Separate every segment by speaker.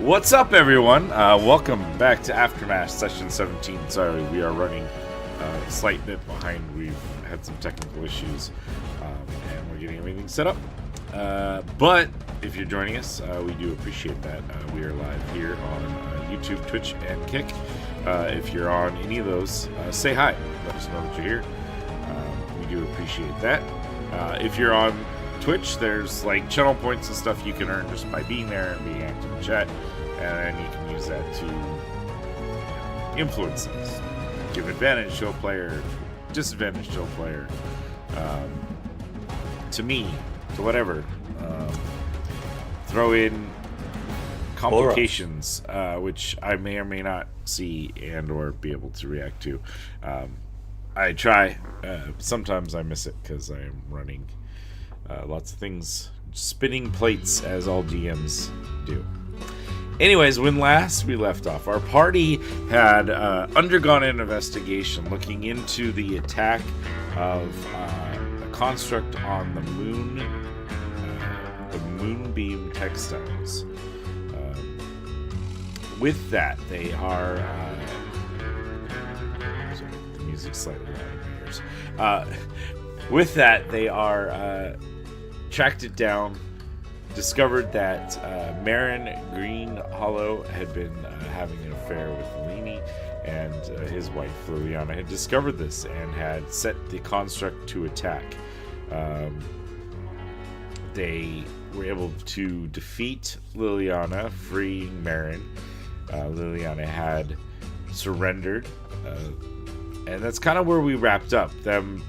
Speaker 1: What's up, everyone? Welcome back to Aftermath Session 17. Sorry, we are running a slight bit behind. We've had some technical issues, and we're getting everything set up. But if you're joining us, we do appreciate that. We are live here on YouTube, Twitch, and Kick. If you're on any of those, say hi. Let us know that you're here. We do appreciate that. If you're on Twitch, there's like channel points and stuff you can earn just by being there and being active in chat, and you can use that to influence things, give advantage to a player, disadvantage to a player, to me, to whatever, throw in complications, which I may or may not see and or be able to react to. I try. Sometimes I miss it because I am running lots of things, spinning plates, as all DMs do. Anyways, when last we left off, our party had undergone an investigation looking into the attack of a construct on the moon, the Moonbeam Textiles. With that, they are... sorry, the music's slightly loud in my ears. With that, they are... tracked it down, discovered that Marin Green Hollow had been having an affair with Lini, and his wife Liliana had discovered this and had set the construct to attack. They were able to defeat Liliana, freeing Marin. Liliana had surrendered, and that's kind of where we wrapped up. Them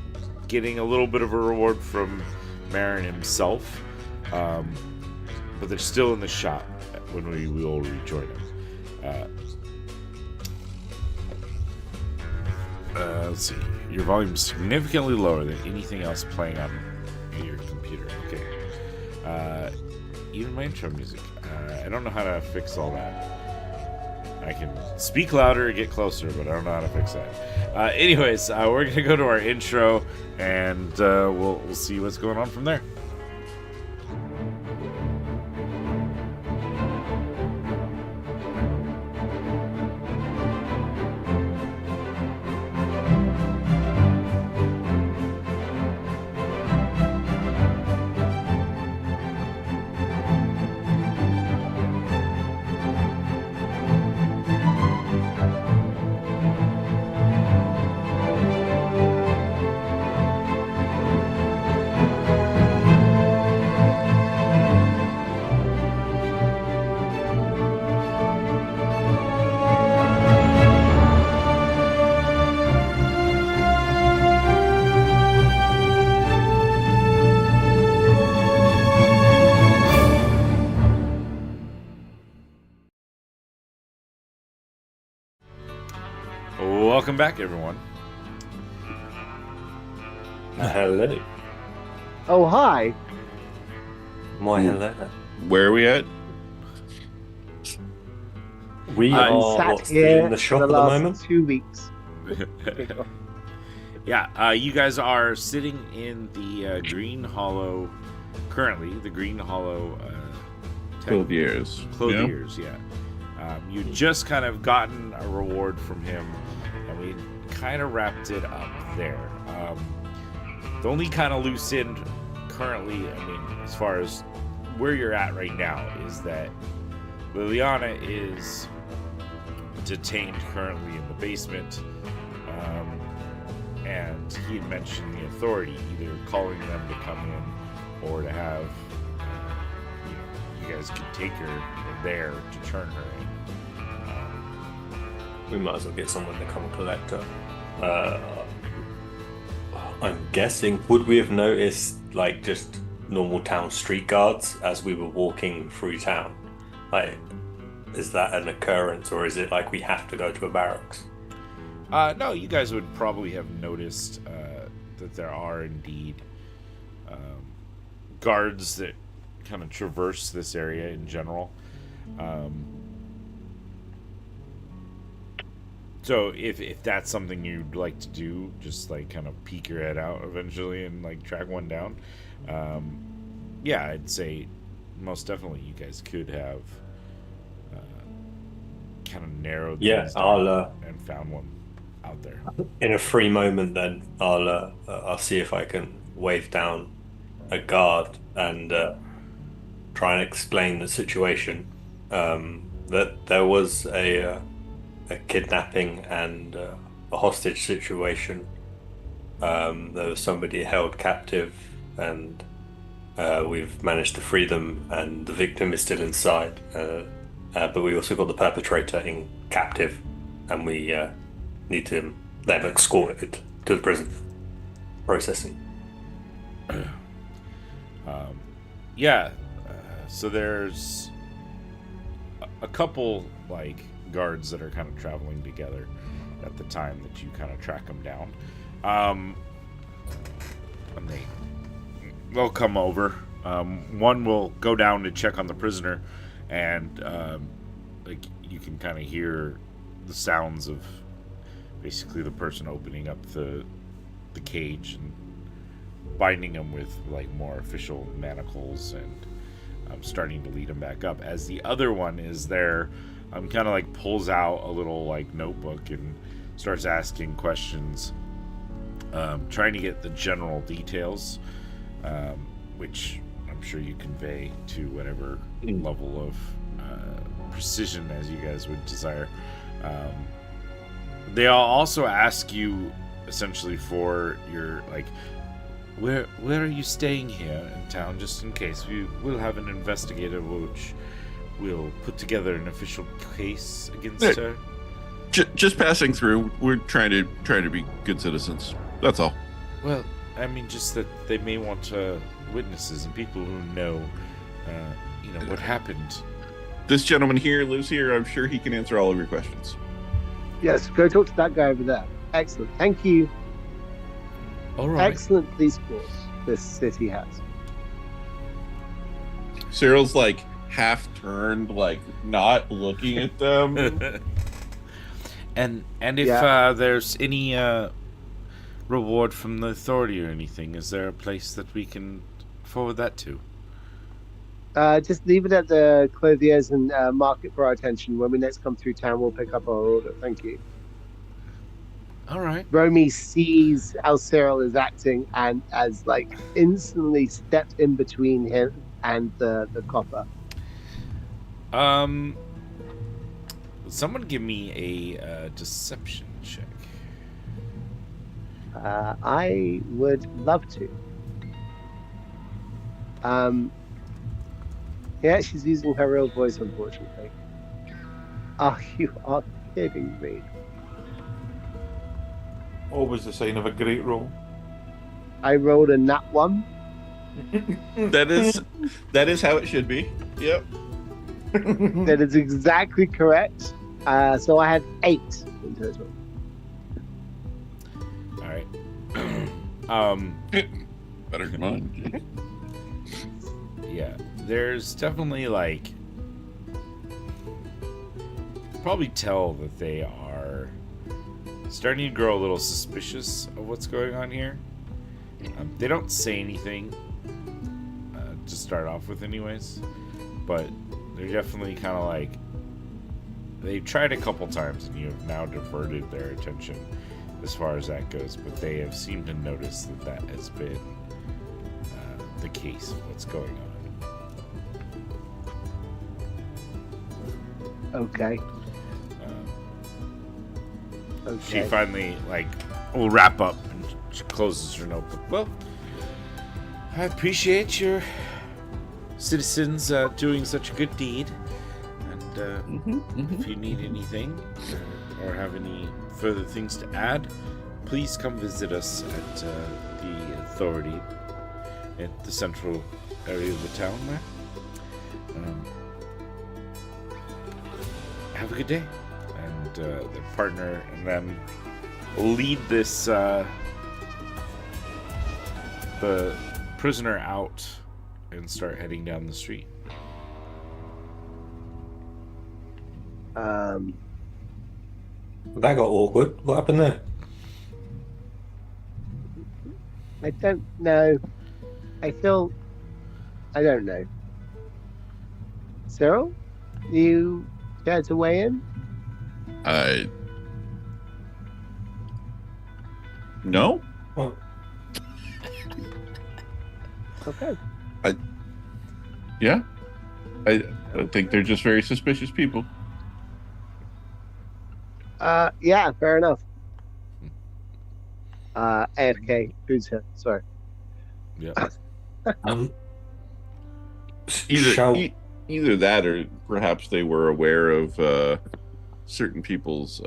Speaker 1: getting a little bit of a reward from Marin himself, but they're still in the shop when we will rejoin him. Let's see. Your volume's significantly lower than anything else playing on your computer. Okay. Even my intro music. I don't know how to fix all that. I can speak louder, get closer, but I don't know how to fix that. Anyways, we're going to go to our intro, and we'll see what's going on from there. Welcome back, everyone.
Speaker 2: Hello.
Speaker 3: Oh, hi.
Speaker 2: My hello.
Speaker 4: Where are we at?
Speaker 2: We are
Speaker 3: Sat here
Speaker 2: in the shop
Speaker 3: for
Speaker 2: at
Speaker 3: the
Speaker 2: the
Speaker 3: last
Speaker 2: moment.
Speaker 3: 2 weeks.
Speaker 1: Yeah, you guys are sitting in the Green Hollow, currently, the Green Hollow...
Speaker 4: Clothiers.
Speaker 1: Clothiers, yeah. You just kind of gotten a reward from him, and we kind of wrapped it up there. The only kind of loose end currently, I mean, as far as where you're at right now, is that Liliana is detained currently in the basement, and he had mentioned the authority, either calling them to come in or to have, you guys could take her there to turn her in.
Speaker 2: We might as well get someone to come collect her. I'm guessing, would we have noticed like just normal town street guards as we were walking through town? Like, is that an occurrence, or is it like we have to go to a barracks?
Speaker 1: No, you guys would probably have noticed that there are indeed guards that kind of traverse this area in general. So if that's something you'd like to do, just like kind of peek your head out eventually and like track one down, yeah, I'd say most definitely you guys could have kind of narrowed
Speaker 2: Yeah,
Speaker 1: things down
Speaker 2: I'll
Speaker 1: and found one out there.
Speaker 2: in a free moment then I'll see if I can wave down a guard and try and explain the situation. That there was a kidnapping and a hostage situation. There was somebody held captive, and we've managed to free them, and the victim is still inside. But we also got the perpetrator in captive, and we need them escorted to the prison. Processing.
Speaker 1: Yeah. So there's a couple like guards that are kind of traveling together at the time that you kind of track them down. And they'll come over. One will go down to check on the prisoner, and like you can kind of hear the sounds of basically the person opening up the cage and binding him with like more official manacles and starting to lead him back up. As the other one is there, kind of like pulls out a little like notebook and starts asking questions, trying to get the general details, which I'm sure you convey to whatever level of precision as you guys would desire. They'll also ask you essentially for your like, where are you staying here in town, just in case. We will have an investigator which will put together an official case against her.
Speaker 4: Just passing through. We're trying to be good citizens. That's all.
Speaker 1: Well, I mean, just that they may want witnesses and people who know, what happened.
Speaker 4: This gentleman here lives here. I'm sure he can answer all of your questions.
Speaker 3: Yes, go talk to that guy over there. Excellent. Thank you.
Speaker 1: All right.
Speaker 3: Excellent police force this city has.
Speaker 4: Cyril's like half turned, like not looking at them.
Speaker 1: and if there's any reward from the authority or anything, is there a place that we can forward that to?
Speaker 3: Just leave it at the clothiers and mark it for our attention. When we next come through town, we'll pick up our order. Thank you.
Speaker 1: All right.
Speaker 3: Romy sees how Cyril is acting and has like instantly stepped in between him and the copper.
Speaker 1: Someone give me a deception check.
Speaker 3: I would love to. Yeah, she's using her real voice, unfortunately. Oh, you are kidding me.
Speaker 5: Always the sign of a great roll.
Speaker 3: I rolled a nat 1.
Speaker 4: That is how it should be. Yep.
Speaker 3: That is exactly correct. So I had 8 in total.
Speaker 1: All right.
Speaker 4: Better than mine.
Speaker 1: Yeah, there's definitely like, probably tell that they are starting to grow a little suspicious of what's going on here. They don't say anything to start off with anyways, but they're definitely kind of like, they've tried a couple times and you have now diverted their attention as far as that goes, but they have seemed to notice that has been the case of what's going on.
Speaker 3: Okay.
Speaker 1: She finally will wrap up and she closes her notebook. Well, I appreciate your citizens doing such a good deed, and if you need anything or have any further things to add, please come visit us at the authority at the central area of the town there. Have a good day. And their partner and them lead this the prisoner out and start heading down the street.
Speaker 2: That got awkward. What happened there?
Speaker 3: I don't know. I don't know. Cyril, you care to weigh in?
Speaker 4: No.
Speaker 2: Well,
Speaker 3: Okay.
Speaker 4: Yeah. I think they're just very suspicious people.
Speaker 3: Yeah, fair enough. AFK, who's here? Sorry.
Speaker 1: Yep.
Speaker 2: shall
Speaker 4: Either that, or perhaps they were aware of certain people's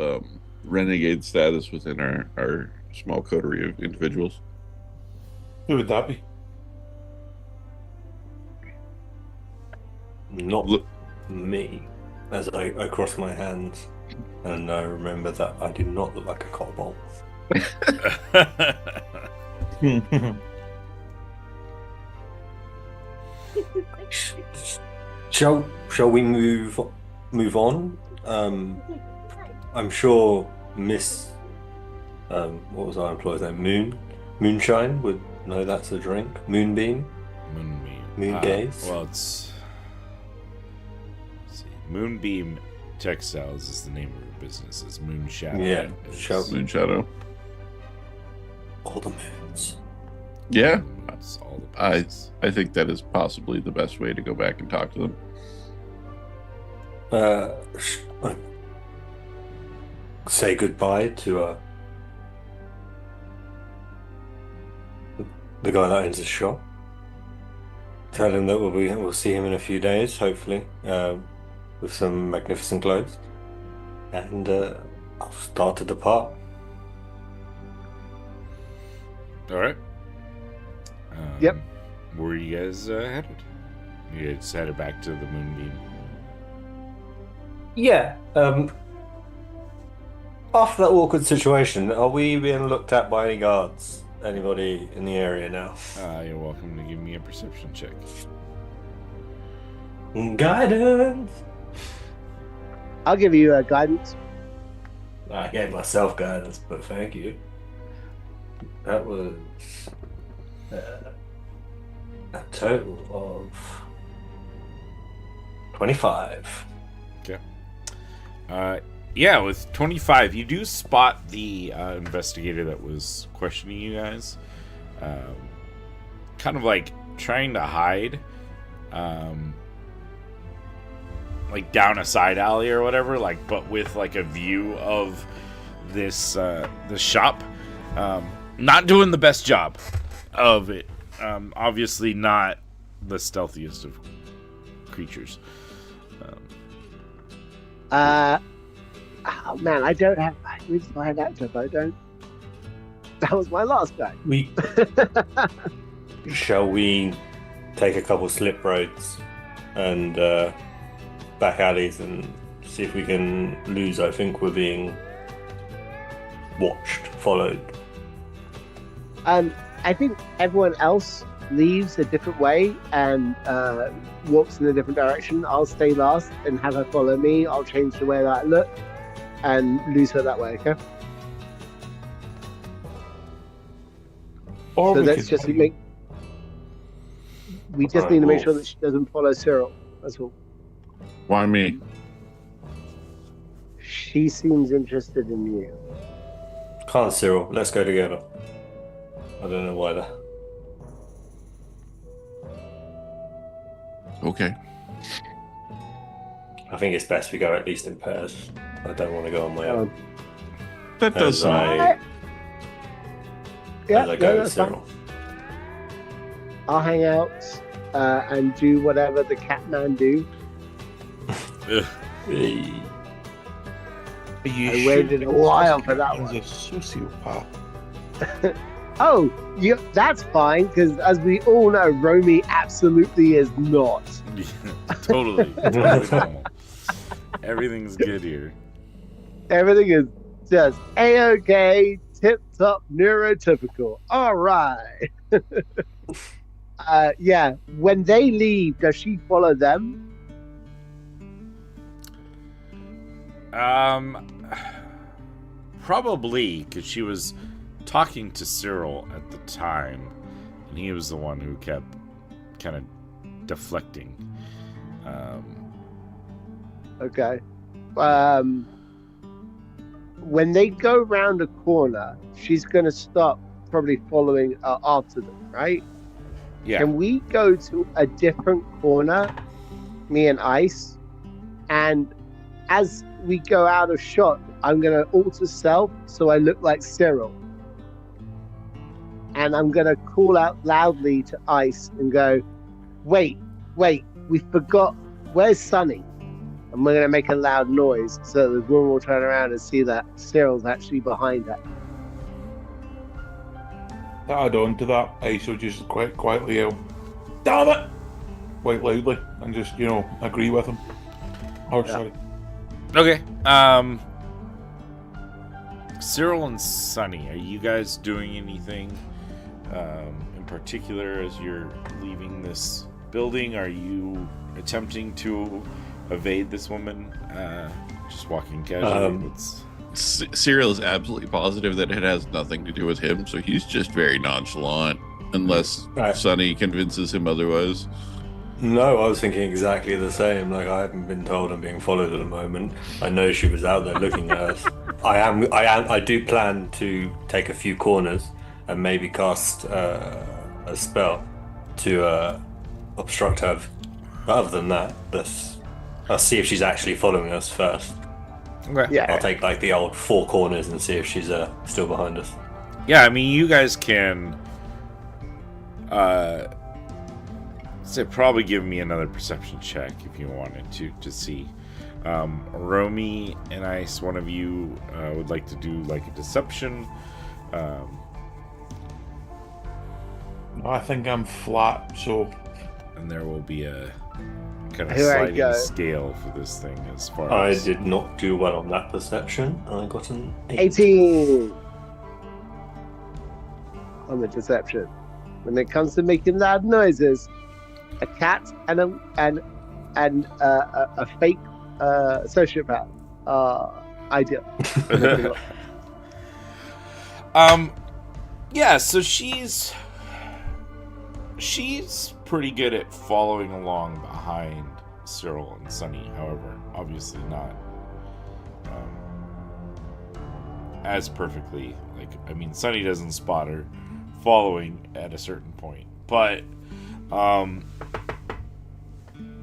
Speaker 4: renegade status within our small coterie of individuals.
Speaker 5: Who would that be?
Speaker 2: not
Speaker 4: Look,
Speaker 2: me, as I cross my hands and I remember that I do not look like a kobold. Shall we move on? I'm sure Miss what was our employer's name? Moonshine would know that's a drink. Moonbeam. Moon gaze.
Speaker 1: Well, it's let's see. Moonbeam Textiles is the name of her business. It's Moonshadow.
Speaker 2: Yeah,
Speaker 4: Moonshadow.
Speaker 2: all the moons.
Speaker 4: Yeah,
Speaker 1: It's all the places.
Speaker 4: I think that is possibly the best way to go back and talk to them.
Speaker 2: Say goodbye to the guy that owns the shop. Tell him that we'll see him in a few days, hopefully, with some magnificent clothes, and I'll start to depart.
Speaker 1: All right.
Speaker 3: Yep.
Speaker 1: Where are you guys headed? You guys headed back to the Moonbeam.
Speaker 2: Yeah. After that awkward situation, are we being looked at by any guards? Anybody in the area now?
Speaker 1: You're welcome to give me a perception check.
Speaker 2: Guidance.
Speaker 3: I'll give you guidance.
Speaker 2: I gave myself guidance, but thank you. That was a total of 25.
Speaker 1: Okay. Yeah, with 25, you do spot the investigator that was questioning you guys. Kind of like trying to hide. Like down a side alley or whatever, like, but with like a view of this shop. Not doing the best job of it. Obviously not the stealthiest of creatures.
Speaker 3: Oh man, I don't have. I need to find actor, but I don't. That was my last guy.
Speaker 2: Shall we take a couple slip roads and back alleys and see if we can lose? I think we're being watched, followed.
Speaker 3: I think everyone else leaves a different way and walks in a different direction. I'll stay last and have her follow me. I'll change the way that I look and lose her that way, okay?
Speaker 5: Or
Speaker 3: So
Speaker 5: we
Speaker 3: let's
Speaker 5: could
Speaker 3: just make... We just need to make sure that she doesn't follow Cyril. That's all.
Speaker 4: Why me?
Speaker 3: She seems interested in you.
Speaker 2: Come on, Cyril, let's go together. I don't know why that.
Speaker 4: Okay.
Speaker 2: I think it's best we go at least in pairs. I don't want to go on my own.
Speaker 4: That does
Speaker 2: As
Speaker 4: sound.
Speaker 2: I
Speaker 3: Yeah,
Speaker 2: go
Speaker 3: no,
Speaker 2: with
Speaker 3: that's fine.
Speaker 2: Cyril.
Speaker 3: I'll hang out and do whatever the Catman do.
Speaker 2: Hey.
Speaker 5: Are you
Speaker 3: I waited a while for that
Speaker 5: He's
Speaker 3: one.
Speaker 5: a sociopath.
Speaker 3: Oh, that's fine, because as we all know, Romy absolutely is not.
Speaker 1: Totally normal. Everything's good here.
Speaker 3: Everything is just A-OK, tip-top, neurotypical. All right. Yeah, when they leave, does she follow them?
Speaker 1: Probably because she was talking to Cyril at the time, and he was the one who kept kind of deflecting.
Speaker 3: Okay. when they go round a corner, she's going to stop probably following after them, right?
Speaker 1: Yeah.
Speaker 3: Can we go to a different corner, me and Ice, and as we go out of shot, I'm going to alter self so I look like Cyril. And I'm going to call out loudly to Ice and go, wait, we forgot, where's Sunny? And we're going to make a loud noise so the woman will turn around and see that Cyril's actually behind her.
Speaker 5: To add on to that, Ice will just quite quietly yell, "Damn it!" quite loudly, and just, agree with him. Oh,
Speaker 3: Yeah.
Speaker 5: sorry.
Speaker 1: Okay. Cyril and Sunny, are you guys doing anything in particular as you're leaving this building? Are you attempting to evade this woman? Just walking casually?
Speaker 4: Cyril is absolutely positive that it has nothing to do with him, so he's just very nonchalant, unless
Speaker 2: Right.
Speaker 4: Sonny convinces him otherwise.
Speaker 2: No, I was thinking exactly the same. Like, I haven't been told I'm being followed at the moment. I know she was out there looking at us. I do plan to take a few corners and maybe cast a spell to obstruct her. But other than that, I'll see if she's actually following us first.
Speaker 1: Okay.
Speaker 3: Yeah.
Speaker 2: I'll take like the old 4 corners and see if she's still behind us.
Speaker 1: Yeah, I mean, you guys can say probably give me another perception check if you wanted to see. Romy and Ice, one of you would like to do like a deception.
Speaker 5: I think I'm flat, so
Speaker 1: And there will be a kind of
Speaker 3: Here I
Speaker 1: sliding
Speaker 3: go.
Speaker 1: scale for this thing as far
Speaker 2: I
Speaker 1: as...
Speaker 2: did not do well on that perception. I got an 8.
Speaker 3: 18 on the deception. When it comes to making loud noises, a cat and a fake sociopath are ideal.
Speaker 1: Yeah, so she's pretty good at following along behind Cyril and Sunny. However, obviously not as perfectly. Like, I mean, Sunny doesn't spot her following at a certain point, but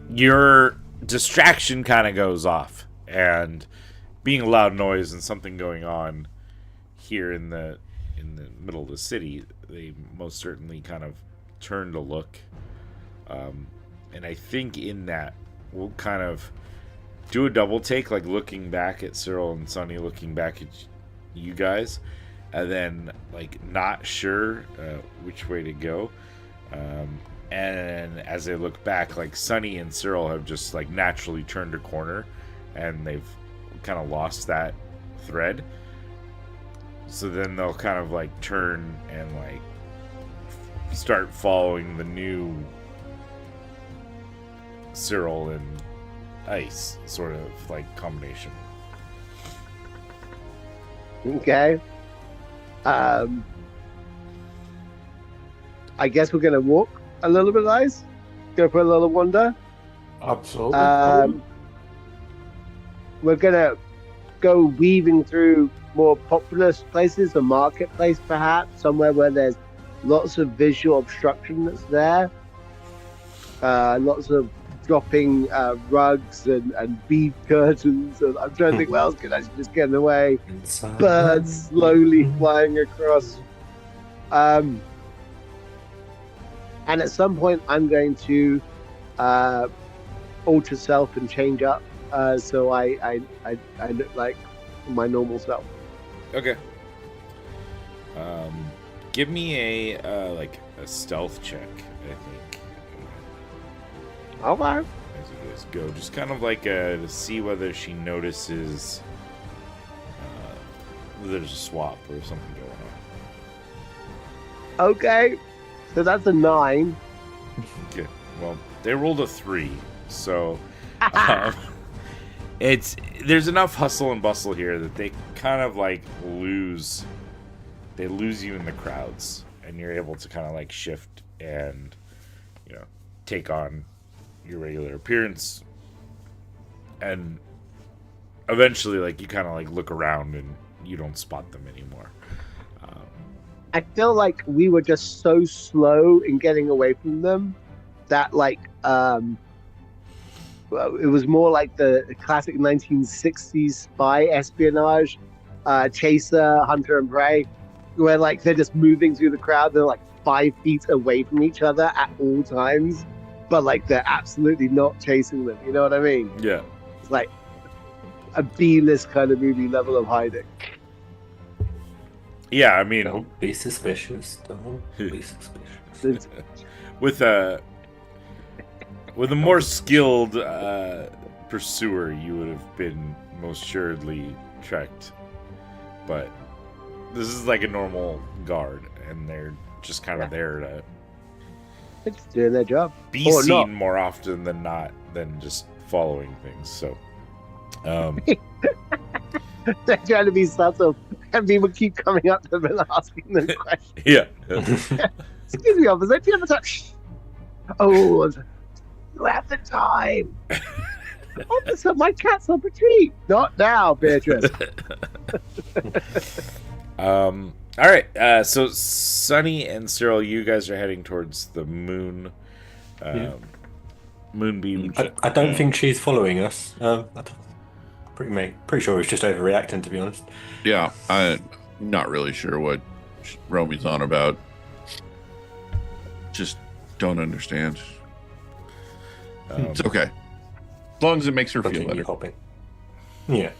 Speaker 1: your distraction kind of goes off, and being a loud noise and something going on here in the middle of the city, they most certainly kind of turn to look, and I think in that we'll kind of do a double take, like looking back at Cyril and Sunny, looking back at you guys, and then like not sure which way to go, and as they look back, like Sunny and Cyril have just like naturally turned a corner, and they've kind of lost that thread. So then they'll kind of like turn and like start following the new Cyril and Ice sort of like combination.
Speaker 3: Okay. I guess we're gonna walk a little bit, Ice. Go for a little wander.
Speaker 5: absolutely.
Speaker 3: We're gonna go weaving through more populous places, a marketplace perhaps, somewhere where there's lots of visual obstruction that's there. Lots of dropping rugs and bead curtains. And I'm trying to think what else could actually just get in the way. Birds slowly flying across. And at some point, I'm going to alter self and change up, so I look like my normal self.
Speaker 1: Okay. Give me a like a stealth check, I think.
Speaker 3: Okay.
Speaker 1: As you guys go, just kind of like to see whether she notices whether there's a swap or something going on.
Speaker 3: Okay. So that's a 9.
Speaker 1: Okay. Well, they rolled a 3, so there's enough hustle and bustle here that they kind of like lose you in the crowds, and you're able to kind of like shift and take on your regular appearance, and eventually like you kind of like look around and you don't spot them anymore.
Speaker 3: I feel like we were just so slow in getting away from them that like well, it was more like the classic 1960s spy espionage, chaser, hunter and prey, where like they're just moving through the crowd. They're like 5 feet away from each other at all times, but like they're absolutely not chasing them. You know what I mean?
Speaker 1: Yeah.
Speaker 3: It's like a B-list kind of movie level of hiding.
Speaker 1: Yeah, I mean,
Speaker 2: Don't be suspicious. Don't be suspicious.
Speaker 1: with a more skilled pursuer, you would have been most assuredly tracked. But this is like a normal guard, and they're just kind of there to
Speaker 3: They're just doing their job.
Speaker 1: be
Speaker 3: Or
Speaker 1: seen
Speaker 3: not.
Speaker 1: more often than not, than just following things. So,
Speaker 3: They're trying to be subtle, and people keep coming up to them and asking them questions.
Speaker 1: yeah.
Speaker 3: Excuse me, officer, do you have a time? Oh, you have the time. Officer, my cat's on retreat. Not now, Beatrice.
Speaker 1: All right. So Sunny and Cyril, you guys are heading towards the moon. Moonbeam.
Speaker 2: I don't think she's following us. Pretty sure it's just overreacting, to be honest.
Speaker 4: Yeah, I'm not really sure what Romy's on about. Just don't understand. It's okay. As long as it makes her feel
Speaker 2: Continue
Speaker 4: better.
Speaker 2: hopping. Yeah.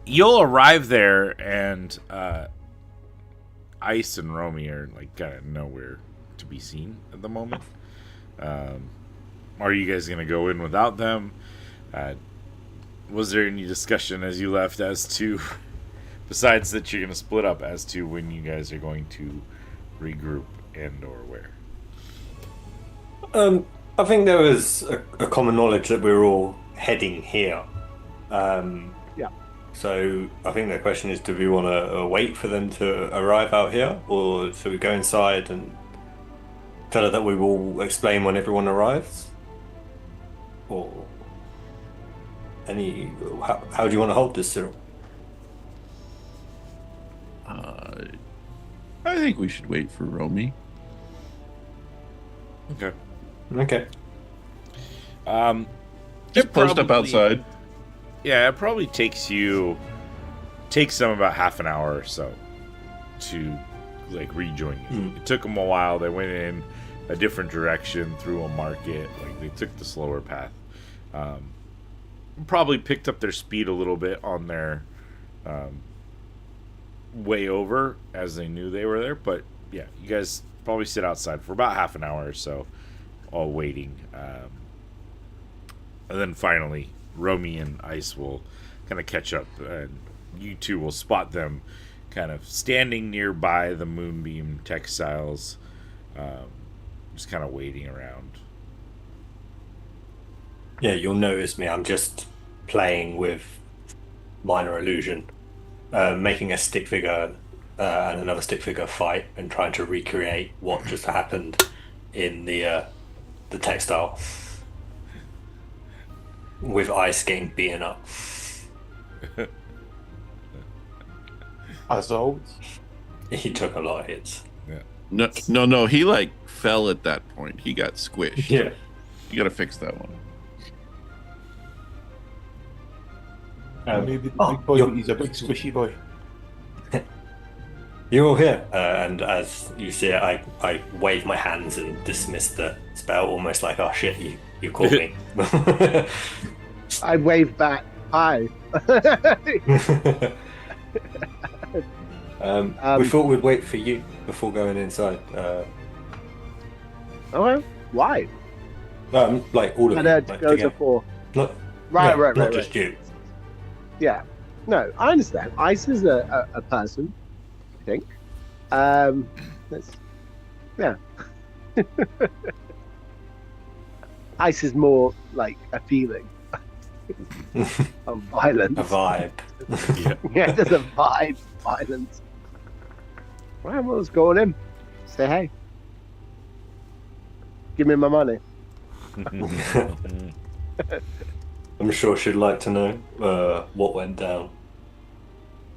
Speaker 1: You'll arrive there, and Ice and Romy are like kind of nowhere to be seen at the moment. Are you guys gonna go in without them? Was there any discussion as you left as to, besides that you're gonna split up, as to when you guys are going to regroup and or where?
Speaker 2: I think there was a common knowledge that we were all heading here.
Speaker 3: Yeah.
Speaker 2: So I think the question is, do we want to wait for them to arrive out here, or should we go inside and tell her that we will explain when everyone arrives? Or how do you want to hold this, Cyril?
Speaker 4: I think we should wait for Romy.
Speaker 1: Okay.
Speaker 2: Okay.
Speaker 4: Just post up outside.
Speaker 1: Yeah, it probably takes them about half an hour or so to like rejoin you. It took them a while. They went in a different direction through a market. Like they took the slower path. Probably picked up their speed a little bit on their way over as they knew they were there. But yeah, you guys probably sit outside for about half an hour or so, all waiting. And then finally, Romy and Ice will kind of catch up, and you two will spot them kind of standing nearby the Moonbeam Textiles, just kind of waiting around.
Speaker 2: Yeah, you'll notice me. I'm just playing with minor illusion, making a stick figure and another stick figure fight, and trying to recreate what just happened in the textile, with Ice getting beaten up.
Speaker 5: As always.
Speaker 2: He took a lot of hits.
Speaker 4: No. He like fell at that point. He got squished.
Speaker 2: Yeah.
Speaker 4: You got to fix that one.
Speaker 5: Maybe the big boy, but he's a big squishy boy.
Speaker 2: You're all here, and as you see it, I wave my hands and dismiss the spell, almost like, oh shit, you called me.
Speaker 3: I wave back. Hi.
Speaker 2: We thought we'd wait for you before going inside.
Speaker 3: Okay. Why?
Speaker 2: Like all of
Speaker 3: I
Speaker 2: you.
Speaker 3: know
Speaker 2: Like,
Speaker 3: go
Speaker 2: together.
Speaker 3: before.
Speaker 2: Not,
Speaker 3: Right.
Speaker 2: not just you.
Speaker 3: Yeah. No, I understand. Ice is a person, I think. Yeah. Ice is more like a feeling of violence.
Speaker 2: A vibe.
Speaker 1: Yeah.
Speaker 3: Yeah, there's a vibe, violence. Right, well, let's go on in. Say hey. Give me my money.
Speaker 2: I'm sure she'd like to know what went down.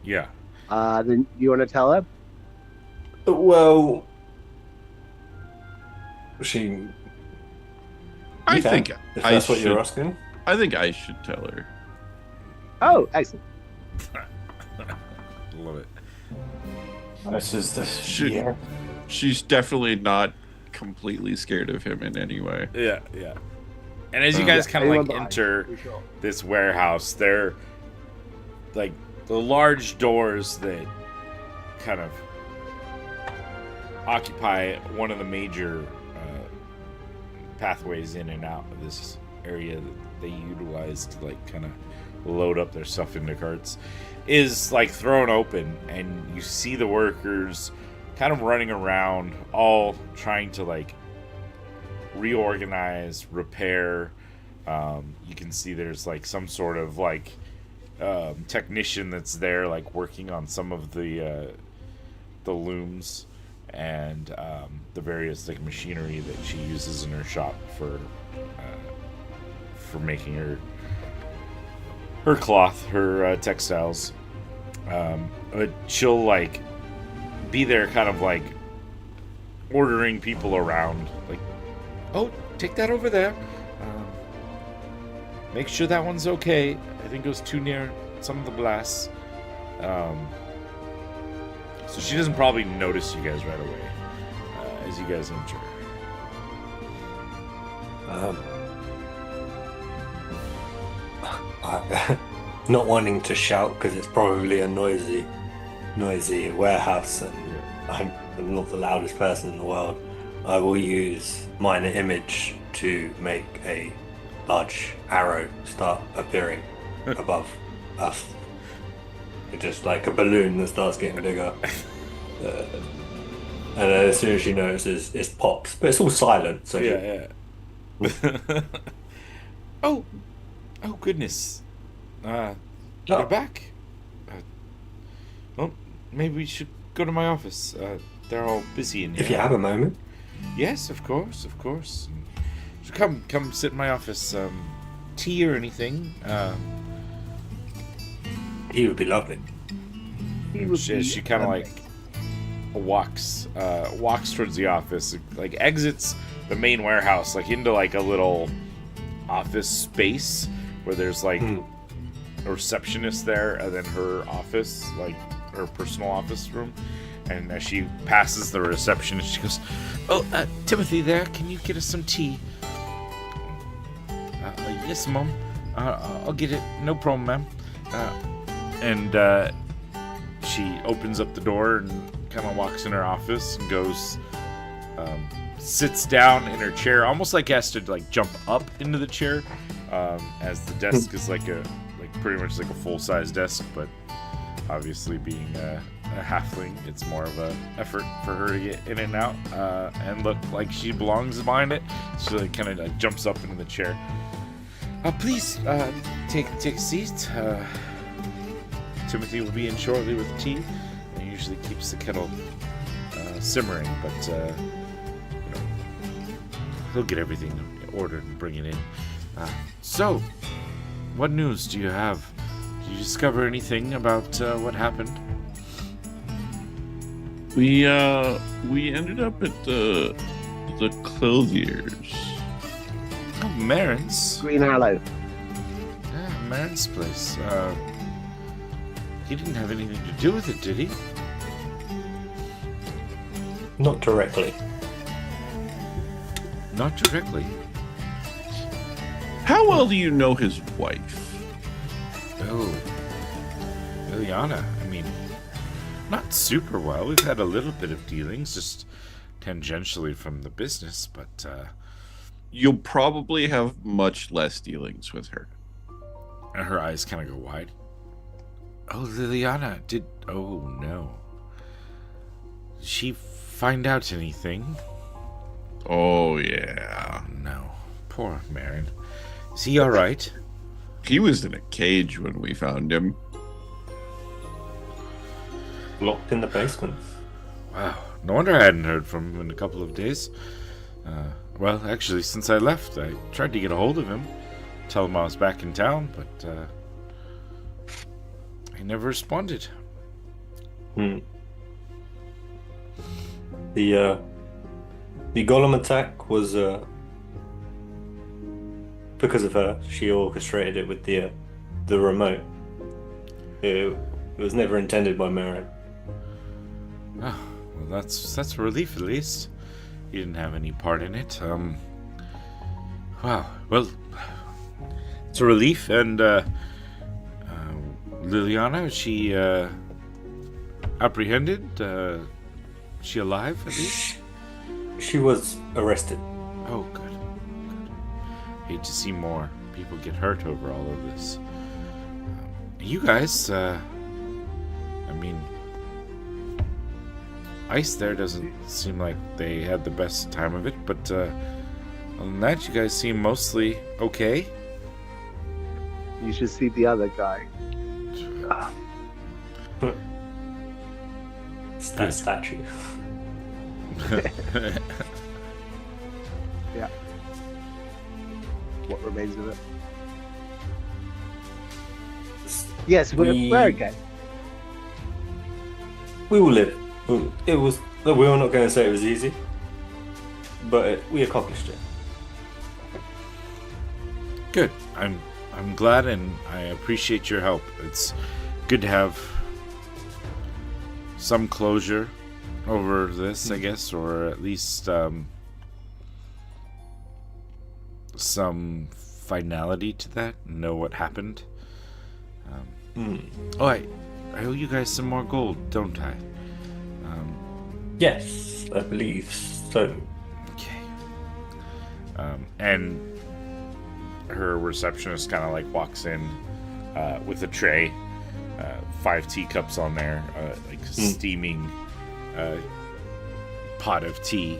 Speaker 1: Yeah.
Speaker 3: Then you want to tell her?
Speaker 2: Well, she.
Speaker 4: I
Speaker 2: You can,
Speaker 4: think
Speaker 2: if
Speaker 4: I
Speaker 2: that's what you're
Speaker 4: should.
Speaker 2: asking.
Speaker 4: I think I should tell her.
Speaker 3: Oh, excellent.
Speaker 1: Love it.
Speaker 5: This is the
Speaker 4: Should-
Speaker 5: year.
Speaker 4: She's definitely not completely scared of him in any way.
Speaker 1: Yeah, yeah. And as you guys kind of
Speaker 3: Anyone
Speaker 1: like
Speaker 3: but I,
Speaker 1: enter
Speaker 3: for sure.
Speaker 1: this warehouse, they're like the large doors that kind of occupy one of the major pathways in and out of this area that they utilize to like kind of load up their stuff into carts is like thrown open, and you see the workers kind of running around, all trying to like reorganize, repair. You can see there's like some sort of like technician that's there, like working on some of the looms and the various like machinery that she uses in her shop for making her cloth, her textiles. But she'll like be there, kind of like ordering people around, like, oh, take that over there. Make sure that one's okay. I think it was too near some of the blasts. So she doesn't probably notice you guys right away as you guys enter.
Speaker 2: Not wanting to shout because it's probably a noisy warehouse, and I'm not the loudest person in the world. I will use minor image to make a large arrow start appearing above us. It's just like a balloon that starts getting bigger. And then as soon as she notices, it pops. But it's all silent, so
Speaker 1: Yeah. Oh goodness. You're back. Well, maybe we should go to my office. They're all busy in here.
Speaker 2: if you have a moment.
Speaker 1: Yes, of course. So come sit in my office. Tea or anything?
Speaker 2: He would be lovely.
Speaker 1: She kind of like walks towards the office, like exits the main warehouse, like into like a little office space where there's like a receptionist there, and then her office, like her personal office room. And as she passes the receptionist, she goes, "Oh, Timothy, there. Can you get us some tea?" Yes, Mom. I'll get it. No problem, ma'am. And she opens up the door and kind of walks in her office and goes, sits down in her chair, almost like has to like jump up into the chair, as the desk is like pretty much like a full-size desk, but obviously being a halfling, it's more of a effort for her to get in and out and look like she belongs behind it. She like kind of like jumps up into the chair. Please take a seat. Timothy will be in shortly with tea, and he usually keeps the kettle simmering, but he'll get everything ordered and bring it in. So, what news do you have? Did you discover anything about what happened?
Speaker 4: We ended up at the clothiers.
Speaker 1: Oh, Marin's.
Speaker 3: Green Aloe.
Speaker 1: Yeah, Marin's place. He didn't have anything to do with it, did he?
Speaker 2: Not directly.
Speaker 1: Not directly.
Speaker 4: How well do you know his wife?
Speaker 1: Oh, Liliana. I mean, not super well. We've had a little bit of dealings, just tangentially from the business, but
Speaker 4: You'll probably have much less dealings with her.
Speaker 1: her eyes kind of go wide. Oh, Liliana, oh no. Did she find out anything?
Speaker 4: Oh yeah.
Speaker 1: No. Poor Marin. Is he alright?
Speaker 4: He was in a cage when we found him.
Speaker 2: Locked in the basement.
Speaker 1: Wow. No wonder I hadn't heard from him in a couple of days. Well, actually, since I left, I tried to get a hold of him. tell him I was back in town, but he never responded.
Speaker 2: The golem attack was because of her. She orchestrated it with the remote. It was never intended by Merrin.
Speaker 1: Oh, well, that's a relief at least. You didn't have any part in it. Wow. Well, it's a relief. And Liliana, is she apprehended? She alive at least?
Speaker 2: She was arrested.
Speaker 1: Oh, good. Hate to see more people get hurt over all of this. You guys, I mean, Ice there doesn't seem like they had the best time of it, but other than that, you guys seem mostly okay.
Speaker 3: You should see the other guy.
Speaker 2: It's that statue.
Speaker 3: Yeah. What remains of it? Yes, we're okay.
Speaker 2: We will live. It was. We were not going to say it was easy, but we accomplished it.
Speaker 1: Good. I'm glad, and I appreciate your help. It's good to have some closure over this, I guess, or at least some finality to that. Know what happened. Oh, I owe you guys some more gold, don't I?
Speaker 2: Yes, I believe so.
Speaker 1: Okay. And her receptionist kind of like walks in with a tray, 5 teacups on there, like steaming pot of tea,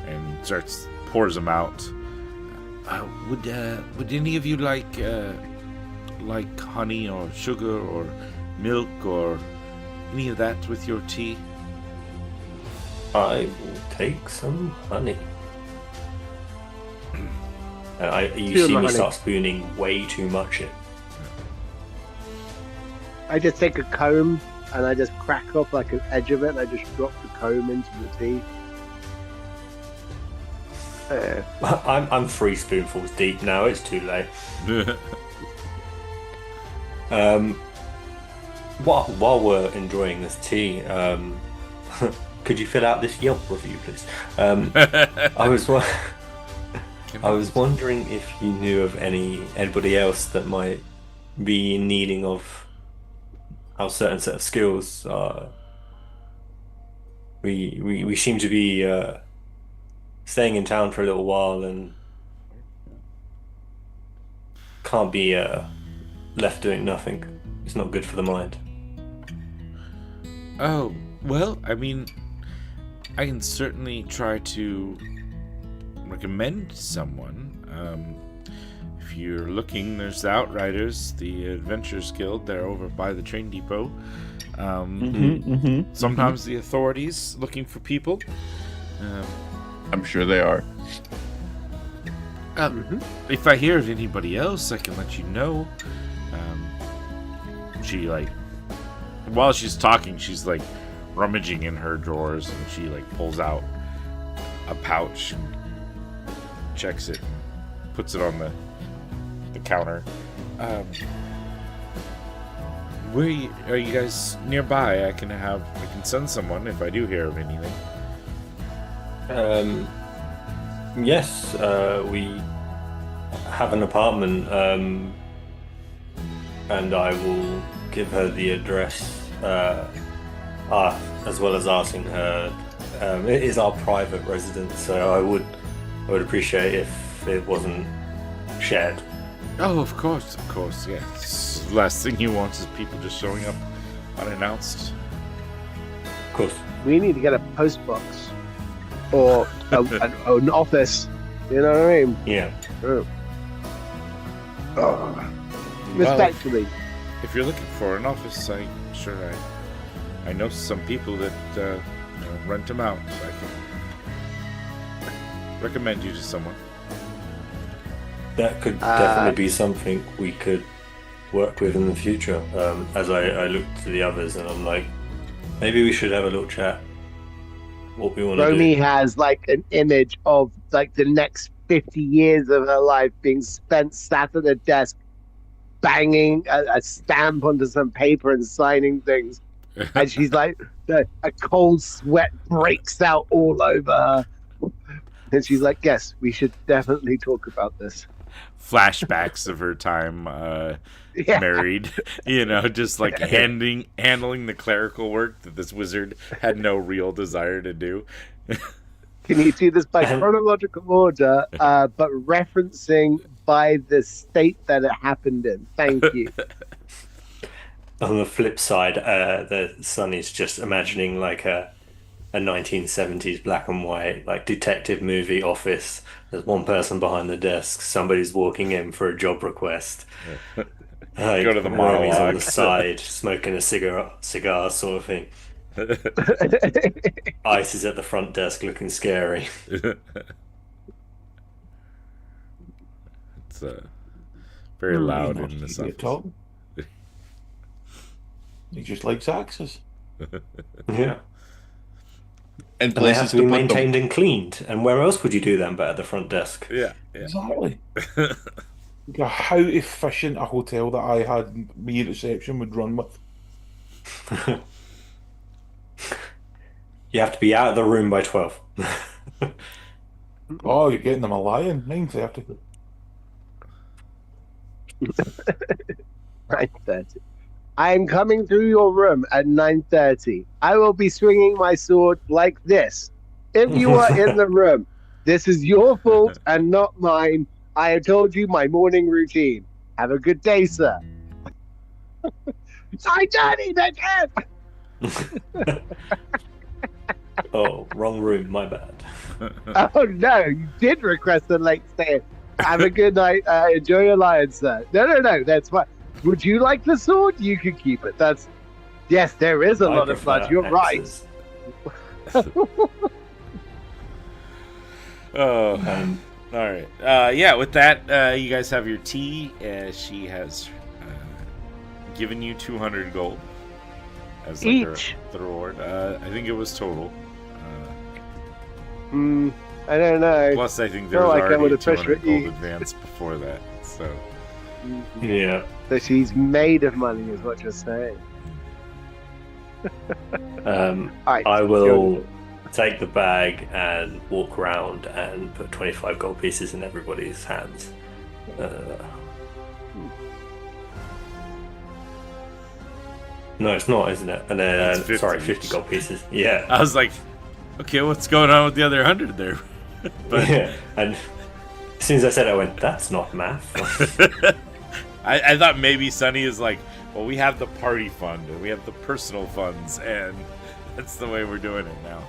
Speaker 1: and pours them out. Would any of you like honey or sugar or milk or any of that with your tea?
Speaker 2: I will take some honey. You see me start spooning way too much in.
Speaker 3: I just take a comb and I just crack off like an edge of it and I just drop the comb into the tea.
Speaker 2: I'm 3 spoonfuls deep now. It's too late. While we're enjoying this tea, could you fill out this Yelp review, please? I was wondering if you knew of anybody else that might be in needing of our certain set of skills. We seem to be staying in town for a little while and can't be left doing nothing. It's not good for the mind.
Speaker 1: Oh, well, I mean, I can certainly try to recommend someone. If you're looking, there's the Outriders, the Adventurers Guild. They're over by the train depot. Sometimes the authorities looking for people.
Speaker 4: I'm sure they are.
Speaker 1: If I hear of anybody else, I can let you know. She while she's talking, she's like rummaging in her drawers, and she like pulls out a pouch and checks it, puts it on the counter. Are you guys nearby? I can send someone if I do hear of anything.
Speaker 2: Yes, we have an apartment, and I will give her the address, as well as asking her. It is our private residence, so I would appreciate if it wasn't shared.
Speaker 1: Oh, of course, yes. The last thing you want is people just showing up unannounced.
Speaker 2: Of course.
Speaker 3: We need to get a post box or an office. You know what I mean?
Speaker 2: Yeah.
Speaker 3: Respectfully.
Speaker 1: If you're looking for an office, I know some people that rent them out. I can recommend you to someone.
Speaker 2: That could definitely be something we could work with in the future. As I look to the others and I'm like, maybe we should have a little chat. What we want to
Speaker 3: Romy
Speaker 2: do.
Speaker 3: has like an image of like the next 50 years of her life being spent sat at a desk banging a stamp onto some paper and signing things. And she's like, a cold sweat breaks out all over her. And she's like, yes, we should definitely talk about this.
Speaker 1: Flashbacks of her time
Speaker 3: Yeah.
Speaker 1: married, just like handling the clerical work that this wizard had no real desire to do.
Speaker 3: Can you do this by chronological order, but referencing by the state that it happened in? Thank you.
Speaker 2: On the flip side, the Sunny's just imagining like a 1970s black and white like detective movie office. There's one person behind the desk. Somebody's walking in for a job request. Like,
Speaker 1: Go to the
Speaker 2: Romy's on the
Speaker 1: monologue.
Speaker 2: side, smoking a cigar sort of thing. Ice is at the front desk, looking scary.
Speaker 1: It's very loud in this
Speaker 5: Keep
Speaker 1: office.
Speaker 5: talking. He just likes axes.
Speaker 2: Yeah.
Speaker 4: And
Speaker 2: And they
Speaker 4: places
Speaker 2: have to
Speaker 4: to
Speaker 2: be
Speaker 4: put them.
Speaker 2: maintained and cleaned. And where else would you do them but at the front desk?
Speaker 1: Yeah.
Speaker 5: Exactly. How efficient a hotel that I had me at reception would run with.
Speaker 2: You have to be out of the room by 12.
Speaker 5: Oh, you're getting them a lion. 9:30.
Speaker 3: 9:30. I am coming through your room at 9:30. I will be swinging my sword like this. If you are in the room, this is your fault and not mine. I have told you my morning routine. Have a good day, sir. I done it again.
Speaker 2: Oh, wrong room. My bad.
Speaker 3: Oh no, you did request a late stay. Have a good night. Enjoy your lion, sir. No, that's fine. Would you like the sword? You can keep it. Yes, there is a
Speaker 2: I
Speaker 3: lot of blood.
Speaker 2: prefer
Speaker 3: You're right.
Speaker 2: axes.
Speaker 1: Oh, all right. Yeah, with that, you guys have your tea. She has given you 200 gold as like
Speaker 3: Each.
Speaker 1: the reward. I think it was total.
Speaker 3: I don't know.
Speaker 1: Plus, I think there
Speaker 3: feel
Speaker 1: was
Speaker 3: like I
Speaker 1: already
Speaker 3: would
Speaker 1: a
Speaker 3: have pushed
Speaker 1: 200
Speaker 3: for
Speaker 1: gold
Speaker 3: each.
Speaker 1: advance before that. So
Speaker 2: Yeah.
Speaker 3: So she's made of money, is what you're saying. All right,
Speaker 2: I
Speaker 3: so-
Speaker 2: will take the bag and walk around and put 25 gold pieces in everybody's hands. No, it's not, isn't it? And then,
Speaker 1: It's 50
Speaker 2: sorry,
Speaker 1: each.
Speaker 2: 50 gold pieces. Yeah.
Speaker 1: I was like, okay, what's going on with the other 100 there? But
Speaker 2: And as soon as I said it, I went, that's not math.
Speaker 1: I thought maybe Sunny is like, well, we have the party fund and we have the personal funds, and that's the way we're doing it now.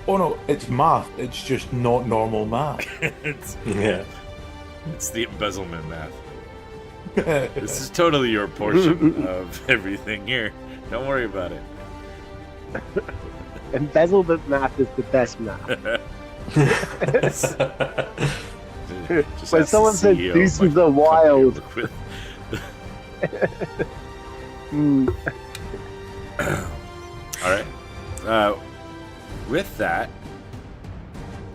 Speaker 5: Oh no, it's math. It's just not normal math.
Speaker 1: it's
Speaker 2: Yeah.
Speaker 1: the embezzlement math. This is totally your portion of everything here. Don't worry about it.
Speaker 3: Embezzlement math is the best math.
Speaker 1: Just
Speaker 3: When
Speaker 1: ask
Speaker 3: someone
Speaker 1: the
Speaker 3: said
Speaker 1: CEO of
Speaker 3: deuces
Speaker 1: my
Speaker 3: are
Speaker 1: company I
Speaker 3: wild.
Speaker 1: work with. All right. With that,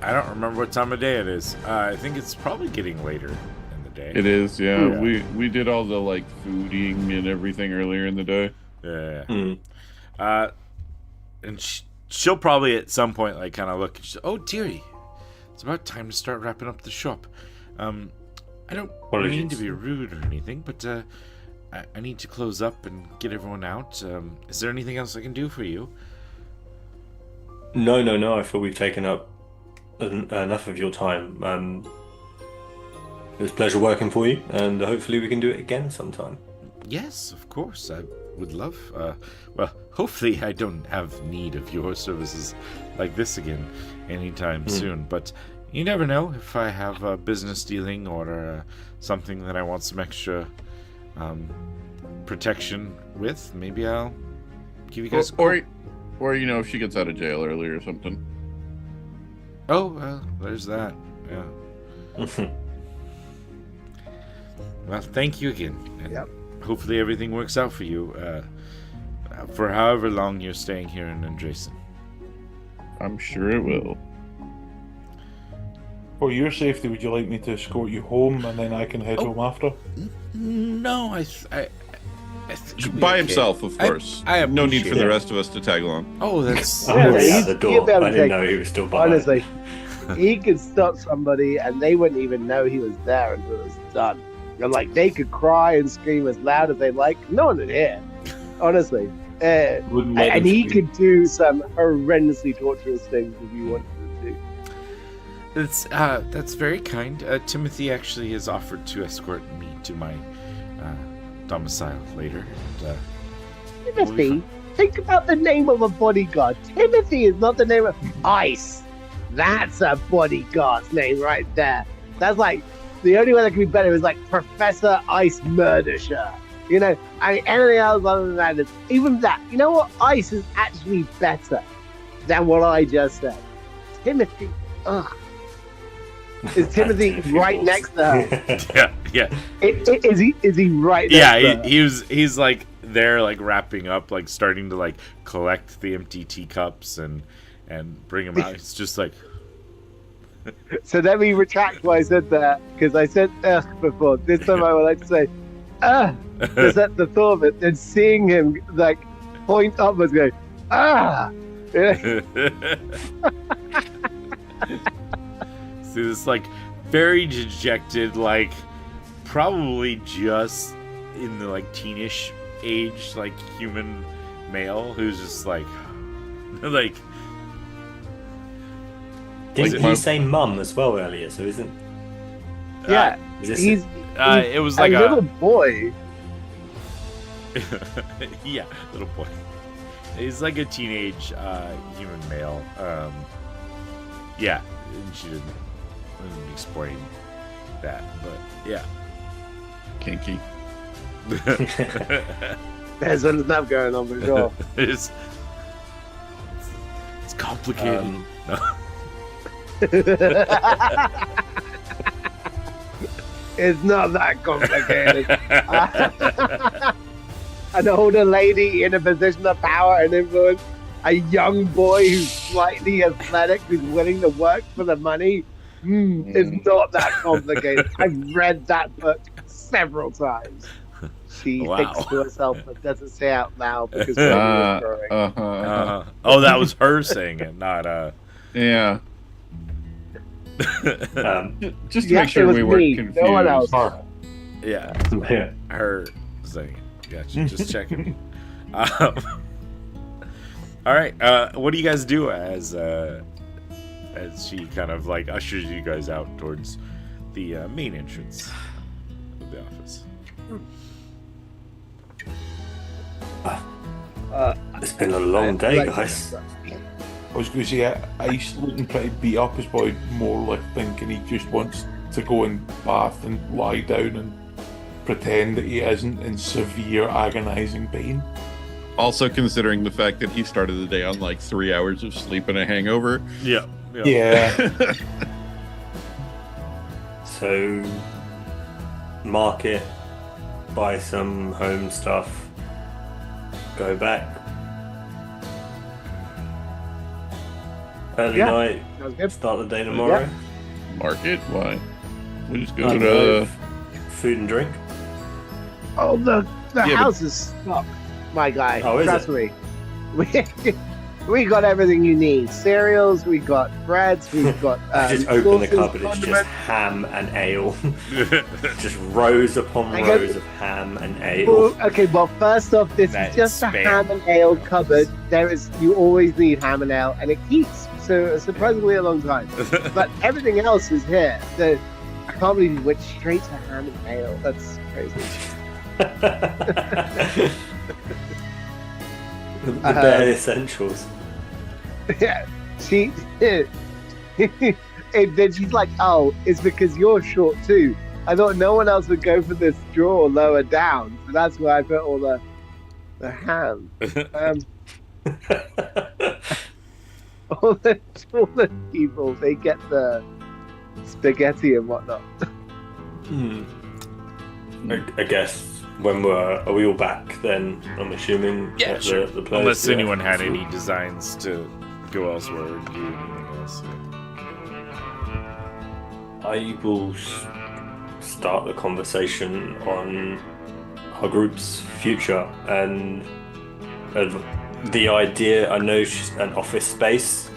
Speaker 1: I don't remember what time of day it is. I think it's probably getting later in the day.
Speaker 4: It is, yeah.
Speaker 1: Yeah.
Speaker 4: We did all the like fooding and everything earlier in the day.
Speaker 1: Yeah.
Speaker 2: Mm.
Speaker 1: And she'll probably at some point like kind of look. And oh, dearie, it's about time to start wrapping up the shop. I don't mean to be rude or anything, but I need to close up and get everyone out. Is there anything else I can do for you?
Speaker 2: No. I feel we've taken up enough of your time. It was a pleasure working for you, and hopefully we can do it again sometime.
Speaker 1: Yes, of course. I would love. Well, hopefully I don't have need of your services like this again anytime soon. But you never know. If I have a business dealing or something that I want some extra protection with, maybe I'll give you guys.
Speaker 4: Or you know, if she gets out of jail early or something.
Speaker 1: Oh, well, there's that. Yeah. Well, thank you again. And
Speaker 3: Yep.
Speaker 1: hopefully everything works out for you for however long you're staying here in Andresen.
Speaker 4: I'm sure it will.
Speaker 5: For your safety, would you like me to escort you home and then I can head home after?
Speaker 1: No, I think we'll be
Speaker 4: By
Speaker 1: okay.
Speaker 4: himself, of course.
Speaker 1: I
Speaker 4: no need for
Speaker 1: appreciate
Speaker 4: the
Speaker 1: it.
Speaker 4: rest of us to tag along.
Speaker 1: Oh, that's...
Speaker 2: I'm
Speaker 3: Yeah,
Speaker 2: already
Speaker 3: he's-
Speaker 2: at the
Speaker 3: he'll be
Speaker 2: door.
Speaker 3: able
Speaker 2: I
Speaker 3: to
Speaker 2: didn't
Speaker 3: take-
Speaker 2: know he was still behind.
Speaker 3: Honestly, he could stop somebody and they wouldn't even know he was there until it was done. And like they could cry and scream as loud as they like. No one would hear. Honestly.
Speaker 5: Wouldn't let
Speaker 3: And
Speaker 5: them
Speaker 3: he
Speaker 5: scream.
Speaker 3: could do some horrendously torturous things if you wanted him to.
Speaker 1: That's very kind. Timothy actually has offered to escort me to my domicile later. And,
Speaker 3: Timothy, think about the name of a bodyguard. Timothy is not the name of Ice. That's a bodyguard's name right there. That's like the only one that could be better is like Professor Ice Murdersher. You know, I mean, anything else other than that is even that. You know what? Ice is actually better than what I just said. Timothy. Ugh. Is Timothy right next to her?
Speaker 1: yeah.
Speaker 3: Is he right next to
Speaker 1: Yeah,
Speaker 3: her?
Speaker 1: he's like there, like wrapping up, like starting to like collect the empty teacups and bring them out. It's just like,
Speaker 3: So let me retract what I said there, because I said before. This time I would like to say because at the thought of it and seeing him like point upwards going,
Speaker 1: see this like very dejected, like probably just in the like teenish age, like human male who's just like like.
Speaker 2: Didn't
Speaker 4: Like
Speaker 2: he say mum as well earlier? So isn't
Speaker 3: yeah,
Speaker 2: is this
Speaker 3: he's
Speaker 1: It was like
Speaker 3: a little boy.
Speaker 1: yeah, little boy. He's like a teenage human male. Yeah, and she didn't explain that, but yeah.
Speaker 4: Kinky.
Speaker 3: There's enough going on for sure.
Speaker 1: it's complicated.
Speaker 3: It's not that complicated. An older lady in a position of power and influence, a young boy who's slightly athletic, who's willing to work for the money. It's not that complicated. I've read that book several times. She
Speaker 1: Wow.
Speaker 3: thinks to herself but doesn't say out loud because Freddie was growing.
Speaker 1: Oh, that was her saying it, not
Speaker 4: Yeah. Just to
Speaker 3: Yes,
Speaker 4: make sure
Speaker 3: it was
Speaker 4: we weren't
Speaker 3: me,
Speaker 4: confused.
Speaker 3: no one else.
Speaker 1: yeah,
Speaker 2: yeah.
Speaker 1: her saying it. Gotcha. Just checking. All right. What do you guys do as she kind of like ushers you guys out towards the main entrance of the office?
Speaker 2: It's been a long day, guys.
Speaker 5: I was going to say, Ice looking pretty beat up is probably more like thinking he just wants to go and bath and lie down and pretend that he isn't in severe agonizing pain.
Speaker 4: Also considering the fact that he started the day on like 3 hours of sleep and a hangover.
Speaker 1: Yeah.
Speaker 5: Yeah.
Speaker 2: So, market, buy some home stuff, go back. Early
Speaker 3: Yeah.
Speaker 2: night,
Speaker 3: Sounds good.
Speaker 2: start the day tomorrow.
Speaker 4: Market? Why? We just
Speaker 2: I
Speaker 4: go
Speaker 2: don't know,
Speaker 4: to.
Speaker 2: food and drink.
Speaker 3: Oh, the
Speaker 4: Yeah,
Speaker 3: house is stocked, my guy.
Speaker 2: Oh, is
Speaker 3: Trust me. We got everything you need. Cereals, we got breads, we've got
Speaker 2: Just open the
Speaker 3: sauces,
Speaker 2: cupboard, it's just
Speaker 3: condiments.
Speaker 2: ham and ale. Just rows upon
Speaker 3: I guess-
Speaker 2: rows of ham and ale.
Speaker 3: Well, okay, well, first off, this
Speaker 1: That
Speaker 3: is just a
Speaker 1: spam.
Speaker 3: ham and ale cupboard. You always need ham and ale, and it keeps surprisingly a long time. But everything else is here. So I can't believe you went straight to ham and ale. That's crazy.
Speaker 2: The bare essentials.
Speaker 3: Yeah, and then she's like, "Oh, it's because you're short too." I thought no one else would go for this drawer lower down, so that's why I put all the ham. All the people, they get the spaghetti and whatnot.
Speaker 2: I guess when are we all back then? I'm assuming
Speaker 1: Yeah,
Speaker 2: at
Speaker 1: sure.
Speaker 2: the place.
Speaker 1: Unless
Speaker 2: Yeah.
Speaker 1: anyone had any designs to go elsewhere or do anything else.
Speaker 2: I will start the conversation on our group's future and the idea. I know an office space.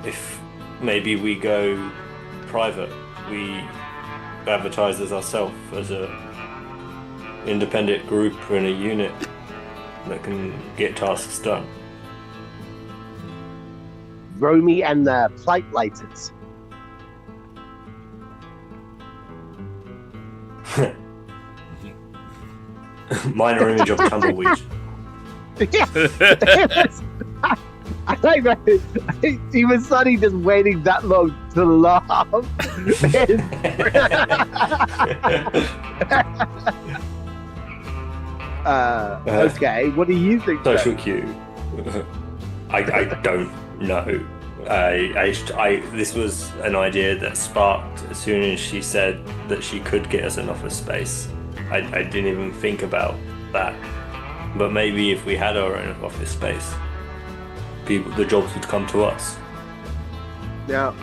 Speaker 2: If maybe we go private, we advertise as ourselves as a independent group in a unit that can get tasks done.
Speaker 3: Romy and the Plight Lighters.
Speaker 2: Minor image of tumbleweed.
Speaker 3: I like that. Even Sonny just waiting that long to laugh. Okay, what do you think?
Speaker 2: Social cue. I don't know. This was an idea that sparked as soon as she said that she could get us an office space. I didn't even think about that. But maybe if we had our own office space, the jobs would come to us.
Speaker 3: Now,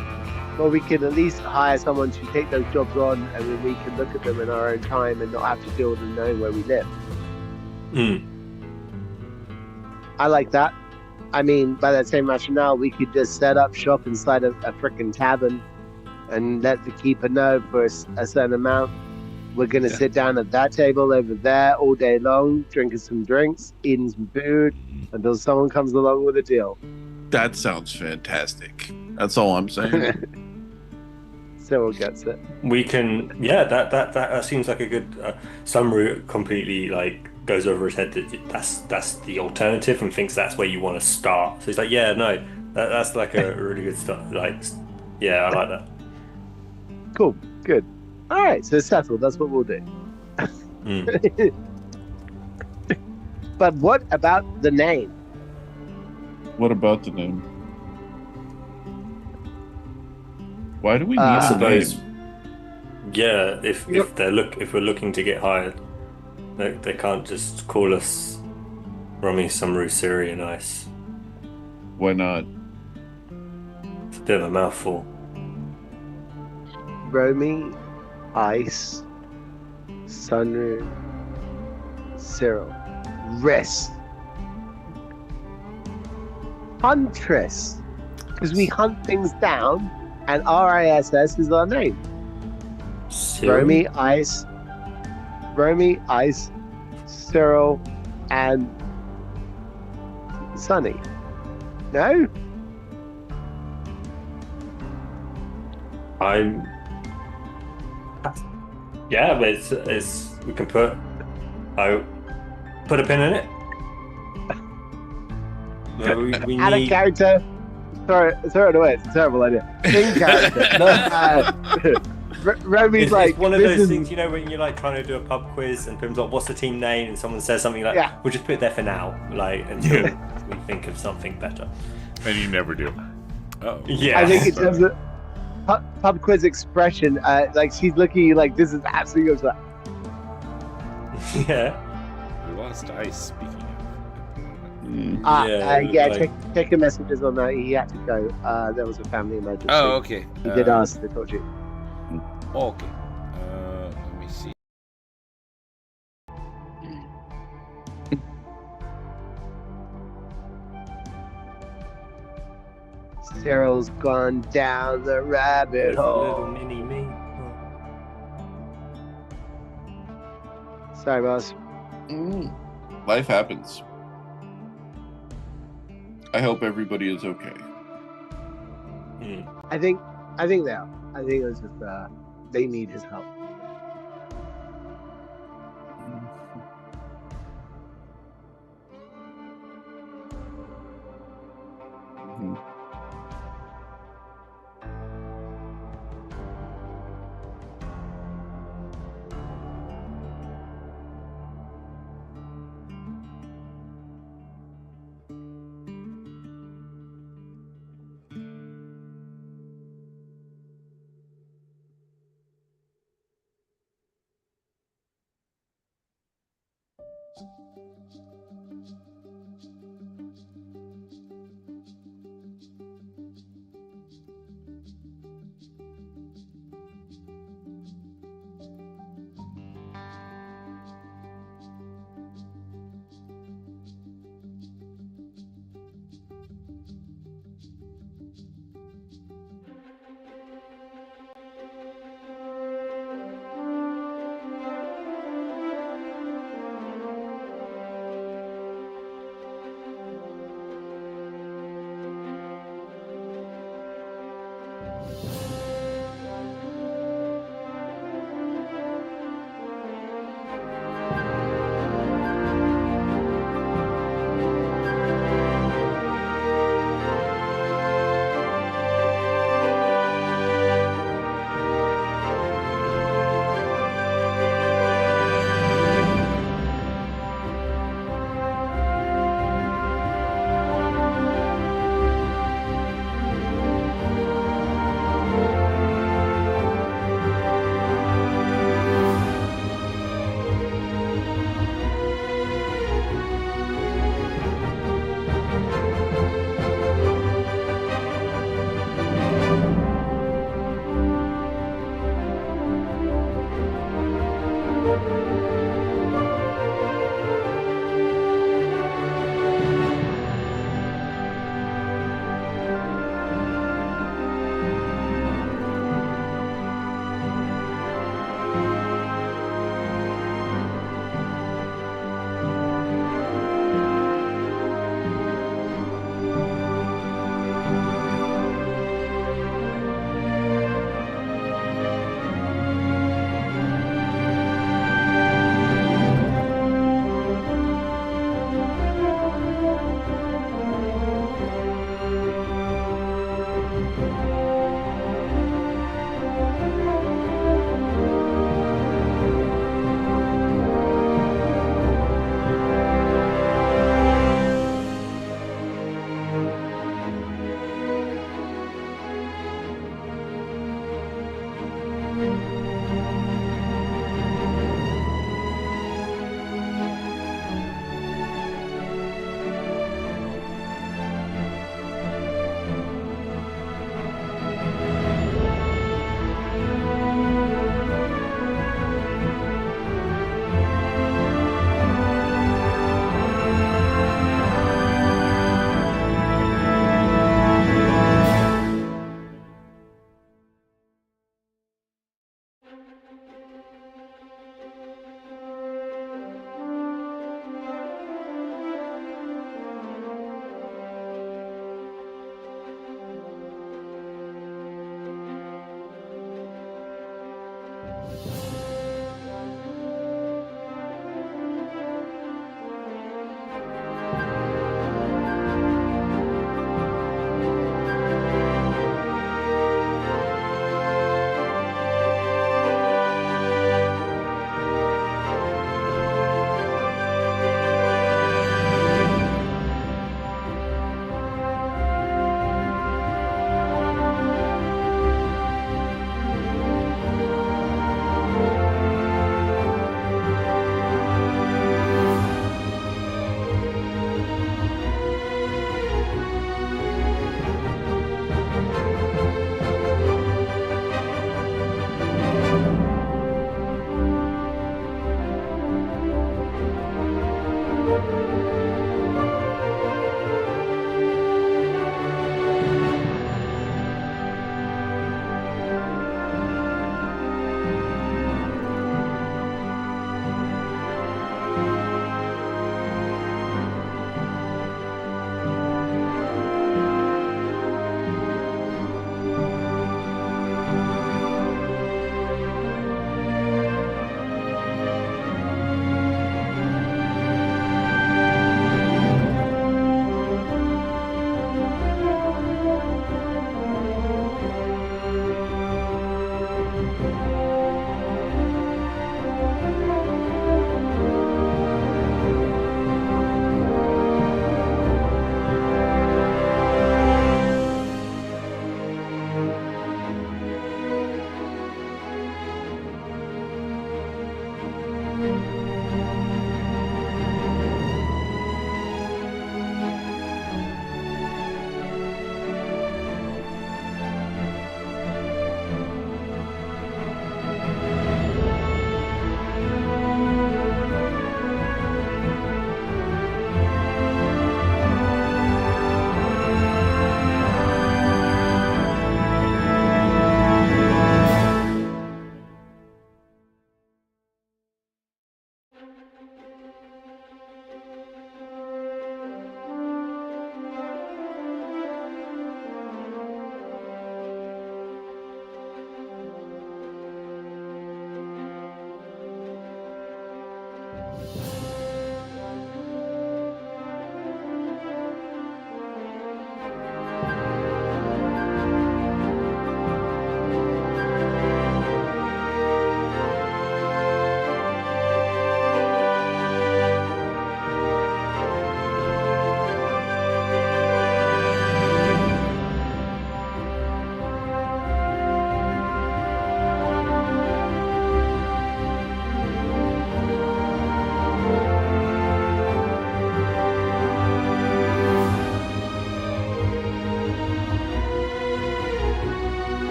Speaker 3: well, we can at least hire someone to take those jobs on, and then we can look at them in our own time and not have to deal with them knowing where we live. I like that. I mean, by that same rationale, we could just set up shop inside a frickin' tavern and let the keeper know for a certain amount. We're going to sit down at that table over there all day long, drinking some drinks, eating some food, until someone comes along with a deal.
Speaker 4: That sounds fantastic. That's all I'm saying.
Speaker 3: Cyril gets it.
Speaker 2: We can, yeah. That seems like a good. Sunru completely goes over his head that that's the alternative and thinks that's where you want to start. So he's like, yeah, no, that's like a really good start. Yeah, I like that.
Speaker 3: Cool, good. All right, so settled. That's what we'll do. But what about the name?
Speaker 4: What about the name? Why do we need
Speaker 2: I
Speaker 4: a
Speaker 2: suppose.
Speaker 4: name?
Speaker 2: Yeah, if we're looking to get hired, they can't just call us Rummy Sumru Siri and Ice.
Speaker 4: Why not?
Speaker 2: It's a bit of a mouthful.
Speaker 3: Romy, Ice, Sunru, Cyril, Riss, Huntress, because we hunt things down, and RISS is our name.
Speaker 2: Cyril?
Speaker 3: Romy, Ice, Cyril, and Sunny. No?
Speaker 2: Yeah, but it's we can put a pin in it. No, we
Speaker 3: Add a
Speaker 2: need
Speaker 3: character. Throw it away. It's a terrible idea. In character. Romy's
Speaker 2: it's one of
Speaker 3: this
Speaker 2: those
Speaker 3: is-
Speaker 2: things, when you're trying to do a pub quiz and people's like, "What's the team name?" and someone says something like,
Speaker 3: Yeah.
Speaker 2: "We'll just put it there for now," until we think of something better.
Speaker 1: And you never do. Oh.
Speaker 2: Yeah,
Speaker 3: I think in terms of pub quiz expression, she's looking at you like this is absolutely absurd.
Speaker 2: yeah.
Speaker 1: We lost Ice, speaking of.
Speaker 3: Check your messages on that. He had to go. There was a family emergency.
Speaker 1: Oh, okay.
Speaker 3: He did ask. I told you.
Speaker 1: Okay. Let me see.
Speaker 3: Cyril's gone down the rabbit
Speaker 2: Little
Speaker 3: hole.
Speaker 2: mini me.
Speaker 3: Sorry, boss.
Speaker 4: Life happens. I hope everybody is okay.
Speaker 3: I think they are. I think it's just they need his help.
Speaker 4: Mhm.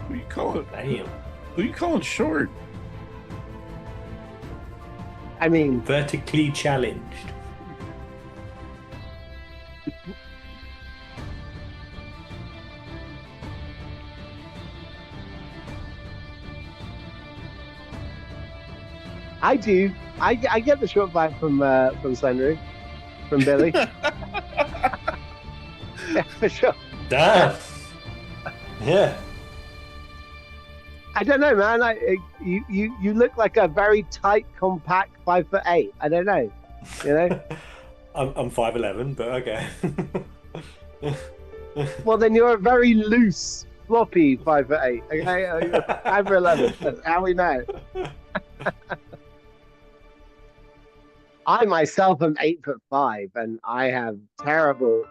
Speaker 4: Who you calling?
Speaker 2: Damn.
Speaker 4: Who you calling short?
Speaker 3: I mean,
Speaker 2: Vertically challenged.
Speaker 3: I do. I get the short vibe from Sunru, from Billy. Yeah, for sure.
Speaker 2: Damn. Yeah.
Speaker 3: I don't know, man. You look like a very tight, compact 5'8". I don't know. You know.
Speaker 2: I'm 5'11", but okay.
Speaker 3: Well, then you're a very loose, floppy 5'8". Okay, 5'11". That's how we know. I myself am 8'5", and I have terrible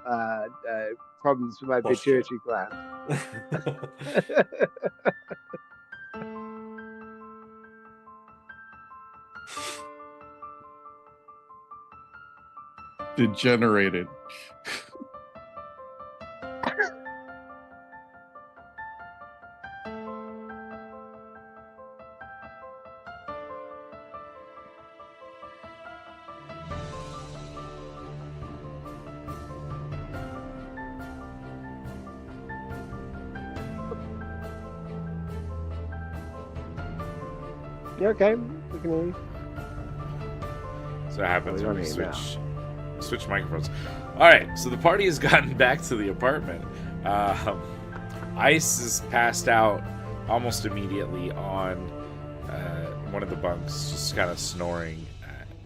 Speaker 3: problems with my
Speaker 2: Posture.
Speaker 3: pituitary gland.
Speaker 4: Degenerated.
Speaker 3: You okay? We can hear you.
Speaker 1: So it happens
Speaker 3: Oh,
Speaker 1: when we
Speaker 3: you're on
Speaker 1: switch microphones. All right, so the party has gotten back to the apartment. Ice is passed out almost immediately on one of the bunks, just kind of snoring.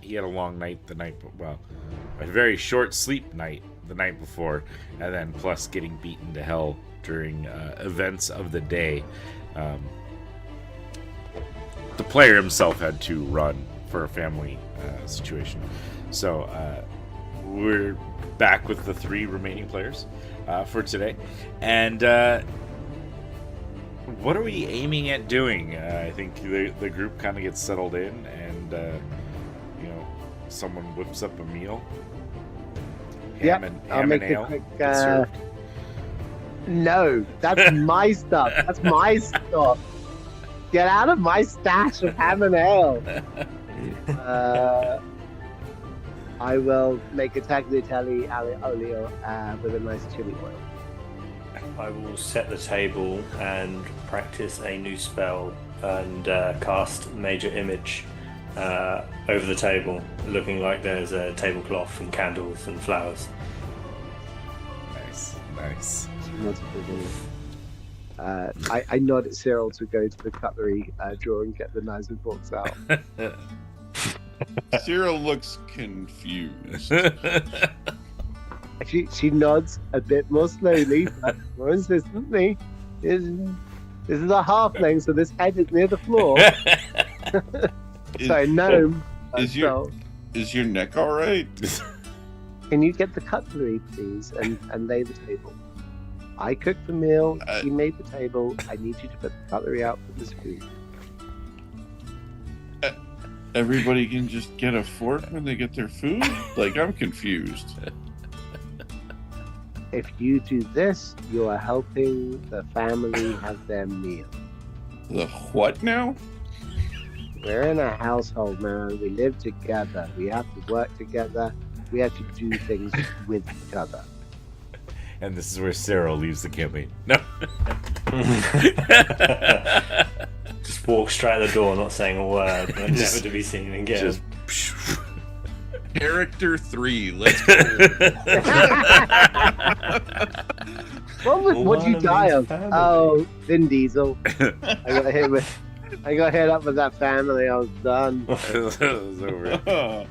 Speaker 1: He had a long night a very short sleep night the night before, and then plus getting beaten to hell during events of the day. The player himself had to run for a family situation. So we're back with the 3 remaining players for today. And what are we aiming at doing? I think the group kind of gets settled in and, someone whips up a meal.
Speaker 3: Yep, I'll
Speaker 1: ham
Speaker 3: make
Speaker 1: and
Speaker 3: a
Speaker 1: ale
Speaker 3: quick.
Speaker 1: gets served.
Speaker 3: No, that's my stuff. That's my stuff. Get out of my stash of ham and ale. I will make a tagliatelle olio with a nice chili oil.
Speaker 2: I will set the table and practice a new spell and cast Major Image over the table, looking like there's a tablecloth and candles and flowers.
Speaker 1: Nice.
Speaker 3: I nod at Cyril to go to the cutlery drawer and get the knives and forks out.
Speaker 4: Cyril looks confused.
Speaker 3: She nods a bit more slowly, but more insistently. This is a halfling, so this head is near the floor. Sorry, gnome.
Speaker 4: Is your neck all right?
Speaker 3: Can you get the cutlery, please, and lay the table? I cooked the meal. He made the table. I need you to put the cutlery out for this food.
Speaker 4: Everybody can just get a fork when they get their food? Like, I'm confused.
Speaker 3: If you do this, you are helping the family have their meal.
Speaker 4: The what now?
Speaker 3: We're in a household, man. We live together. We have to work together. We have to do things with each other.
Speaker 1: And this is where Cyril leaves the campaign. No.
Speaker 2: Just walk straight out the door, not saying a word, and never to be seen again.
Speaker 4: Character 3, let's go.
Speaker 3: What'd you die of?
Speaker 2: Family.
Speaker 3: Oh, Vin Diesel. I got hit up with that family. I was done.
Speaker 1: It was over.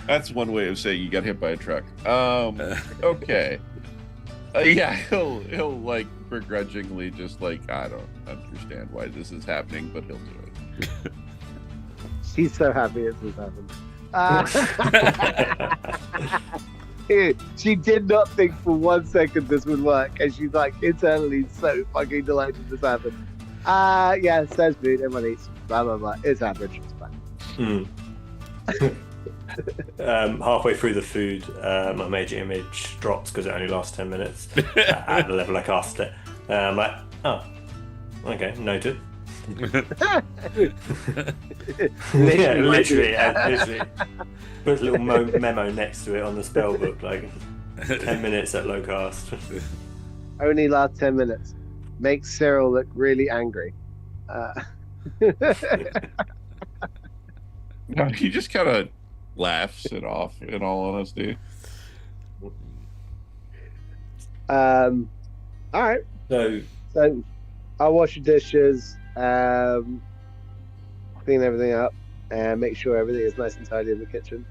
Speaker 4: That's one way of saying you got hit by a truck. Okay. Yeah, he'll like begrudgingly just like, I don't understand why this is happening, but he'll do it.
Speaker 3: She's so happy this has happened. Dude, she did not think for 1 second this would work, and she's like internally so fucking delighted this happened. Yeah, says food, everyone eats, blah blah blah. It's average, it's fine.
Speaker 2: Halfway through the food, my major image drops because it only lasts 10 minutes at the level I cast it. I'm like, oh, okay, noted. Yeah, literally. Put a little memo next to it on the spell book, like 10 minutes at low cast.
Speaker 3: Only last 10 minutes. Makes Cyril look really angry.
Speaker 4: No, he just kind of laughs it off, in all honesty.
Speaker 3: All right.
Speaker 2: So
Speaker 3: So I'll wash the dishes, clean everything up, and make sure everything is nice and tidy in the kitchen.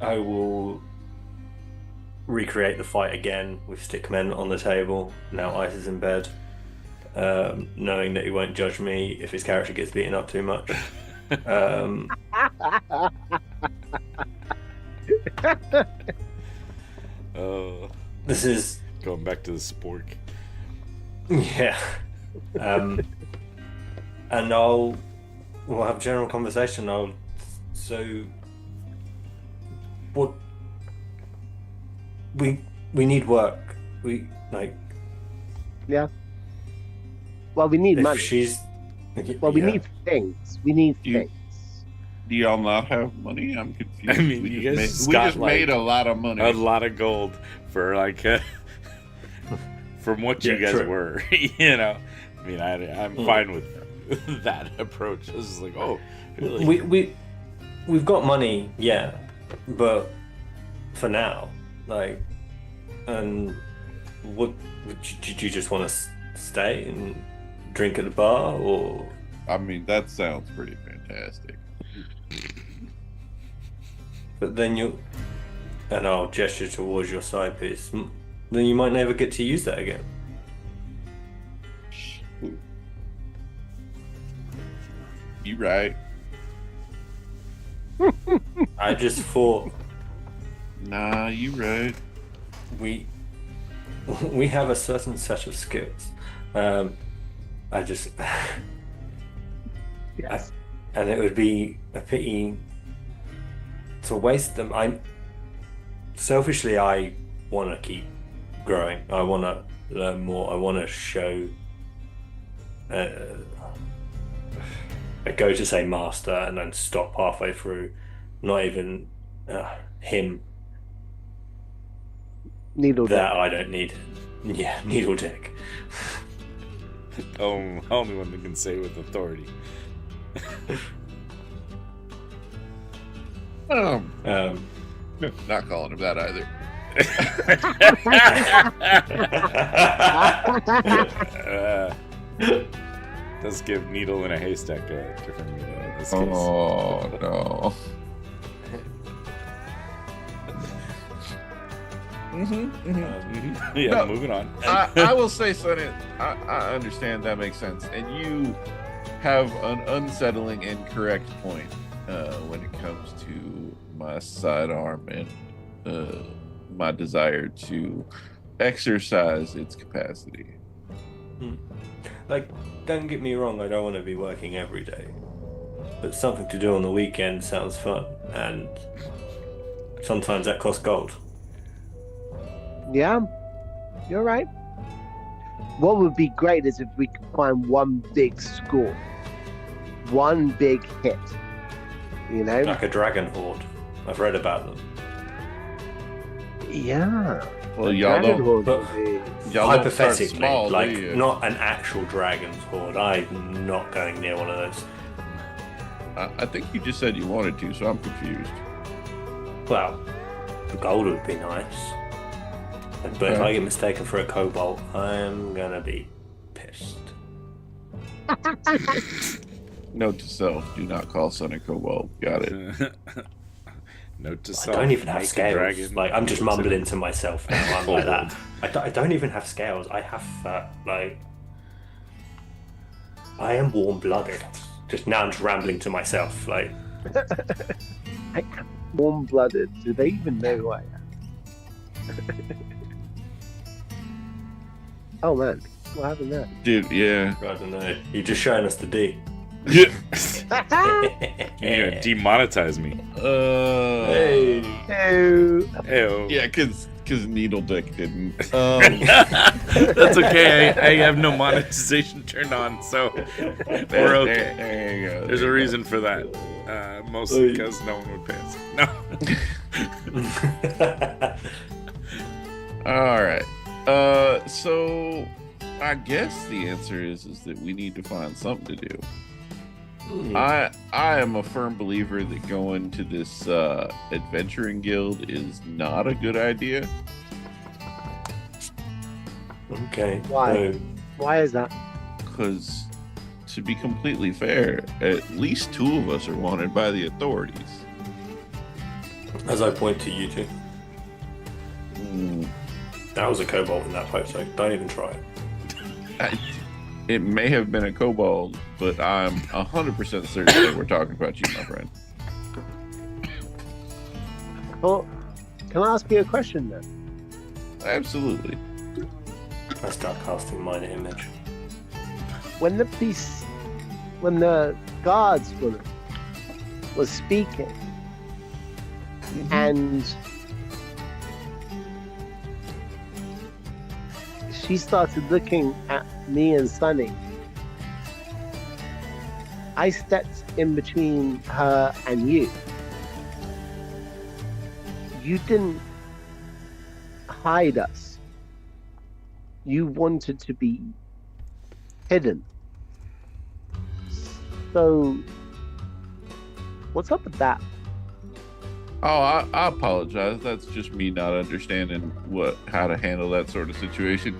Speaker 2: I will recreate the fight again with stickmen on the table. Now Ice is in bed, knowing that he won't judge me if his character gets beaten up too much. This is
Speaker 1: going back to the spork.
Speaker 2: yeah, and we'll have a general conversation. What we need work. We like.
Speaker 3: Yeah. Well, we need
Speaker 2: If
Speaker 3: money.
Speaker 2: she's
Speaker 3: Well, we
Speaker 2: yeah.
Speaker 3: need things. We need
Speaker 4: You-
Speaker 3: things.
Speaker 4: Do y'all not have money? I'm confused.
Speaker 1: I mean, you guys
Speaker 4: we
Speaker 1: got,
Speaker 4: just
Speaker 1: like,
Speaker 4: made a lot of money.
Speaker 1: A lot of gold for like from what you
Speaker 2: Yeah,
Speaker 1: guys
Speaker 2: true.
Speaker 1: were, you know. I mean, I'm fine with that approach. This is like, oh, really?
Speaker 2: We've got money, yeah, but for now, like, and what did you just want to stay and drink at the bar, or?
Speaker 4: I mean, that sounds pretty fantastic.
Speaker 2: But then and I'll gesture towards your side piece. Then you might never get to use that again.
Speaker 4: You right.
Speaker 2: I just thought
Speaker 4: Nah, you right.
Speaker 2: we have a certain set of skills. I just
Speaker 3: Yes.
Speaker 2: and it would be a pity to waste them. Selfishly, I want to keep growing. I want to learn more. I want to show. I go to say master and then stop halfway through. Not even him.
Speaker 3: Needle
Speaker 2: That I don't need. Yeah, needle dick.
Speaker 1: Only one that can say with authority.
Speaker 4: Not calling him that either.
Speaker 1: Does give needle in a haystack a different meaning in this case.
Speaker 4: Oh no.
Speaker 1: Yeah,
Speaker 4: No.
Speaker 1: moving on.
Speaker 4: I will say, Sonny, I understand that makes sense, and you have an unsettling and correct point when it comes to my sidearm and my desire to exercise its capacity.
Speaker 2: Like, don't get me wrong, I don't want to be working every day. But something to do on the weekend sounds fun, and sometimes that costs gold.
Speaker 3: Yeah, you're right. What would be great is if we could find one big score, one big hit. You know?
Speaker 2: Like a dragon horde. I've read about them.
Speaker 3: Yeah.
Speaker 4: Well,
Speaker 3: The
Speaker 4: y'all
Speaker 3: Dragon
Speaker 4: don't.
Speaker 3: Horde
Speaker 2: but-
Speaker 3: would be-
Speaker 4: Y'all don't start
Speaker 2: Hypothetically,
Speaker 4: small,
Speaker 2: like,
Speaker 4: do you?
Speaker 2: not an actual dragon's horde. I'm not going near one of those.
Speaker 4: I think you just said you wanted to, so I'm confused.
Speaker 2: Well, the gold would be nice. But if I get mistaken for a cobalt, I'm gonna be pissed.
Speaker 4: Note to self: do not call Son a Cobalt. Got it.
Speaker 1: Note to
Speaker 2: I
Speaker 1: self.
Speaker 2: don't even have
Speaker 1: make a
Speaker 2: scales.
Speaker 1: dragon.
Speaker 2: Like, I'm just mumbling to myself now. I'm like that.
Speaker 1: Hold.
Speaker 2: I don't even have scales. I have like, I am warm-blooded. Just now, I'm just rambling to myself. Like,
Speaker 3: warm-blooded. Do they even know who I am? Oh man, what happened there?
Speaker 4: Dude, yeah.
Speaker 2: I don't know. You're just showing us the D.
Speaker 1: Yeah. You're gonna demonetize me.
Speaker 2: Hey.
Speaker 3: Oh,
Speaker 1: Ew.
Speaker 4: Yeah, because Because Needle Dick didn't.
Speaker 1: That's okay. I have no monetization turned on, so we're okay.
Speaker 4: There you go.
Speaker 1: There's a reason for that. Mostly because no one would pay us. No.
Speaker 4: All right. So I guess the answer is that we need to find something to do. I am a firm believer that going to this adventuring guild is not a good idea.
Speaker 2: Okay.
Speaker 3: Why?
Speaker 2: So,
Speaker 3: Why is that?
Speaker 4: Because, to be completely fair, at least 2 of us are wanted by the authorities.
Speaker 2: as I point to you two, that was a kobold in that pipe, so don't even try it.
Speaker 4: It may have been a kobold, but I'm 100% certain that we're talking about you, my friend.
Speaker 3: Well, can I ask you a question then?
Speaker 4: Absolutely.
Speaker 2: I start casting minor image.
Speaker 3: When the guards woman was speaking, and she started looking at me and Sunny, I stepped in between her and you. You didn't hide us. You wanted to be hidden. So, what's up with that?
Speaker 4: Oh, I apologize. That's just me not understanding how to handle that sort of situation.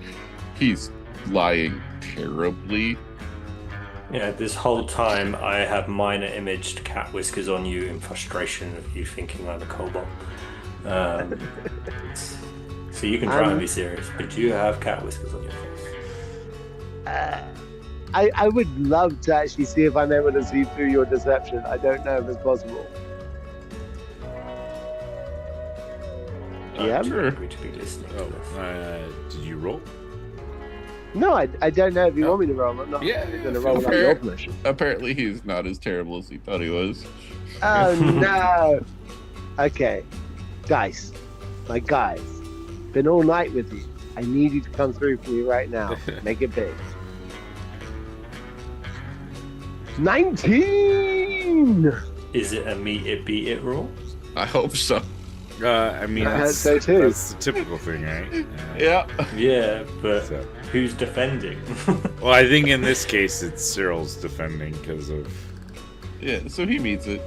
Speaker 4: He's lying terribly.
Speaker 2: Yeah, this whole time I have minor imaged cat whiskers on you in frustration of you thinking I'm a kobold. So you can try and be serious, but you have cat whiskers on your face.
Speaker 3: I would love to actually see if I'm able to see through your deception. I don't know if it's possible. Yeah,
Speaker 2: I'm angry to be listening to this.
Speaker 1: Did you roll?
Speaker 3: No, I don't know if you want me to roll. I'm not
Speaker 1: Yeah,
Speaker 3: going to roll without your permission.
Speaker 4: Apparently, he's not as terrible as he thought he was.
Speaker 3: Oh no! Okay, guys, my guys, been all night with you. I need you to come through for me right now. Make it big. 19.
Speaker 2: Is it a meet it, beat it rule?
Speaker 4: I hope so.
Speaker 1: I mean,
Speaker 3: I
Speaker 1: that's,
Speaker 3: hope so too.
Speaker 1: that's the typical thing, right?
Speaker 4: Yeah.
Speaker 2: Yeah, but
Speaker 1: So-
Speaker 2: who's defending?
Speaker 1: Well, I think in this case it's Cyril's defending because of.
Speaker 4: Yeah, so he meets it.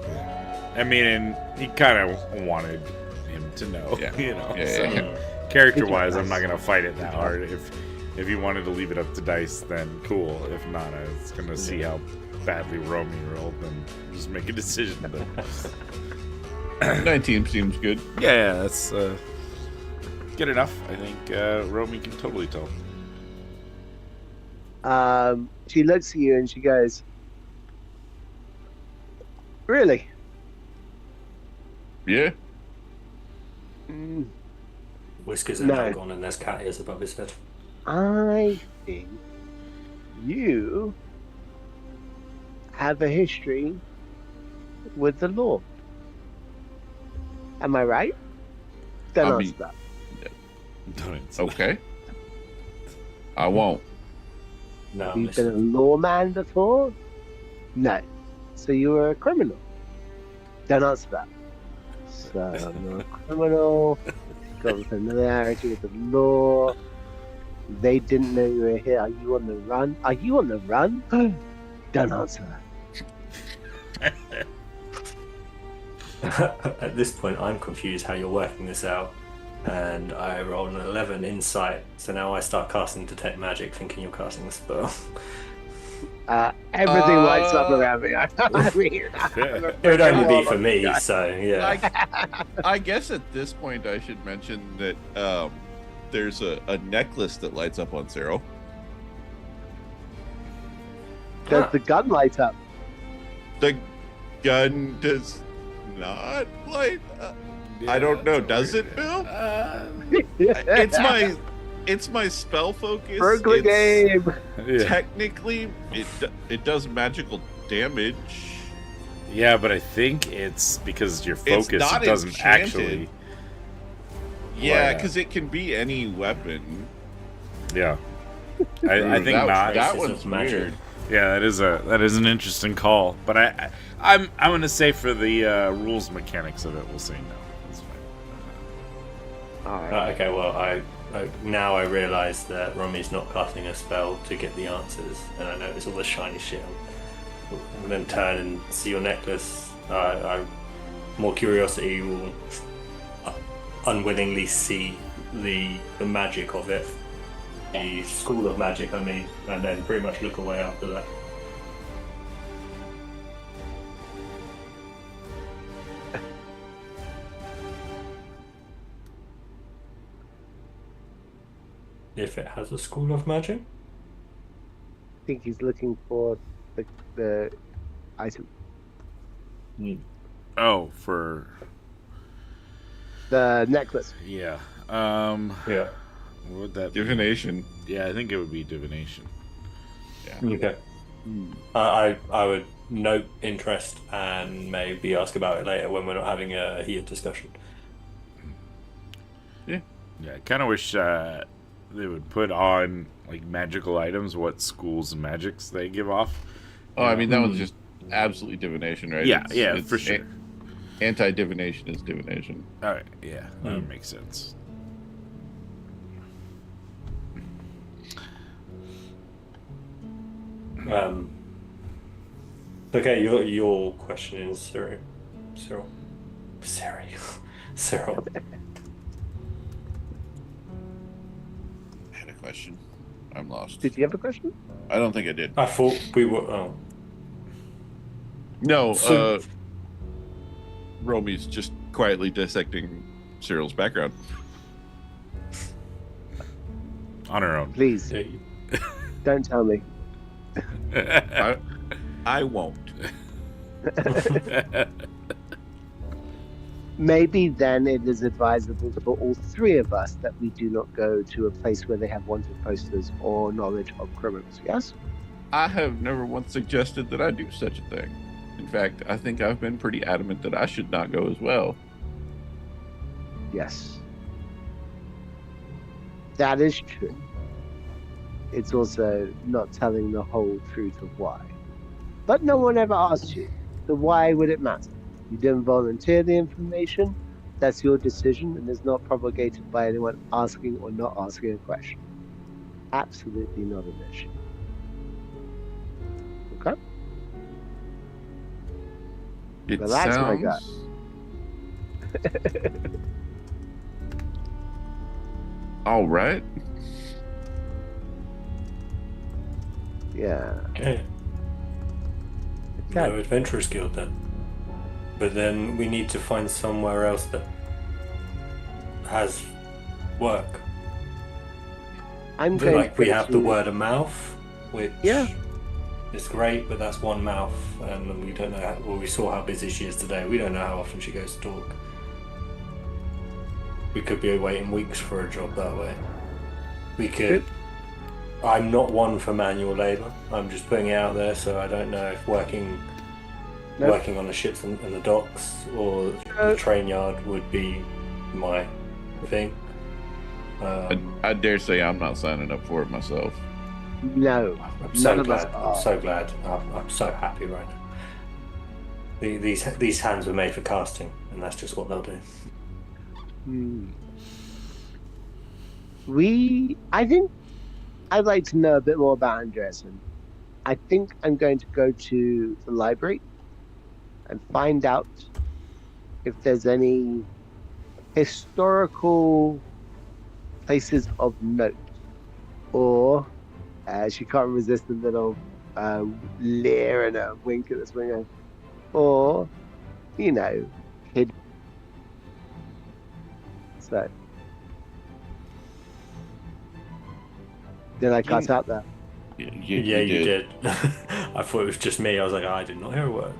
Speaker 1: I mean, and he kind of wanted him to know,
Speaker 4: Yeah.
Speaker 1: you know.
Speaker 4: Yeah,
Speaker 1: So
Speaker 4: yeah.
Speaker 1: character-wise, I'm not gonna fight it that hard. If you wanted to leave it up to dice, then cool. If not, I was gonna see how badly Romy rolled and just make a decision. But
Speaker 4: 19 seems good.
Speaker 1: yeah, that's good enough. I think Romy can totally tell.
Speaker 3: She looks at you and she goes, "Really?
Speaker 4: Yeah.
Speaker 2: Whiskers are
Speaker 3: No.
Speaker 2: now gone and there's cat ears above his head.
Speaker 3: I think you have a history with the law. Am I right? Don't
Speaker 4: I
Speaker 3: answer
Speaker 4: mean-
Speaker 3: that.
Speaker 1: Don't answer.
Speaker 4: Okay. I won't.
Speaker 2: No, I'm
Speaker 3: You've been
Speaker 2: listening.
Speaker 3: a lawman before? No. So you were a criminal? Don't answer that. So I'm a criminal. Got familiarity with the law. They didn't know you were here. Are you on the run? Are you on the run? Don't answer that.
Speaker 2: At this point, I'm confused how you're working this out. And I rolled an 11 insight, so now I start casting Detect Magic, thinking you're casting the spell.
Speaker 3: Everything lights up around me. I mean,
Speaker 2: It would only be for me, so yeah.
Speaker 4: I guess at this point I should mention that there's a necklace that lights up on Cyril.
Speaker 3: Does the gun light up?
Speaker 4: The gun does not light up. I don't know. Does it, Bill? It's my spell focus.
Speaker 3: Burglar
Speaker 4: It's-
Speaker 3: game.
Speaker 1: Yeah.
Speaker 4: Technically, it does magical damage.
Speaker 1: Yeah, but I think it's because your
Speaker 4: It's
Speaker 1: focus
Speaker 4: not
Speaker 1: doesn't
Speaker 4: enchanted.
Speaker 1: actually.
Speaker 4: Yeah, because it can be any weapon.
Speaker 1: Yeah. I think not.
Speaker 2: Traces
Speaker 4: That
Speaker 2: of
Speaker 4: one's
Speaker 2: magic.
Speaker 4: weird.
Speaker 1: Yeah, that is an interesting call, but I'm gonna say for the rules mechanics of it, we'll say no. That's fine.
Speaker 3: All right.
Speaker 2: Okay, well, now I realise that Romi's not casting a spell to get the answers, and I notice all the shiny shit. And then turn and see your necklace. More curiosity will unwillingly see the magic of it, the school of magic, I mean, and then pretty much look away after that. If it has a school of magic?
Speaker 3: I think he's looking for the item.
Speaker 1: Oh, for
Speaker 3: The necklace.
Speaker 1: yeah.
Speaker 2: Yeah.
Speaker 1: What would that be?
Speaker 4: Divination.
Speaker 1: Yeah, I think it would be divination.
Speaker 2: Okay. I would note interest and maybe ask about it later when we're not having a heated discussion.
Speaker 1: Yeah, I kind of wish they would put on like magical items, what schools and magics they give off.
Speaker 4: Oh, I mean, that was just absolutely divination, right?
Speaker 1: Yeah, for sure.
Speaker 4: Anti-divination is divination.
Speaker 1: All right, yeah, that would make sense.
Speaker 2: Okay, your question is Cyril. Cyril.
Speaker 4: I had a question. I'm lost.
Speaker 3: Did you have a question?
Speaker 4: I don't think I did.
Speaker 2: I thought we were. Oh.
Speaker 4: No,
Speaker 2: So-
Speaker 4: Romi's just quietly dissecting Cyril's background.
Speaker 1: On her own.
Speaker 3: Please,
Speaker 2: Yeah,
Speaker 3: don't tell me.
Speaker 4: I won't.
Speaker 3: Maybe then it is advisable for all three of us that we do not go to a place where they have wanted posters or knowledge of criminals. Yes?
Speaker 4: I have never once suggested that I do such a thing. In fact, I think I've been pretty adamant that I should not go as well.
Speaker 3: Yes. That is true. It's also not telling the whole truth of why. But no one ever asked you. So why would it matter? You didn't volunteer the information. That's your decision and is not propagated by anyone asking or not asking a question. Absolutely not an issue. Okay?
Speaker 4: It
Speaker 3: Well, that's what I
Speaker 4: sounds...
Speaker 3: got.
Speaker 4: All right.
Speaker 3: Yeah.
Speaker 2: Okay. No Adventurers Guild then. But then we need to find somewhere else that has work.
Speaker 3: I'm
Speaker 2: But
Speaker 3: going
Speaker 2: like
Speaker 3: to
Speaker 2: we
Speaker 3: go
Speaker 2: have the
Speaker 3: through-
Speaker 2: word of mouth, which
Speaker 3: Yeah.
Speaker 2: is great, but that's one mouth, and we don't know. Well, we saw how busy she is today. We don't know how often she goes to talk. We could be waiting weeks for a job that way. We could. I'm not one for manual labour. I'm just putting it out there, so I don't know if working on the ships and the docks or the train yard would be my thing.
Speaker 4: I dare say I'm not signing up for it myself.
Speaker 3: No.
Speaker 2: I'm so
Speaker 3: None of us
Speaker 2: glad.
Speaker 3: are.
Speaker 2: I'm so glad. I'm so happy right now. These hands were made for casting, and that's just what they'll do.
Speaker 3: I think I'd like to know a bit more about Andreessen. I think I'm going to go to the library and find out if there's any historical places of note, or she can't resist a little leer and a wink at this window, or hidden. So did I cut out there?
Speaker 2: Yeah, you did. I thought it was just me. I was like, I did not hear a word.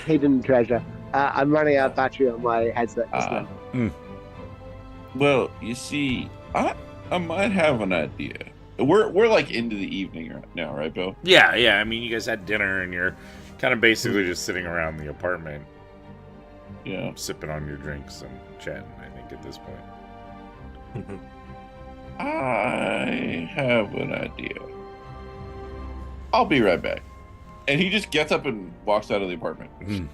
Speaker 3: Hidden treasure. I'm running out of battery on my headset just now.
Speaker 4: Well, you see, I might have an idea. We're like into the evening right now, right, Bill?
Speaker 1: Yeah. I mean, you guys had dinner and you're kind of basically just sitting around the apartment,
Speaker 4: Yeah.
Speaker 1: sipping on your drinks and chatting. I think at this point.
Speaker 4: I have an idea. I'll be right back. And he just gets up and walks out of the apartment.
Speaker 1: Mhm.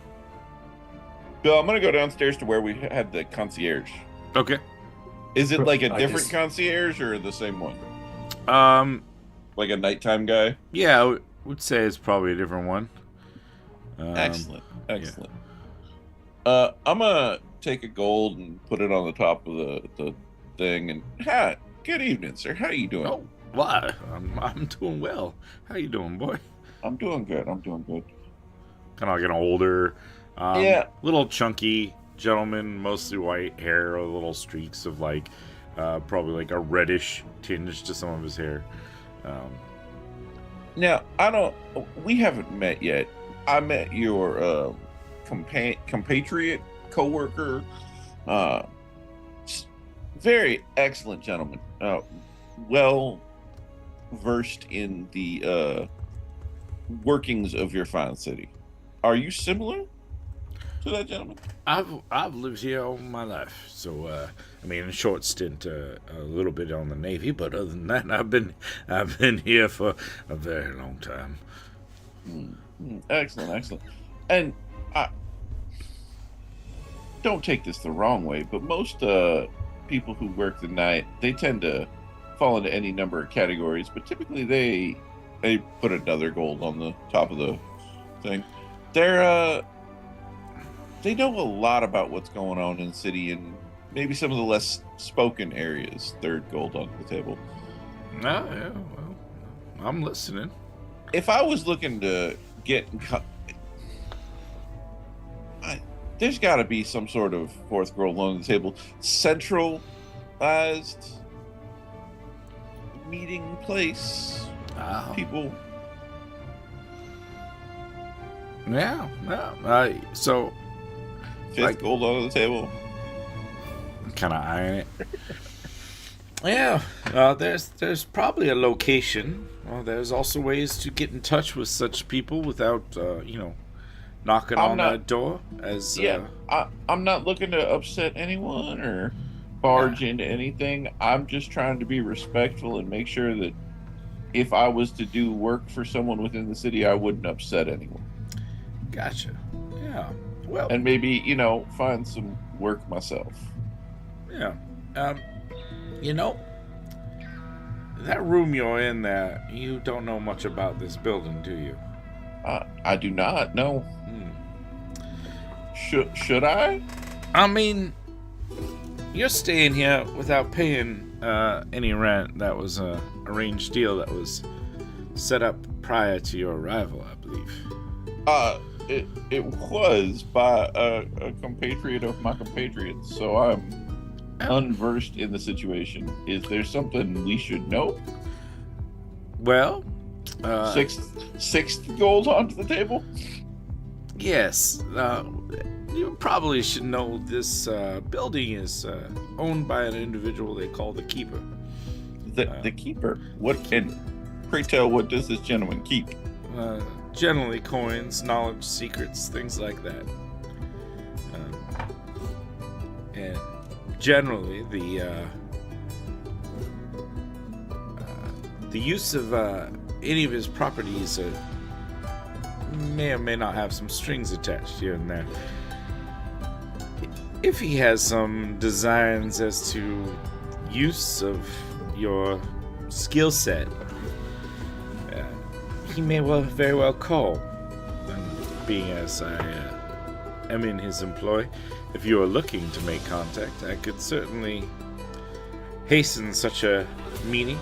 Speaker 4: Bill, I'm gonna go downstairs to where we had the concierge.
Speaker 1: Okay.
Speaker 4: Is it like a
Speaker 2: I
Speaker 4: different
Speaker 2: just-
Speaker 4: concierge or the same one?
Speaker 1: Like
Speaker 4: a nighttime guy?
Speaker 1: Yeah, I would say it's probably a different one.
Speaker 4: Excellent. I'm gonna take a gold and put it on the top of the thing. And hi, good evening, sir. How you doing?
Speaker 1: Oh, why? I'm doing well. How you doing, boy?
Speaker 4: I'm doing good.
Speaker 1: Kind of like an older,
Speaker 4: Yeah.
Speaker 1: little chunky gentleman, mostly white hair, with little streaks of like, probably like a reddish tinge to some of his hair.
Speaker 4: Now, we haven't met yet. I met your compatriot, co-worker, very excellent gentleman, well versed in the workings of your fine city. Are you similar to that gentleman?
Speaker 1: I've lived here all my life, so I mean, a short stint, a little bit on the Navy, but other than that, I've been here for a very long time.
Speaker 4: Excellent. And don't take this the wrong way, but most people who work the night, they tend to fall into any number of categories, but typically they put another gold on the top of the thing. They know a lot about what's going on in the city and maybe some of the less spoken areas. Third gold on the table.
Speaker 1: Oh, yeah, well, I'm listening.
Speaker 4: If I was looking to get there's got to be some sort of fourth gold on the table, centralized meeting place.
Speaker 1: Oh.
Speaker 4: People.
Speaker 1: Yeah. So
Speaker 4: Fifth
Speaker 1: like-
Speaker 4: gold on the table.
Speaker 1: kind of eyeing it. Yeah, there's probably a location. Well, there's also ways to get in touch with such people without, knocking
Speaker 4: I'm
Speaker 1: on
Speaker 4: not-
Speaker 1: that door. As
Speaker 4: I'm not looking to upset anyone or barge into anything. I'm just trying to be respectful and make sure that if I was to do work for someone within the city, I wouldn't upset anyone.
Speaker 1: gotcha. Yeah. Well,
Speaker 4: And maybe, find some work myself.
Speaker 1: yeah. That room you're in there, you don't know much about this building, do you?
Speaker 4: I do not know.
Speaker 1: Hmm.
Speaker 4: Should I?
Speaker 1: I mean, you're staying here without paying any rent. That was a arranged deal that was set up prior to your arrival, I believe.
Speaker 4: It was by a compatriot of my compatriots, so I'm unversed in the situation. Is there something we should know?
Speaker 1: Well,
Speaker 4: Sixth gold onto the table?
Speaker 1: yes. You probably should know this building is owned by an individual they call the Keeper.
Speaker 4: The keeper. What? And pray tell, what does this gentleman keep?
Speaker 1: Generally coins, knowledge, secrets, things like that. And generally, the use of any of his properties may or may not have some strings attached here and there. If he has some designs as to use of your skill set, he may very well call. And being as I am in his employ, if you are looking to make contact, I could certainly hasten such a meeting.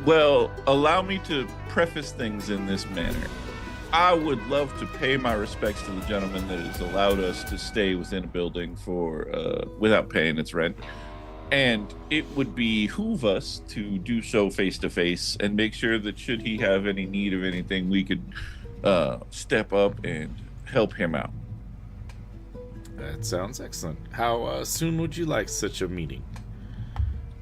Speaker 4: Well, allow me to preface things in this manner. I would love to pay my respects to the gentleman that has allowed us to stay within a building for without paying its rent. And it would behoove us to do so face to face and make sure that should he have any need of anything, we could step up and help him out.
Speaker 1: That sounds excellent. How soon would you like such a meeting?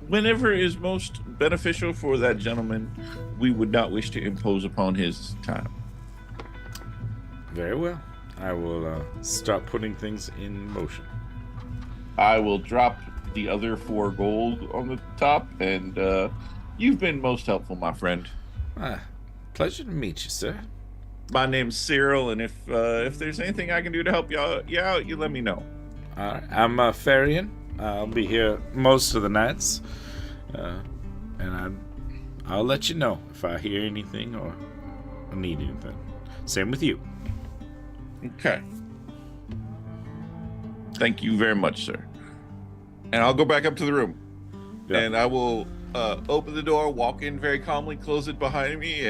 Speaker 4: Whenever is most beneficial for that gentleman, we would not wish to impose upon his time.
Speaker 1: Very well. I will start putting things in motion.
Speaker 4: I will drop the other 4 gold on the top, and you've been most helpful, my friend.
Speaker 1: Pleasure to meet you, sir.
Speaker 4: My name's Cyril, and if there's anything I can do to help you out, you let me know.
Speaker 1: All right, I'm Farian. I'll be here most of the nights, and I'll let you know if I hear anything or need anything. Same with you.
Speaker 4: Okay. Thank you very much, sir. And I'll go back up to the room, and I will open the door, walk in very calmly, close it behind me,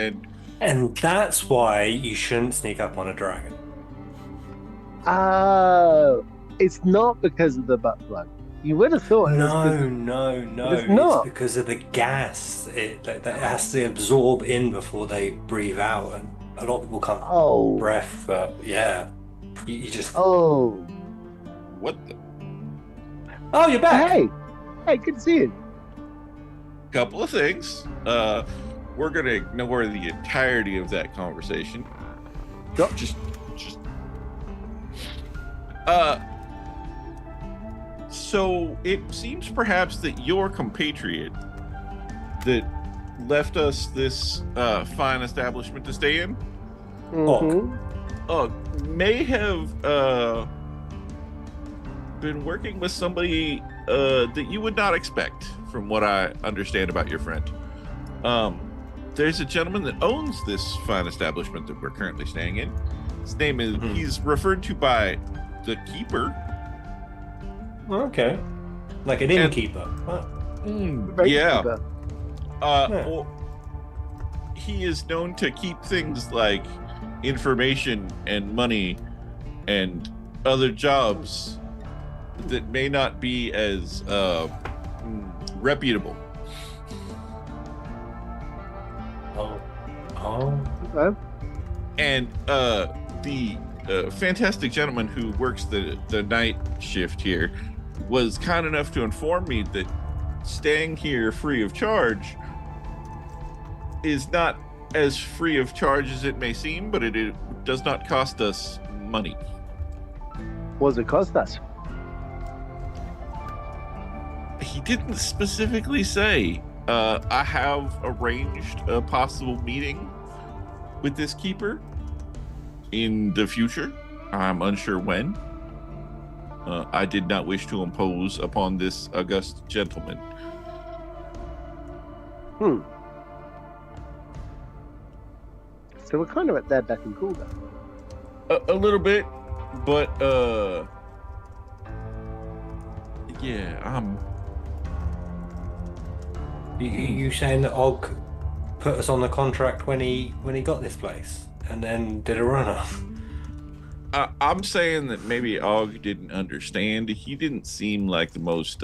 Speaker 2: And that's why you shouldn't sneak up on a dragon.
Speaker 3: It's not because of the butt plug. You would have thought.
Speaker 2: No.
Speaker 3: It's not.
Speaker 2: It's because of the gas that has to absorb in before they breathe out, and a lot of people can't breath. But yeah, you just.
Speaker 3: Oh.
Speaker 4: what the?
Speaker 2: Oh, you're back.
Speaker 3: Hey, good to see you.
Speaker 4: Couple of things. We're gonna ignore the entirety of that conversation.
Speaker 3: Yep.
Speaker 4: Just. So it seems perhaps that your compatriot that left us this fine establishment to stay in, may have been working with somebody that you would not expect, from what I understand about your friend. There's a gentleman that owns this fine establishment that we're currently staying in. His name is, he's referred to by the keeper.
Speaker 2: Okay. Like an innkeeper.
Speaker 4: Yeah.
Speaker 3: Keeper.
Speaker 4: Well, he is known to keep things like information and money and other jobs that may not be as reputable.
Speaker 3: Okay.
Speaker 4: And the fantastic gentleman who works the night shift here was kind enough to inform me that staying here free of charge is not as free of charge as it may seem, but it does not cost us money.
Speaker 3: What does it cost us?
Speaker 4: He didn't specifically say. I have arranged a possible meeting with this keeper in the future. I'm unsure when. I did not wish to impose upon this august gentleman.
Speaker 3: So we're kind of at their beck and call then.
Speaker 4: A little bit, but yeah,
Speaker 2: You saying that Og put us on the contract when he got this place and then did a runoff?
Speaker 4: I'm saying that maybe Og didn't understand. He didn't seem like the most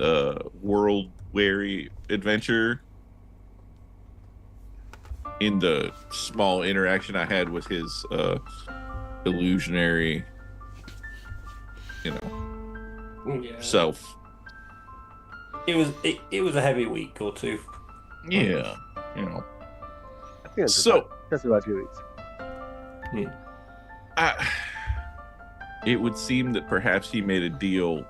Speaker 4: world-weary adventurer in the small interaction I had with his illusionary, self.
Speaker 2: It was a heavy week or two.
Speaker 4: Yeah,
Speaker 3: I think that's about 2 weeks.
Speaker 4: It would seem that perhaps he made a deal.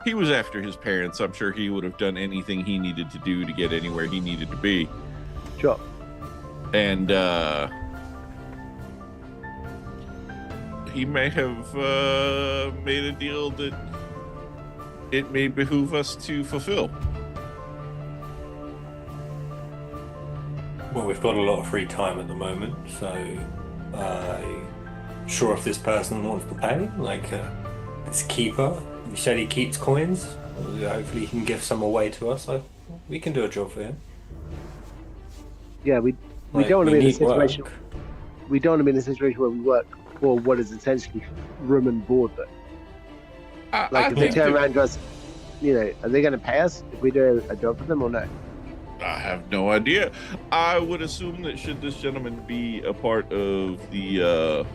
Speaker 4: He was after his parents. I'm sure he would have done anything he needed to do to get anywhere he needed to be.
Speaker 3: Sure.
Speaker 4: And he may have made a deal that it may behoove us to fulfill.
Speaker 2: Well, we've got a lot of free time at the moment, so sure if this person wants to pay, like this keeper. You said he keeps coins. Hopefully he can give some away to us. So we can do a job for him.
Speaker 3: Yeah, we don't want to be in a situation. We don't want to be in a situation where we work for what is essentially room and board. But if they turn around to us, are they going to pay us if we do a job for them or no?
Speaker 4: I have no idea. I would assume that should this gentleman be a part of the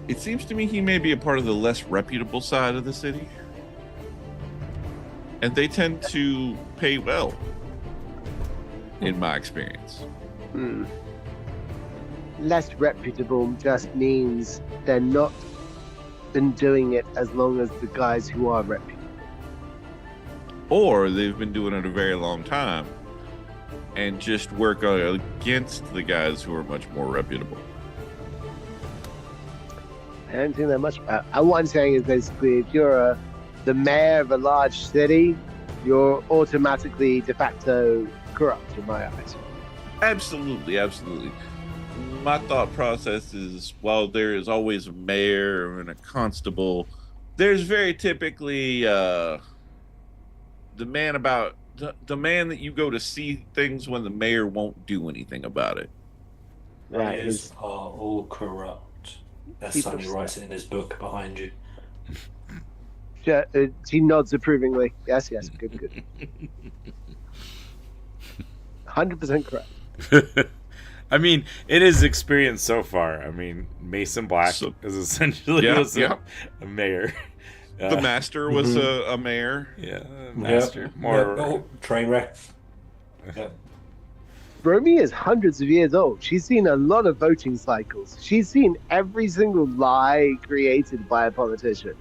Speaker 4: it seems to me he may be a part of the less reputable side of the city. And they tend to pay well, in my experience.
Speaker 3: Less reputable just means they're not been doing it as long as the guys who are reputable.
Speaker 4: or they've been doing it a very long time and just work against the guys who are much more reputable.
Speaker 3: I don't think that much about. What I'm saying is basically, if you're the mayor of a large city, you're automatically de facto corrupt in my eyes.
Speaker 4: Absolutely, absolutely. My thought process is, while there is always a mayor and a constable, there's very typically the man that you go to see things when the mayor won't do anything about it.
Speaker 3: Right.
Speaker 2: Mayors are all corrupt. As Sonny writes it in his book behind you.
Speaker 3: She nods approvingly. Yes, good. 100% correct.
Speaker 1: I mean, it is experience so far. I mean, Mason Black is essentially a mayor.
Speaker 4: The master was a mayor.
Speaker 1: Yeah, master. More
Speaker 2: train wreck. Yeah.
Speaker 3: Romy is hundreds of years old. She's seen a lot of voting cycles. She's seen every single lie created by a politician.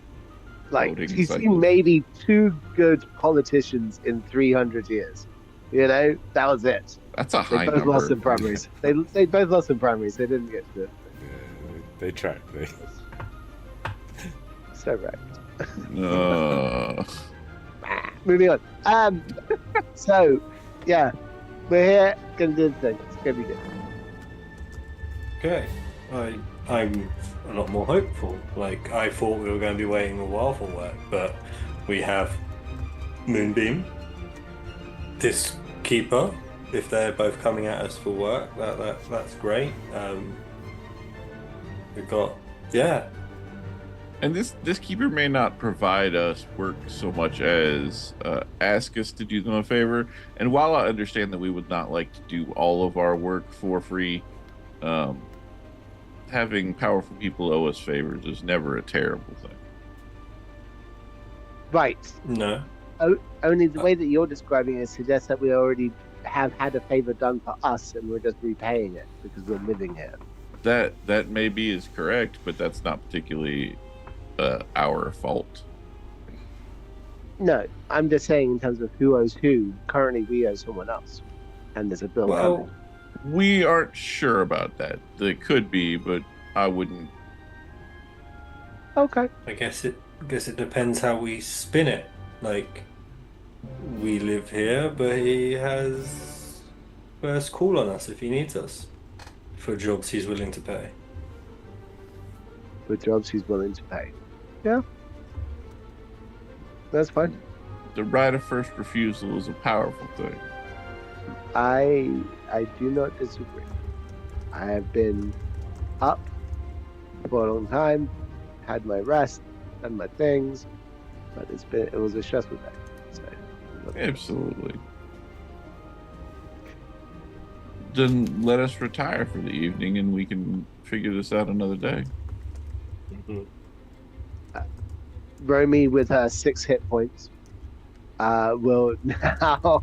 Speaker 3: Like, she's seen maybe 2 good politicians in 300 years. You know, that was it.
Speaker 4: That's a high
Speaker 3: number. They both lost in primaries. They both lost in primaries. They didn't get to it.
Speaker 1: They tried.
Speaker 3: So right. Moving on. So, yeah. We're here, gonna do the thing. It's gonna be good.
Speaker 2: Okay. I'm a lot more hopeful. Like, I thought we were going to be waiting a while for work, but we have Moonbeam, this keeper, if they're both coming at us for work, that's great. We've got,
Speaker 4: And this keeper may not provide us work so much as ask us to do them a favor. And while I understand that we would not like to do all of our work for free, having powerful people owe us favors is never a terrible thing.
Speaker 3: Right.
Speaker 2: No.
Speaker 3: Only the way that you're describing it suggests that we already have had a favor done for us and we're just repaying it because we're living here.
Speaker 4: That maybe is correct, but that's not particularly our fault.
Speaker 3: No, I'm just saying in terms of who owes who. Currently, we owe someone else, and there's a bill coming.
Speaker 4: We aren't sure about that. They could be, but I wouldn't.
Speaker 3: Okay.
Speaker 2: I guess it depends how we spin it. Like, we live here, but he has first call on us if he needs us for jobs he's willing to pay.
Speaker 3: For jobs he's willing to pay. Yeah. That's fine.
Speaker 4: The right of first refusal is a powerful thing.
Speaker 3: I do not disagree. I have been up for a long time, had my rest, done my things, but it was a stressful day. So,
Speaker 4: absolutely. Then let us retire for the evening and we can figure this out another day.
Speaker 2: Mm-hmm.
Speaker 3: Romy, with her 6 hit points, will now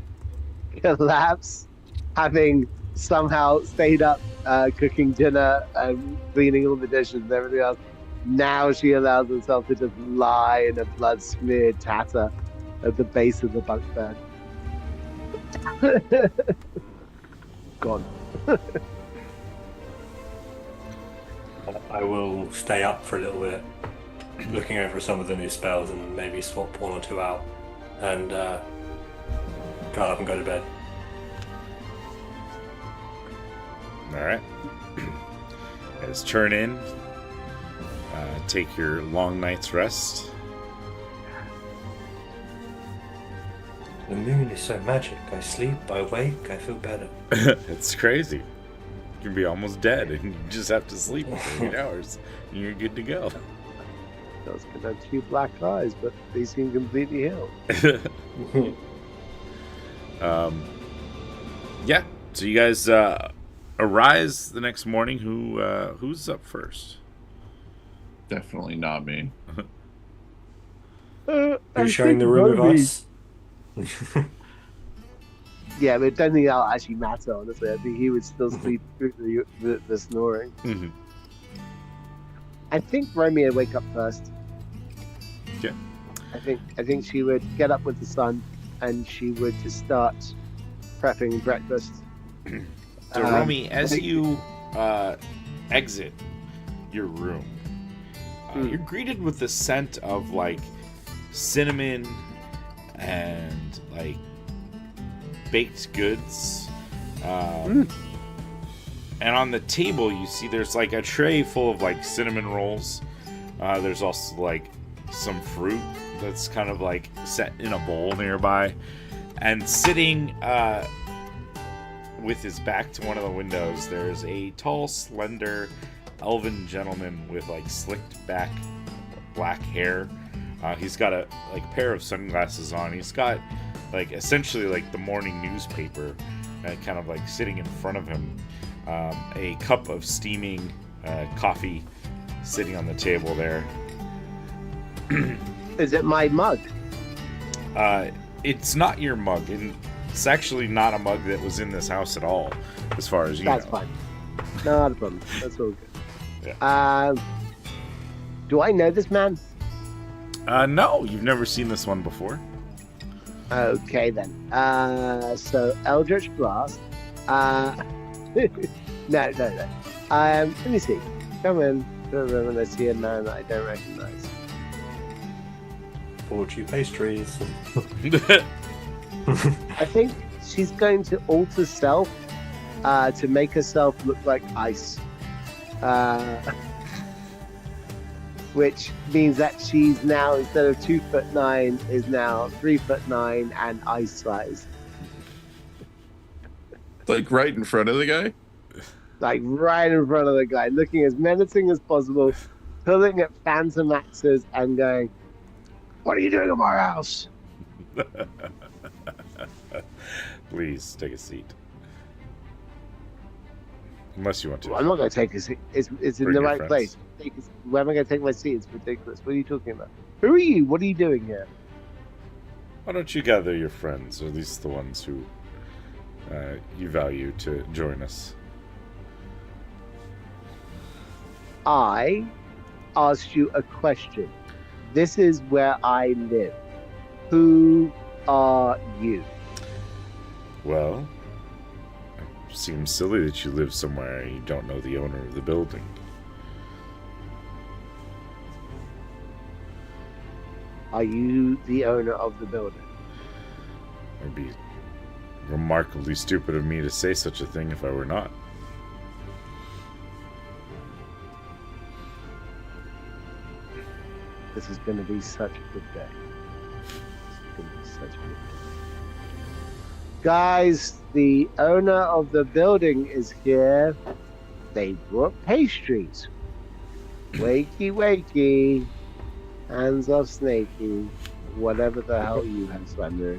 Speaker 3: collapse, having somehow stayed up cooking dinner and cleaning all the dishes and everything else. Now she allows herself to just lie in a blood-smeared tatter at the base of the bunk bed. Gone.
Speaker 2: I will stay up for a little bit, looking over some of the new spells and maybe swap 1 or 2 out, and go up and go to bed.
Speaker 1: Alright. Guys, turn in. Take your long night's rest.
Speaker 2: The moon is so magic. I sleep, I wake, I feel better.
Speaker 1: It's crazy. You can be almost dead and you just have to sleep for 8 hours and you're good to go.
Speaker 3: Those could have 2 black eyes, but they seem completely healed.
Speaker 1: Yeah. So you guys arise the next morning. Who's up first?
Speaker 4: Definitely not me.
Speaker 2: Who's sharing the room with us?
Speaker 3: Yeah, but I don't think that'll actually matter, honestly. I think he would still sleep through the snoring.
Speaker 1: Mm-hmm.
Speaker 3: I think Romy would wake up first.
Speaker 1: Yeah.
Speaker 3: I think she would get up with the sun, and she would just start prepping breakfast.
Speaker 1: So, Romy, as you exit your room, you're greeted with the scent of like cinnamon and like baked goods. And on the table, you see there's like a tray full of like cinnamon rolls. There's also like some fruit that's kind of like set in a bowl nearby. And sitting with his back to one of the windows, there's a tall, slender, elven gentleman with like slicked back black hair. He's got a like pair of sunglasses on. He's got like essentially like the morning newspaper kind of like sitting in front of him. A cup of steaming coffee sitting on the table there.
Speaker 3: Is it my mug?
Speaker 1: It's not your mug, and it's actually not a mug that was in this house at all, as far as you
Speaker 3: That's
Speaker 1: know.
Speaker 3: fine. Not a problem. That's all good.
Speaker 1: Yeah.
Speaker 3: Do I know this man?
Speaker 1: No, you've never seen this one before.
Speaker 3: Okay then. So Eldritch Blast. No. Let me see. Come in to a room and I see a man that I don't recognize.
Speaker 2: Bought you pastries.
Speaker 3: I think she's going to alter self to make herself look like ice. Which means that she's now, instead of 2'9", is now 3'9" and ice size.
Speaker 4: Like right in front of the guy?
Speaker 3: Like right in front of the guy, looking as menacing as possible, pulling at phantom axes and going, "What are you doing in my house?"
Speaker 1: Please take a seat. Unless you want to.
Speaker 3: Well, I'm not going to take a seat. It's in
Speaker 1: Bring
Speaker 3: the
Speaker 1: your
Speaker 3: right
Speaker 1: friends.
Speaker 3: place. Where am I going to take my seat? It's ridiculous. What are you talking about? Who are you? What are you doing here?
Speaker 1: Why don't you gather your friends, or at least the ones who you value, to join us?
Speaker 3: I asked you a question. This is where I live. Who are you?
Speaker 1: Well, it seems silly that you live somewhere and you don't know the owner of the building.
Speaker 3: Are you the owner of the building?
Speaker 1: It would be remarkably stupid of me to say such a thing if I were not.
Speaker 3: This is going to be such a good day. This is going to be such a good day. Guys, the owner of the building is here. They brought pastries. Wakey, wakey. Hands off Snakey. Whatever the hell you have, Slender.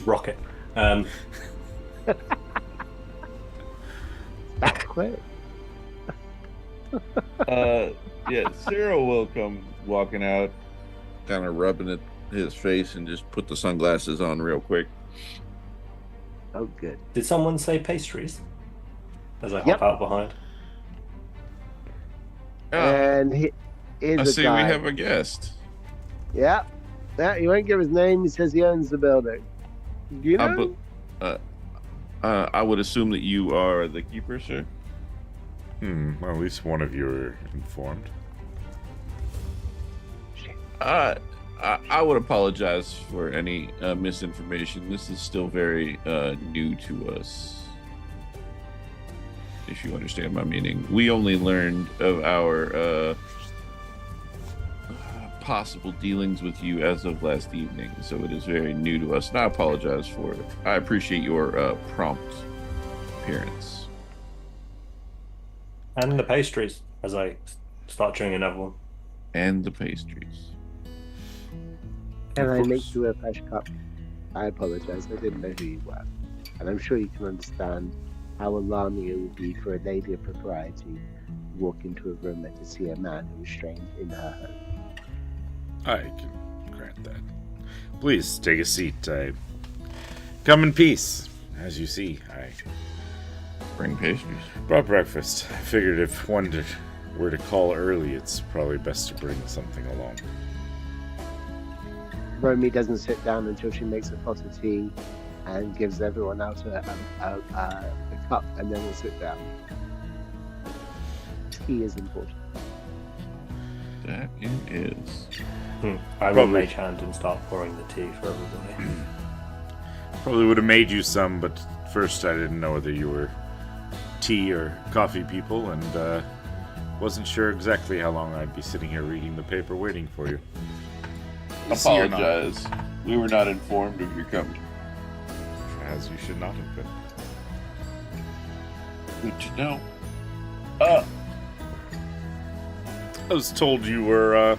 Speaker 2: Rocket.
Speaker 3: That quick.
Speaker 4: Yeah, Cyril will come walking out, kind of rubbing at his face and just put the sunglasses on real quick.
Speaker 3: Oh, good.
Speaker 2: Did someone say pastries? As I hop
Speaker 3: Yep.
Speaker 2: out behind.
Speaker 3: And
Speaker 4: I
Speaker 3: here's a
Speaker 4: see
Speaker 3: guy.
Speaker 4: we have a guest.
Speaker 3: Yeah. Yeah, he won't give his name. He says he owns the building. Do you know?
Speaker 4: I would assume that you are the keeper, sir.
Speaker 1: Well, at least one of you are informed.
Speaker 4: I would apologize for any misinformation. This is still very new to us, if you understand my meaning. We only learned of our possible dealings with you as of last evening, so it is very new to us, and I apologize for it. I appreciate your prompt appearance.
Speaker 2: And the pastries, as I start chewing another one.
Speaker 4: And the pastries.
Speaker 3: Can
Speaker 1: Of
Speaker 3: I
Speaker 1: course.
Speaker 3: make you a fresh cup? I apologize. I didn't know who you were. And I'm sure you can understand how alarming it would be for a lady of propriety to walk into a room and to see a man who is strange in her home.
Speaker 1: I can grant that. Please take a seat. I come in peace. As you see, I
Speaker 4: Bring pastries.
Speaker 1: brought breakfast. I figured if one were to call early, it's probably best to bring something along.
Speaker 3: Romy doesn't sit down until she makes a pot of tea and gives everyone out a cup, and then we'll sit down. Tea is important.
Speaker 4: That it is.
Speaker 2: I will
Speaker 1: Probably.
Speaker 2: mage hand and start pouring the tea for everybody.
Speaker 1: Probably would have made you some, but first I didn't know whether you were tea or coffee people, and wasn't sure exactly how long I'd be sitting here reading the paper waiting for you. See, you're not-
Speaker 4: Apologize. We were not informed of your coming.
Speaker 1: As you should not have been.
Speaker 4: Good to know.
Speaker 1: I was told you were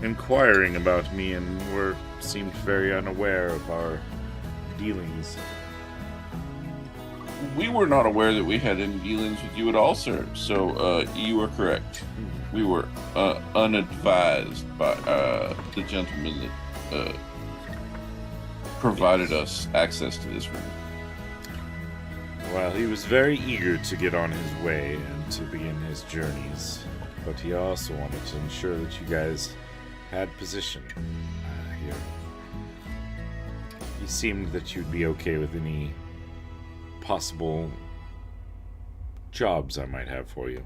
Speaker 1: inquiring about me and seemed very unaware of our dealings.
Speaker 4: We were not aware that we had any dealings with you at all, sir. So you were correct. We were unadvised by the gentleman that provided us access to this room.
Speaker 1: Well, he was very eager to get on his way and to begin his journeys, but he also wanted to ensure that you guys had position here. He seemed that you'd be okay with any possible jobs I might have for you.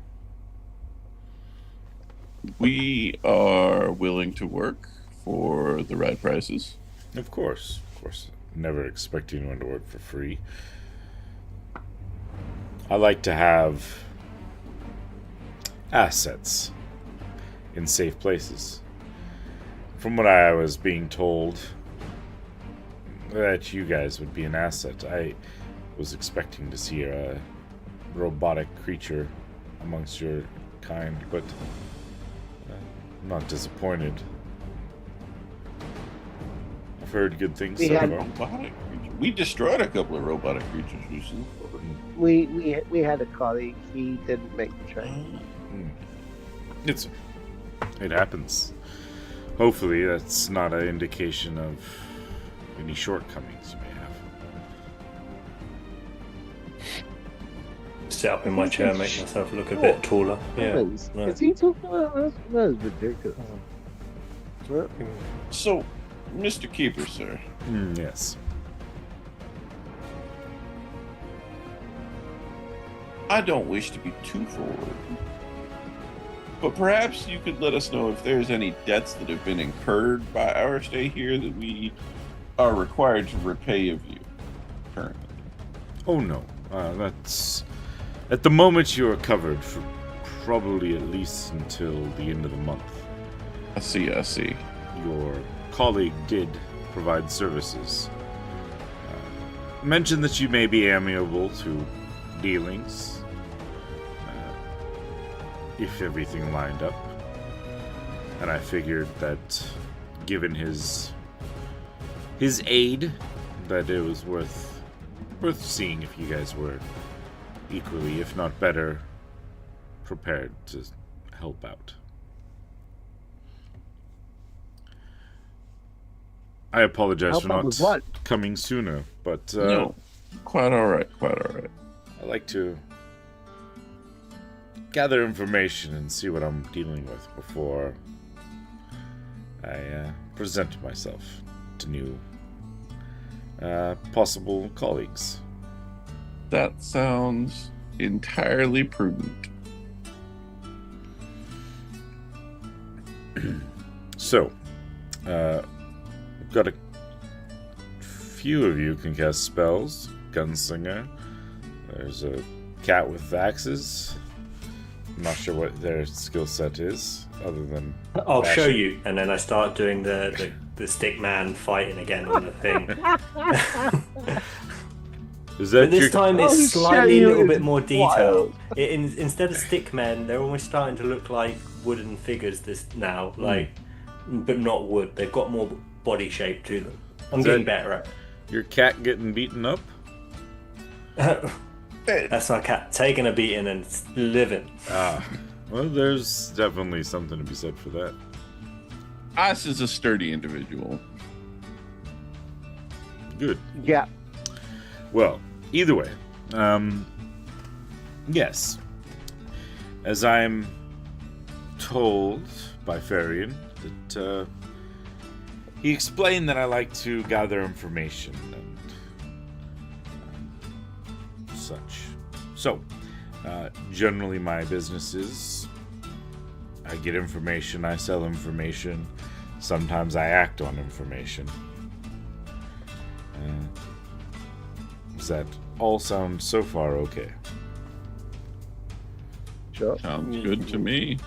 Speaker 4: We are willing to work for the right prices.
Speaker 1: Of course. Never expect anyone to work for free. I like to have assets in safe places. From what I was being told, that you guys would be an asset. I was expecting to see a robotic creature amongst your kind, but I'm not disappointed. I've heard good things
Speaker 3: We
Speaker 1: so
Speaker 3: had-
Speaker 1: far.
Speaker 4: Robotic creatures. We destroyed a couple of robotic creatures recently.
Speaker 3: We had a colleague. He didn't make the train.
Speaker 1: It happens. Hopefully that's not an indication of any shortcomings you may have.
Speaker 2: Sit up in my chair, make myself look a bit taller. Yeah.
Speaker 3: Heavens,
Speaker 2: Right.
Speaker 3: is he talking about us? That is ridiculous.
Speaker 4: So, Mr. Keeper, sir,
Speaker 1: Yes.
Speaker 4: I don't wish to be too forward, but perhaps you could let us know if there's any debts that have been incurred by our stay here that we are required to repay of you currently.
Speaker 1: Oh no. That's at the moment you are covered for probably at least until the end of the month.
Speaker 4: I see.
Speaker 1: Your colleague did provide services. Mentioned that you may be amiable to dealings if everything lined up. And I figured that given his aid, that it was worth seeing if you guys were equally, if not better, prepared to help out. I apologize
Speaker 3: Help
Speaker 1: for
Speaker 3: out
Speaker 1: not
Speaker 3: with what?
Speaker 1: coming sooner, but
Speaker 4: No, quite all right.
Speaker 1: I like to gather information and see what I'm dealing with before I present myself to new possible colleagues.
Speaker 4: That sounds entirely prudent.
Speaker 1: So, got a few of you can cast spells. Gunslinger. There's a cat with axes. I'm not sure what their skill set is, other than
Speaker 2: I'll show
Speaker 1: bashing.
Speaker 2: you, and then I start doing the stick man fighting again on the thing.
Speaker 1: Is that
Speaker 2: But this
Speaker 1: your...
Speaker 2: time
Speaker 3: Oh,
Speaker 2: it's slightly a
Speaker 3: show you
Speaker 2: little
Speaker 3: is
Speaker 2: bit more detailed.
Speaker 3: wild.
Speaker 2: Instead of stick men, they're almost starting to look like wooden figures this now, but not wood. They've got more body shape to them. I'm
Speaker 1: Is
Speaker 2: getting
Speaker 1: that-
Speaker 2: better at
Speaker 1: your cat getting beaten up?
Speaker 2: it. That's our cat taking a beating and living.
Speaker 1: Well, there's definitely something to be said for that.
Speaker 4: Us is a sturdy individual.
Speaker 1: Good.
Speaker 3: Yeah.
Speaker 1: Well, either way, yes. As I'm told by Farian that he explained that I like to gather information and such. So, generally my business is I get information, I sell information, sometimes I act on information. Does that all sound so far okay?
Speaker 3: Sure.
Speaker 4: Sounds good to me.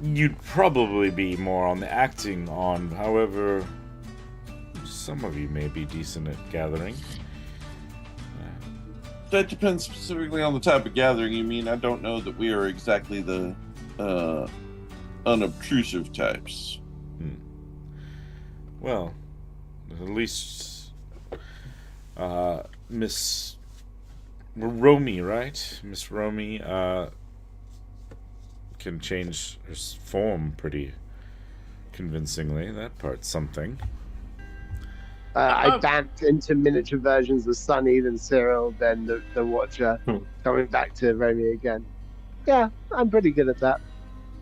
Speaker 1: You'd probably be more on the acting on, however, some of you may be decent at gathering.
Speaker 4: That depends specifically on the type of gathering you mean. I don't know that we are exactly the unobtrusive types.
Speaker 1: Well, at least Miss Romy, right? Miss Romy can change her form pretty convincingly. That part's something.
Speaker 3: I danced into miniature versions of Sunny, then Cyril, then the Watcher, coming back to Romy again. Yeah, I'm pretty good at that.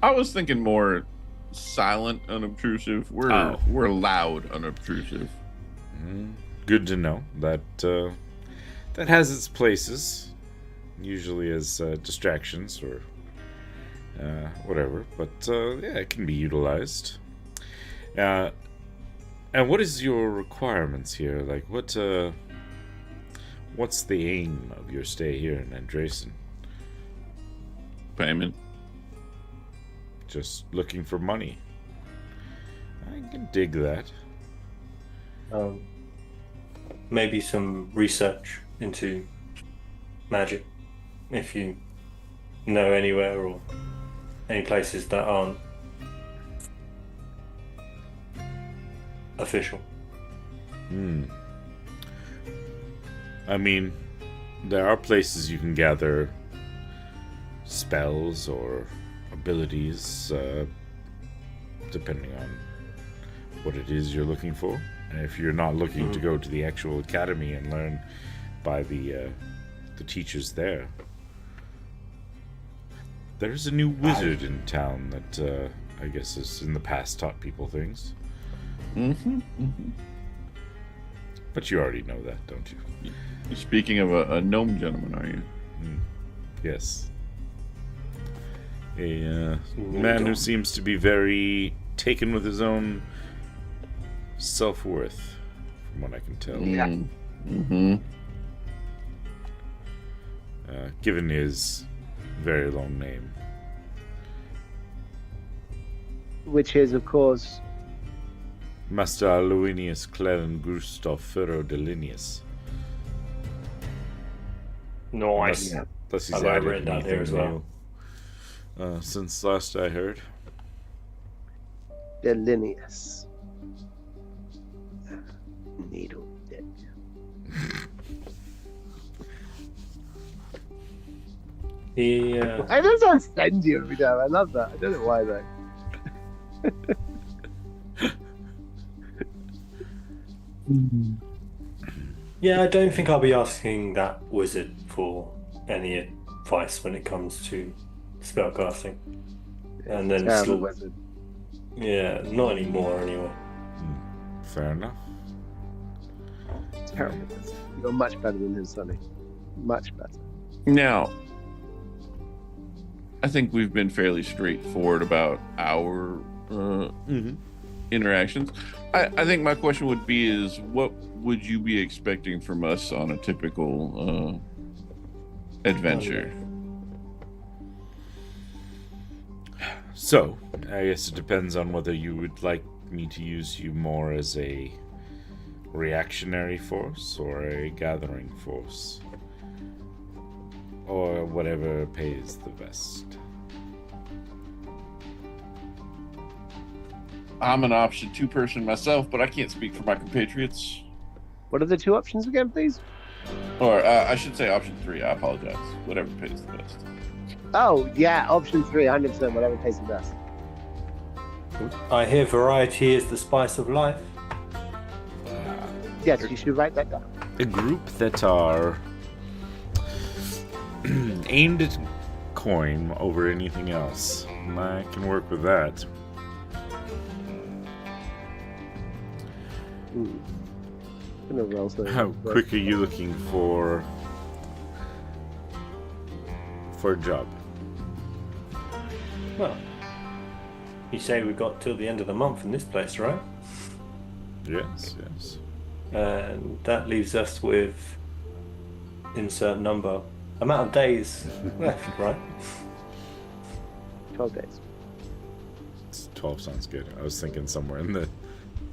Speaker 4: I was thinking more silent, unobtrusive. We're loud, unobtrusive.
Speaker 1: Good to know. That has its places, usually as distractions or whatever. But yeah, it can be utilized. And what is your requirements here? Like, what's the aim of your stay here in Andrason?
Speaker 4: Payment.
Speaker 1: Just looking for money. I can dig that.
Speaker 2: Maybe some research into magic, if you know anywhere or any places that aren't official.
Speaker 1: I mean, there are places you can gather spells or abilities, depending on what it is you're looking for. And if you're not looking to go to the actual academy and learn by the teachers there, there's a new wizard in town that I guess has in the past taught people things. But you already know that, don't you?
Speaker 4: Speaking of a gnome gentleman, are you?
Speaker 1: Yes. A man who seems to be very taken with his own self-worth, from what I can tell.
Speaker 3: Yeah.
Speaker 1: Given his very long name.
Speaker 3: Which is, of course,
Speaker 1: Master Aloysius Cleren Gustav Furro Delinius.
Speaker 2: Nice.
Speaker 1: Plus he's
Speaker 2: I've
Speaker 1: added
Speaker 2: read that there as
Speaker 1: anything new, since last I heard.
Speaker 3: Delinius. Needle dick. I just want to send you every time. I love that. I don't know why though.
Speaker 2: Yeah, I don't think I'll be asking that wizard for any advice when it comes to spellcasting. And then
Speaker 3: Terrible wizard.
Speaker 2: yeah, not anymore anyway.
Speaker 1: Fair enough.
Speaker 3: Terrible wizard. You're much better than him, Sonny. Much better.
Speaker 4: Now, I think we've been fairly straightforward about our interactions. I think my question would be is, what would you be expecting from us on a typical adventure?
Speaker 1: So, I guess it depends on whether you would like me to use you more as a reactionary force or a gathering force. Or whatever pays the best.
Speaker 4: I'm an option 2 person myself, but I can't speak for my compatriots.
Speaker 3: What are the two options again, please?
Speaker 4: Or I should say option 3. I apologize. Whatever pays the best.
Speaker 3: Oh, yeah, option 3, 100%, whatever pays the best.
Speaker 2: I hear variety is the spice of life.
Speaker 3: Yes, you should write that down.
Speaker 1: A group that are aimed at coin over anything else. I can work with that.
Speaker 3: Gonna roll something.
Speaker 1: How quick are you looking for a job?
Speaker 2: Well, you say we got till the end of the month in this place, right?
Speaker 1: Yes.
Speaker 2: And that leaves us with insert number amount of days left, right?
Speaker 3: 12 days.
Speaker 1: 12 sounds good. I was thinking somewhere in the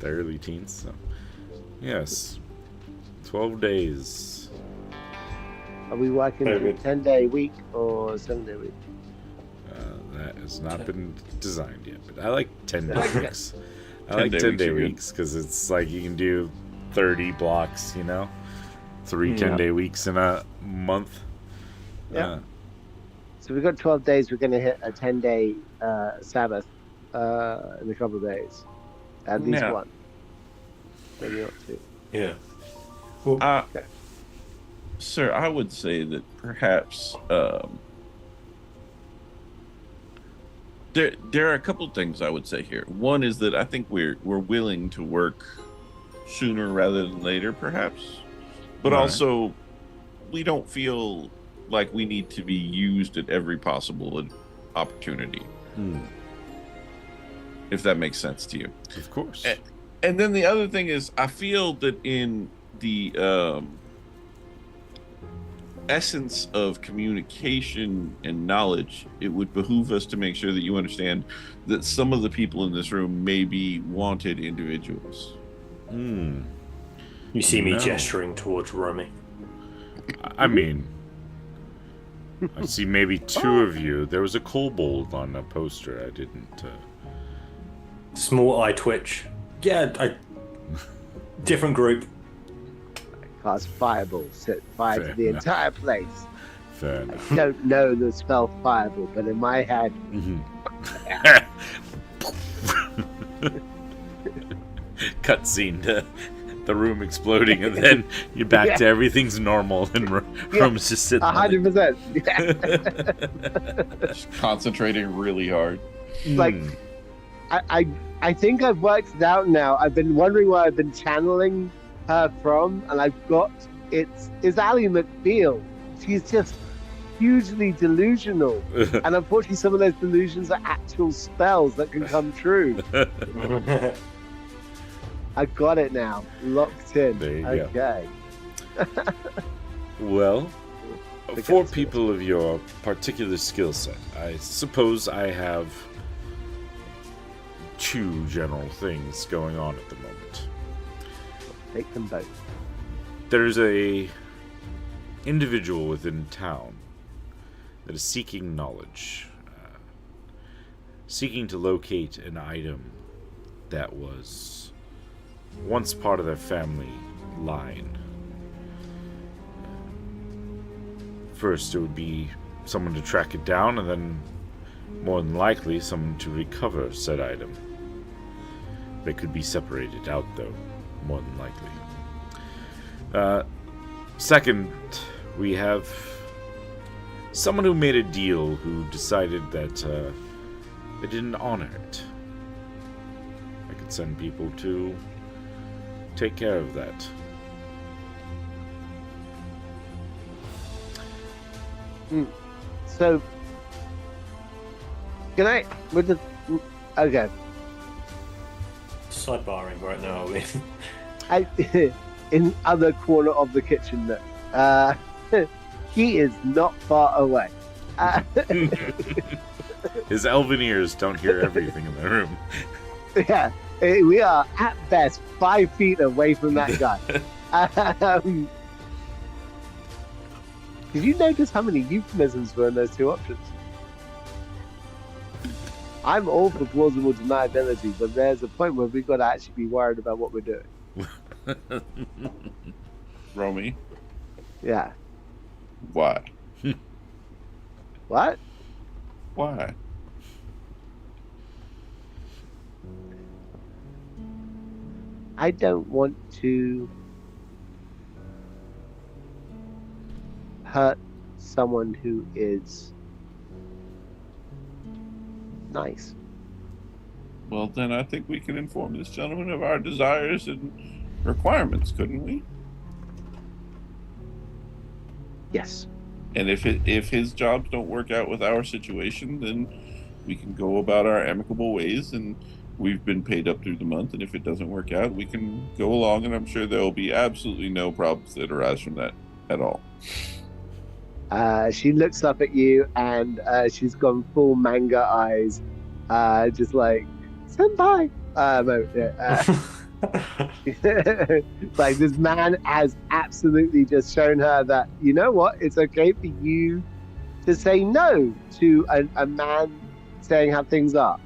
Speaker 1: early teens. So. Yes. 12 days.
Speaker 3: Are we working
Speaker 2: Very
Speaker 3: a
Speaker 2: good.
Speaker 3: 10-day week or 7-day week?
Speaker 1: That has not been designed yet, but I like 10-day
Speaker 3: Okay.
Speaker 1: weeks. I like 10-day
Speaker 4: 10-day
Speaker 1: weeks because it's like you can do 30 blocks, you know? 3 10-day weeks in a month.
Speaker 3: Yeah. So we've got 12 days. We're going to hit a 10-day Sabbath in a couple of days. At least
Speaker 4: Yeah.
Speaker 3: one. Maybe not two.
Speaker 2: Yeah.
Speaker 4: Sir, I would say that perhaps there are a couple things I would say here. One is that I think we're willing to work sooner rather than later, perhaps, but
Speaker 1: Right.
Speaker 4: also we don't feel like we need to be used at every possible opportunity. If that makes sense to you.
Speaker 1: Of course.
Speaker 4: And then the other thing is, I feel that in the essence of communication and knowledge, it would behoove us to make sure that you understand that some of the people in this room may be wanted individuals.
Speaker 2: You see me
Speaker 1: No.
Speaker 2: gesturing towards Romy.
Speaker 1: I mean, I see maybe 2 of you. There was a kobold on a poster. I didn't.
Speaker 2: Small eye twitch. Yeah, different group.
Speaker 3: Cast Fireball. Set fire
Speaker 1: Fair
Speaker 3: to the
Speaker 1: enough.
Speaker 3: entire place.
Speaker 1: Fair enough.
Speaker 3: I don't know the spell Fireball, but in my head,
Speaker 1: Cutscene to the room exploding, and then you're back
Speaker 3: Yeah.
Speaker 1: to everything's normal, and Rome's just sitting there.
Speaker 3: 100%. Yeah.
Speaker 4: Just concentrating really hard.
Speaker 3: Like, I think I've worked it out now. I've been wondering where I've been channeling her from, and I've got it's Ally McBeal. She's just hugely delusional, and unfortunately, some of those delusions are actual spells that can come true. I got it now, locked in.
Speaker 1: There you go.
Speaker 3: Okay.
Speaker 1: Well,
Speaker 3: The
Speaker 1: for
Speaker 3: guts of
Speaker 1: people of your particular skill set, I suppose I have 2 general things going on at the moment.
Speaker 3: Take them both.
Speaker 1: There's a individual within town that is seeking knowledge, seeking to locate an item that was once part of their family line. First, it would be someone to track it down, and then, more than likely, someone to recover said item. They could be separated out, though, more than likely. Second, we have someone who made a deal who decided that they didn't honor it. I could send people to take care of that.
Speaker 3: So, can I? With the okay.
Speaker 2: Sidebarring right now, are we?
Speaker 3: In other corner of the kitchen, nook. He is not far away.
Speaker 1: His elven ears don't hear everything in the room.
Speaker 3: Yeah, we are at best 5 feet away from that guy. Did you notice how many euphemisms were in those 2 options? I'm all for plausible deniability, but there's a point where we've got to actually be worried about what we're doing.
Speaker 4: Romy,
Speaker 3: Yeah.
Speaker 4: why?
Speaker 3: What?
Speaker 4: Why?
Speaker 3: I don't want to hurt someone who is nice.
Speaker 4: Well, then I think we can inform this gentleman of our desires and requirements, couldn't we?
Speaker 3: Yes.
Speaker 4: And if his jobs don't work out with our situation, then we can go about our amicable ways, and we've been paid up through the month. And if it doesn't work out, we can go along, and I'm sure there will be absolutely no problems that arise from that at all.
Speaker 3: She looks up at you, and she's gone full manga eyes, just like senpai. Like, this man has absolutely just shown her that, you know what, it's okay for you to say no to a man saying how things are,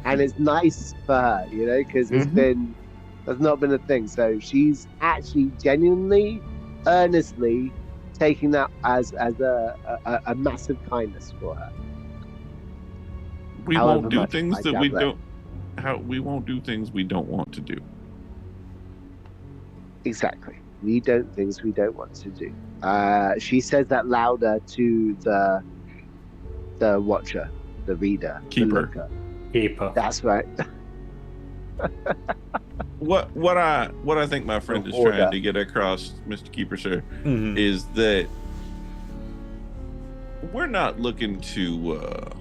Speaker 3: and it's nice for her, you know, because that's not been a thing. So she's actually genuinely, earnestly taking that as a massive kindness for her.
Speaker 4: We
Speaker 3: However
Speaker 4: won't do
Speaker 3: much
Speaker 4: things
Speaker 3: I
Speaker 4: that
Speaker 3: doubt
Speaker 4: we
Speaker 3: that.
Speaker 4: don't. We won't do things we don't want to do.
Speaker 3: Exactly. We don't things we don't want to do. She says that louder to the watcher, the reader,
Speaker 4: Keeper.
Speaker 3: the looker.
Speaker 2: Keeper.
Speaker 3: That's right.
Speaker 4: What I think my friend is
Speaker 3: Order.
Speaker 4: trying to get across, Mr. Keeper, sir,
Speaker 1: Mhm.
Speaker 4: is that we're not looking to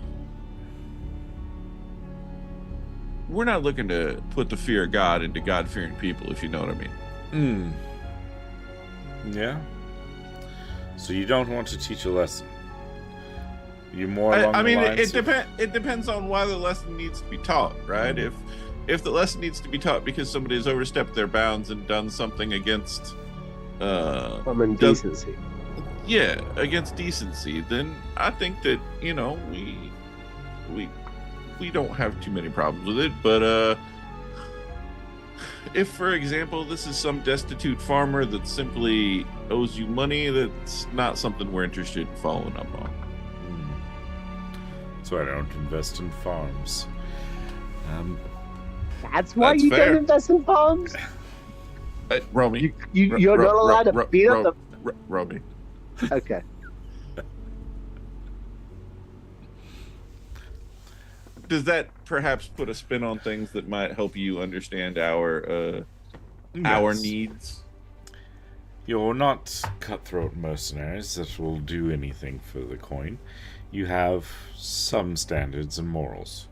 Speaker 4: put the fear of God into God-fearing people, if you know what I mean.
Speaker 1: Yeah. So you don't want to teach a lesson. You more along
Speaker 4: I mean,
Speaker 1: the lines
Speaker 4: it depends on why the lesson needs to be taught, right? If the lesson needs to be taught because somebody has overstepped their bounds and done something against
Speaker 3: Common decency.
Speaker 4: against decency, then I think that, you know, we don't have too many problems with it. But if, for example, this is some destitute farmer that simply owes you money, that's not something we're interested in following up on.
Speaker 1: So I don't invest in farms.
Speaker 3: That's why
Speaker 4: That's
Speaker 3: you
Speaker 4: fair.
Speaker 3: don't invest in farms.
Speaker 4: Romy,
Speaker 3: You're not allowed to beat up the.
Speaker 4: Romy.
Speaker 3: Okay.
Speaker 4: Does that perhaps put a spin on things that might help you understand our
Speaker 1: Yes.
Speaker 4: needs?
Speaker 1: You're not cutthroat mercenaries that will do anything for the coin. You have some standards and morals.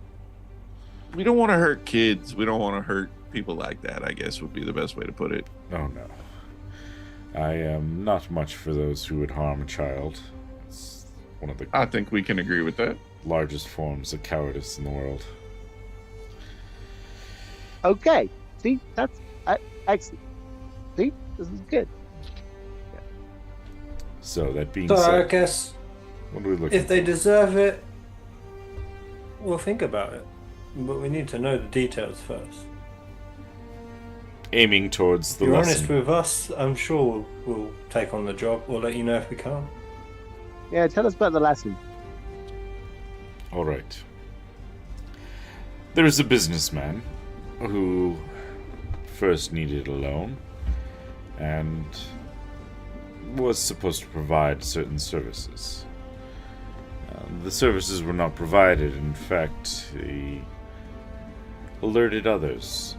Speaker 4: We don't want to hurt kids. We don't want to hurt people like that, I guess would be the best way to put it.
Speaker 1: Oh no. I am not much for those who would harm a child. It's one of the
Speaker 4: I think we can agree with that.
Speaker 1: largest forms of cowardice in the world.
Speaker 3: Okay. See, that's excellent. See, this is good.
Speaker 1: So that being
Speaker 2: So I
Speaker 1: said,
Speaker 2: guess
Speaker 1: what are we looking
Speaker 2: if they
Speaker 1: for?
Speaker 2: deserve it, we'll think about it. But we need to know the details first.
Speaker 1: Aiming towards the
Speaker 2: If you're
Speaker 1: lesson.
Speaker 2: honest with us, I'm sure we'll take on the job. We'll let you know if we can't.
Speaker 3: Yeah, tell us about the lesson.
Speaker 1: All right. There is a businessman who first needed a loan and was supposed to provide certain services. The services were not provided. In fact, he alerted others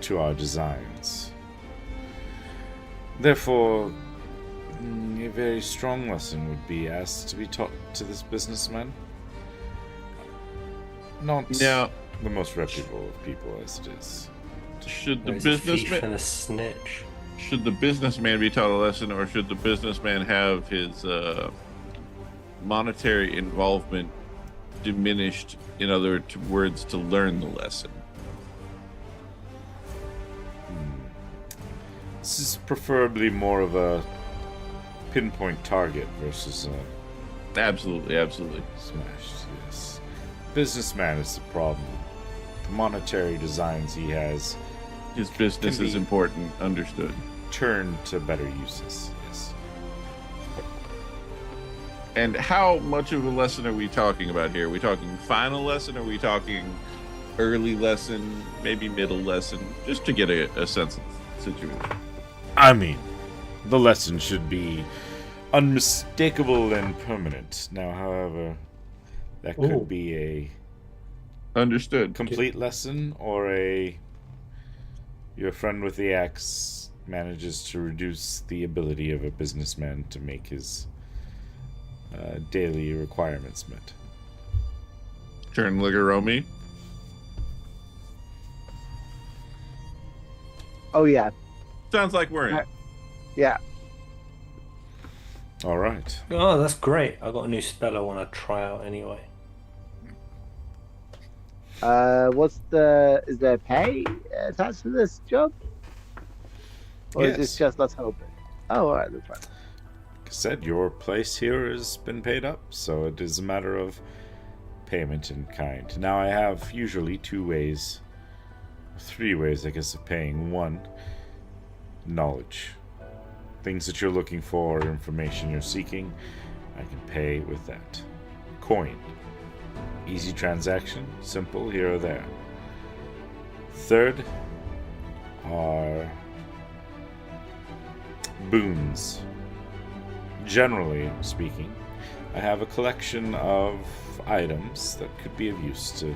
Speaker 1: to our designs. Therefore, a very strong lesson would be asked to be taught to this businessman. Not
Speaker 4: Now,
Speaker 1: the most reputable of people as it is.
Speaker 4: should the
Speaker 2: He's a thief
Speaker 4: businessman
Speaker 2: and a snitch.
Speaker 4: should the businessman be taught a lesson, or should the businessman have his monetary involvement diminished, in other words, to learn the lesson?
Speaker 1: This is preferably more of a pinpoint target versus a
Speaker 4: Absolutely, absolutely.
Speaker 1: smash. Yes. Businessman is the problem. The monetary designs he has
Speaker 4: His business
Speaker 1: Can
Speaker 4: is
Speaker 1: be-
Speaker 4: important. Understood.
Speaker 1: turned to better uses. Yes.
Speaker 4: And how much of a lesson are we talking about here? Are we talking final lesson? Are we talking early lesson? Maybe middle lesson? Just to get a sense of the situation.
Speaker 1: I mean, the lesson should be unmistakable and permanent. Now, however, that could
Speaker 2: Ooh.
Speaker 1: be a
Speaker 4: Understood.
Speaker 1: complete lesson or a your friend with the axe manages to reduce the ability of a businessman to make his daily requirements met.
Speaker 4: Turn look at Romy.
Speaker 3: Oh yeah,
Speaker 4: Sounds like we're in.
Speaker 3: yeah.
Speaker 1: All right.
Speaker 2: Oh, that's great. I got a new spell I want to try out anyway.
Speaker 3: Is there pay attached to this job? Or is this
Speaker 1: Yes.
Speaker 3: just us hoping? Oh, all right, that's fine.
Speaker 1: Like I said, your place here has been paid up, so it is a matter of payment in kind. Now I have usually 2 ways, 3 ways, I guess, of paying. One, knowledge. Things that you're looking for, information you're seeking, I can pay with that. Coin. Easy transaction, simple, here or there. Third are boons. Generally speaking, I have a collection of items that could be of use to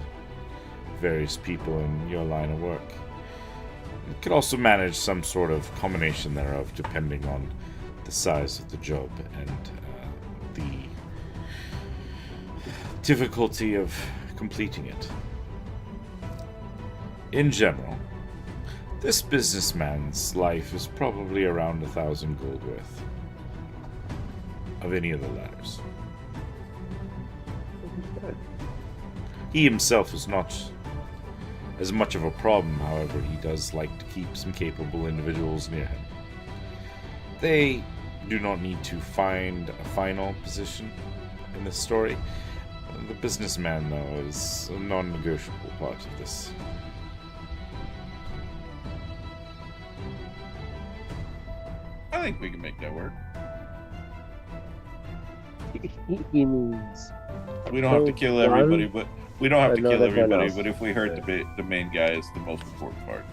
Speaker 1: various people in your line of work. It could also manage some sort of combination thereof, depending on the size of the job and the difficulty of completing it. In general, this businessman's life is probably around 1,000 gold worth of any of the ladders. He himself is not as much of a problem, however, he does like to keep some capable individuals near him. They do not need to find a final position in this story. The businessman, though, is a non-negotiable part of this.
Speaker 4: I think we can make that work.
Speaker 3: He means
Speaker 4: We don't have to kill everybody, but we don't have to kill
Speaker 3: Another
Speaker 4: everybody.
Speaker 3: bonus.
Speaker 4: But if we hurt the main guy, is the most important part.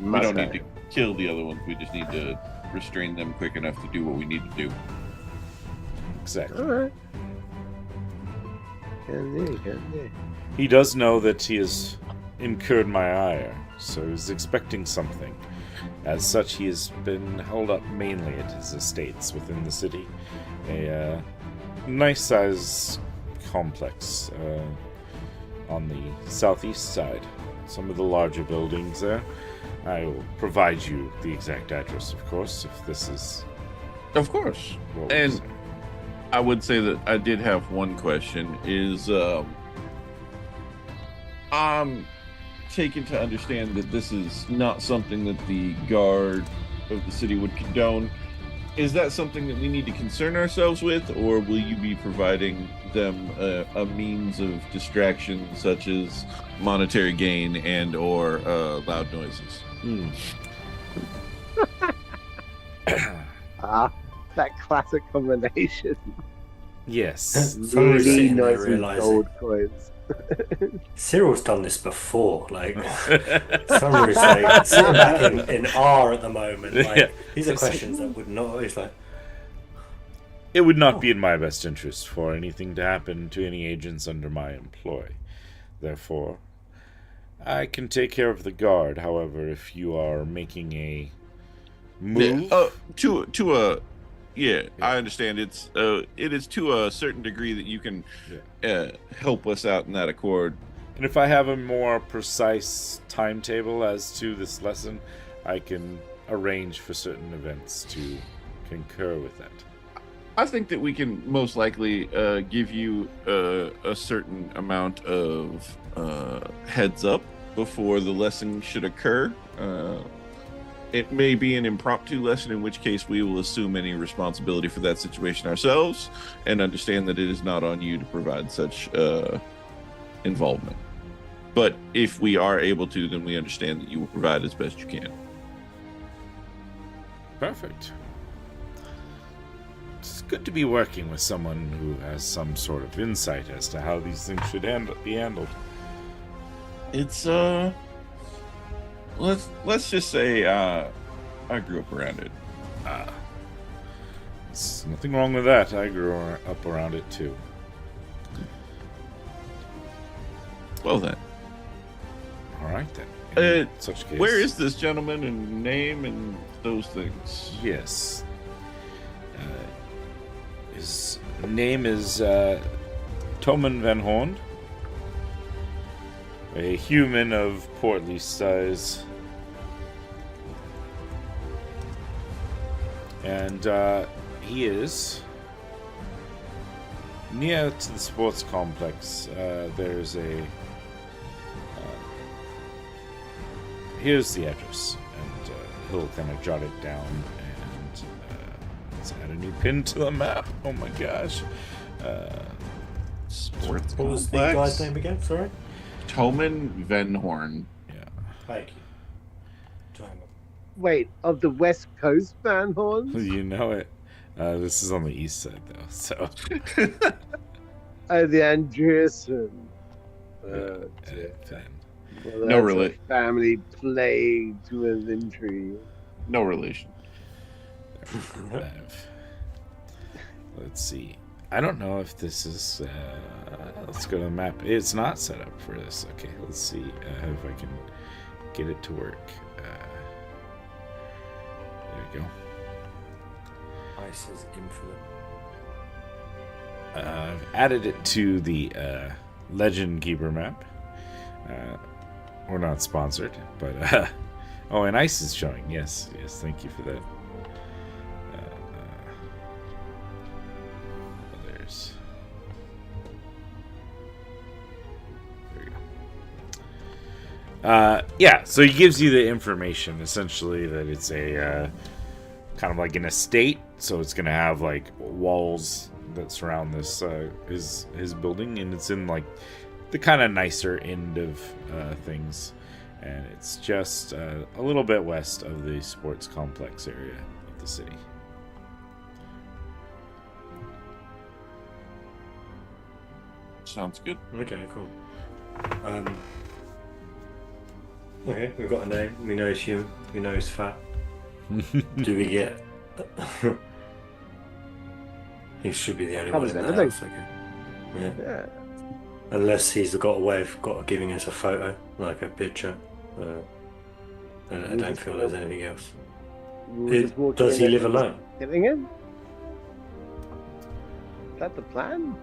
Speaker 4: We
Speaker 3: must
Speaker 4: don't
Speaker 3: have.
Speaker 4: need to kill the other ones. We just need to restrain them quick enough to do what we need to do.
Speaker 1: Exactly.
Speaker 3: All right. Can do.
Speaker 1: He does know that he has incurred my ire, so he's expecting something. As such, he has been held up mainly at his estates within the city. A nice-sized complex on the southeast side. Some of the larger buildings there. I will provide you the exact address, of course, if this is
Speaker 4: Of course.
Speaker 1: what we
Speaker 4: And
Speaker 1: say.
Speaker 4: I would say that I did have one question. Is I'm taken to understand that this is not something that the guard of the city would condone. Is that something that we need to concern ourselves with, or will you be providing them a means of distraction, such as monetary gain and or loud noises?
Speaker 3: That classic combination.
Speaker 1: Yes.
Speaker 2: Someone's
Speaker 3: Really
Speaker 2: sitting there
Speaker 3: nice and
Speaker 2: realising-
Speaker 3: gold coins.
Speaker 2: Cyril's done this before. Like, Summer's like sitting back in R at the moment. Like,
Speaker 1: Yeah.
Speaker 2: these are questions that would not. It's like,
Speaker 1: It would not be in my best interest for anything to happen to any agents under my employ. Therefore, I can take care of the guard. However, if you are making a move,
Speaker 4: I understand. It is to a certain degree that you can help us out in that accord.
Speaker 1: and if I have a more precise timetable as to this lesson, I can arrange for certain events to concur with that.
Speaker 4: I think that we can most likely give you a certain amount of heads up before the lesson should occur. It may be an impromptu lesson, in which case we will assume any responsibility for that situation ourselves and understand that it is not on you to provide such involvement. But if we are able to, then we understand that you will provide as best you can.
Speaker 1: Perfect. It's good to be working with someone who has some sort of insight as to how these things should be handled.
Speaker 4: It's let's just say I grew up around it.
Speaker 1: There's nothing wrong with that. I grew up around it too.
Speaker 4: Well then,
Speaker 1: All right then. In such case,
Speaker 4: Where is this gentleman and name and those things?
Speaker 1: Yes. His name is Toman Van Horn. A human of portly size. And he is near to the sports complex. There's a... here's the address. And he'll kind of jot it down. And let's add a new pin to the map. Oh my gosh.
Speaker 4: Sports
Speaker 2: What was the
Speaker 4: complex?
Speaker 2: guy's name again? Sorry.
Speaker 4: Toman Van Horn.
Speaker 1: Yeah.
Speaker 2: Thank you. Triangle.
Speaker 3: Wait, of the West Coast Van Horns?
Speaker 1: You know it. This is on the east side, though. So
Speaker 3: Oh, the Andreessen.
Speaker 1: fine.
Speaker 3: Well,
Speaker 4: No
Speaker 3: that's
Speaker 4: relate.
Speaker 3: a family plagued with intrigue.
Speaker 4: No relation.
Speaker 1: Let's see. I don't know if this is. Let's go to the map. It's not set up for this. Okay, let's see if I can get it to work. There we go.
Speaker 2: Ice is infinite.
Speaker 1: I've added it to the Legend Keeper map. We're not sponsored, but oh, and ice is showing. Yes, thank you for that. There's. There we go. Yeah, so he gives you the information essentially that it's a kind of like an estate, so it's gonna have like walls that surround this his building, and it's in like the kind of nicer end of things, and it's just a little bit west of the sports complex area of the city.
Speaker 4: Sounds good.
Speaker 2: Okay, cool. Okay, we've got a name. We know he's human. We know he's fat. Do we get? He should be the only one
Speaker 3: Covers
Speaker 2: in the
Speaker 3: everything.
Speaker 2: house. Okay. Yeah.
Speaker 3: Yeah.
Speaker 2: Unless he's got a way of giving us a photo, like a picture. I don't feel there's anything else.
Speaker 3: We'll just walk
Speaker 2: Does he
Speaker 3: in
Speaker 2: live
Speaker 3: and
Speaker 2: alone?
Speaker 3: Getting in? Is that the plan?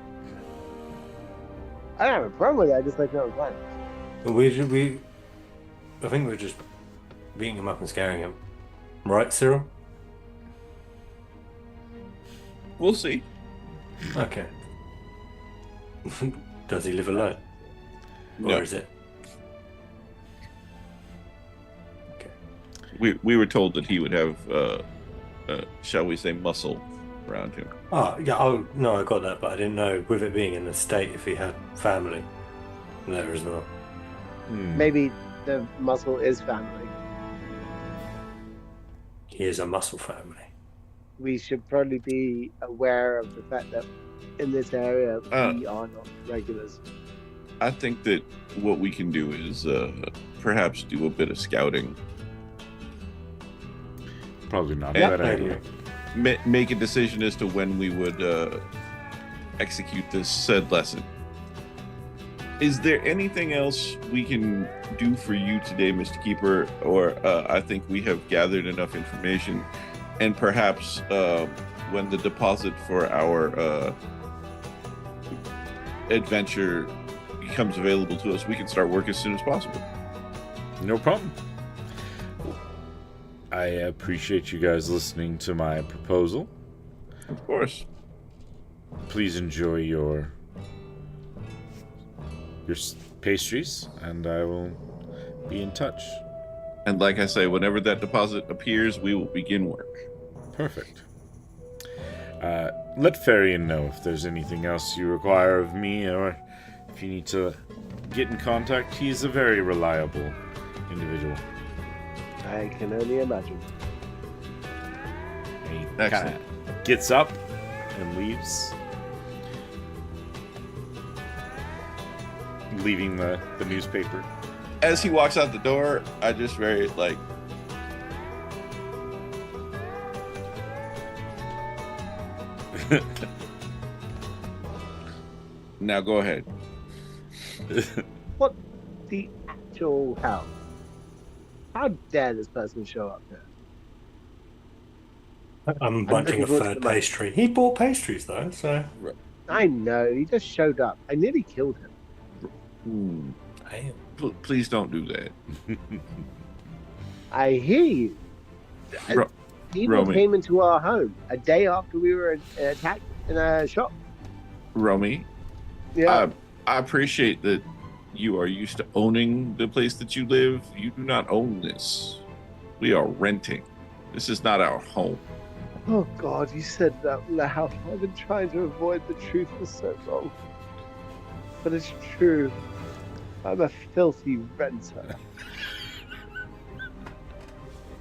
Speaker 3: I don't have a problem with it. I just like to know the plan.
Speaker 2: I think we're just beating him up and scaring him. Right, Cyril?
Speaker 4: We'll see.
Speaker 2: Okay. Does he live alone?
Speaker 4: No.
Speaker 2: Or is it? Okay.
Speaker 4: We were told that he would have, shall we say, muscle around him.
Speaker 2: Oh, yeah, oh, no, I got that, but I didn't know, with it being in the state, if he had family there as well.
Speaker 3: Maybe the muscle is family.
Speaker 2: He is a muscle family.
Speaker 3: We should probably be aware of the fact that in this area we are not regulars.
Speaker 4: I think that what we can do is perhaps do a bit of scouting.
Speaker 1: Probably not
Speaker 3: Yeah,
Speaker 1: a bad idea.
Speaker 4: Make a decision as to when we would execute this said lesson. Is there anything else we can do for you today, Mr. Keeper? Or I think we have gathered enough information, and perhaps when the deposit for our adventure becomes available to us, we can start work as soon as possible.
Speaker 1: No problem. I appreciate you guys listening to my proposal.
Speaker 4: Of course.
Speaker 1: Please enjoy your pastries, and I will be in touch.
Speaker 4: And like I say, whenever that deposit appears, we will begin work.
Speaker 1: Perfect. Let Farian know if there's anything else you require of me, or if you need to get in contact. He's a very reliable individual.
Speaker 3: I can only imagine.
Speaker 1: He
Speaker 4: Excellent.
Speaker 1: kinda gets up and leaves, leaving the newspaper.
Speaker 4: As he walks out the door, I just very like. Now go ahead.
Speaker 3: What the actual hell? How dare this person show up here?
Speaker 2: I'm munching
Speaker 3: looking
Speaker 2: a
Speaker 3: forward to
Speaker 2: third
Speaker 3: the money.
Speaker 2: pastry. He bought pastries though, so
Speaker 3: I know, he just showed up. I nearly killed him.
Speaker 2: damn.
Speaker 4: Please don't do that.
Speaker 3: I hear you.
Speaker 4: Ro-
Speaker 3: People
Speaker 4: Romy.
Speaker 3: came into our home a day after we were attacked in a shop.
Speaker 4: Romy,
Speaker 3: Yeah.
Speaker 4: I appreciate that you are used to owning the place that you live. You do not own this. We are renting. This is not our home.
Speaker 3: Oh God, you said that loud. I've been trying to avoid the truth for so long. But it's true. I'm a filthy renter.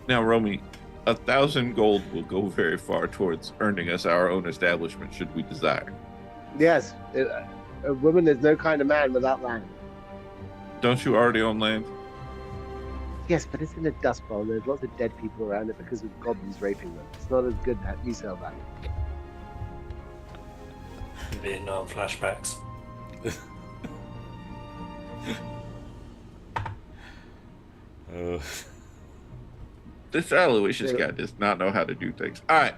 Speaker 4: Now, Romy, 1,000 gold will go very far towards earning us our own establishment should we desire.
Speaker 3: Yes, a woman is no kind of man without land.
Speaker 4: Don't you already own land?
Speaker 3: Yes, but it's in a dust bowl. There's lots of dead people around it because of goblins raping them. It's not as good at resale value.
Speaker 2: Vietnam flashbacks.
Speaker 4: This Aloysius guy does not know how to do things. All right.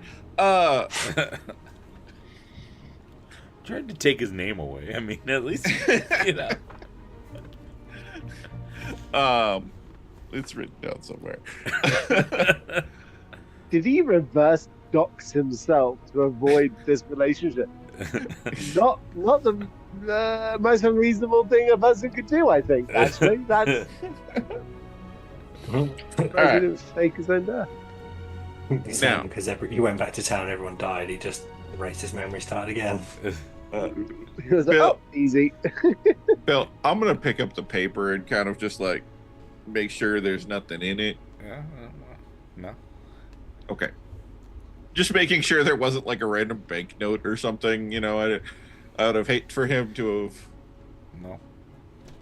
Speaker 1: Tried to take his name away. I mean, at least, you know.
Speaker 4: It's written down somewhere.
Speaker 3: Did he reverse dox himself to avoid this relationship? not the most unreasonable thing a person could do, I think. Actually, that's
Speaker 4: right.
Speaker 3: he didn't fake his own death.
Speaker 2: Now, because he went back to town, everyone died. He just erased his memory, started again.
Speaker 3: He was like,
Speaker 4: Bill.
Speaker 3: oh, easy.
Speaker 4: Bill, I'm gonna pick up the paper and kind of just like make sure there's nothing in it.
Speaker 1: Yeah, no.
Speaker 4: Okay. Just making sure there wasn't like a random banknote or something, you know. I would have hate for him to have.
Speaker 1: No.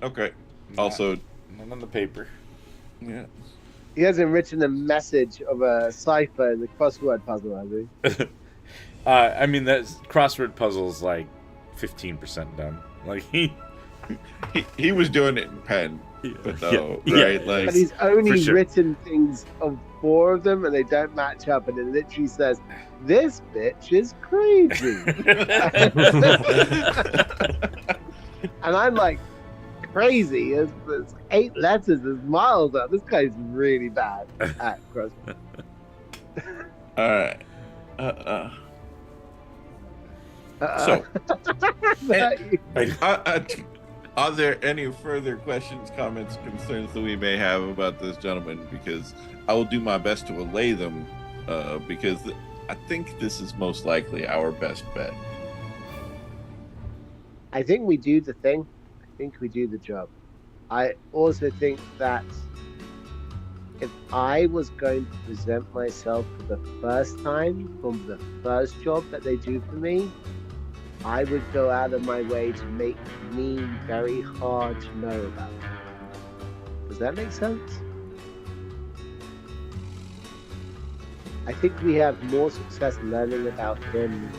Speaker 4: Okay.
Speaker 1: Not-
Speaker 4: Also,
Speaker 1: Not on the paper.
Speaker 4: yeah.
Speaker 3: He hasn't written a message of a cipher in the crossword puzzle, has he?
Speaker 1: I mean, that crossword puzzle's like 15% done. Like
Speaker 4: He was doing it in pen, but no,
Speaker 1: Yeah.
Speaker 4: right? Like,
Speaker 3: But he's only
Speaker 1: For sure.
Speaker 3: written things of 4 of them, and they don't match up. And it literally says, "This bitch is crazy," and I'm like, "Crazy? It's 8 letters. It's miles up. This guy's really bad at crossword."
Speaker 4: all right. So, are there any further questions, comments, concerns that we may have about this gentleman? Because I will do my best to allay them, because I think this is most likely our best bet.
Speaker 3: I think we do the thing. I think we do the job. I also think that if I was going to present myself for the first time from the first job that they do for me, I would go out of my way to make me very hard to know about. Does that make sense? I think we have more success learning about him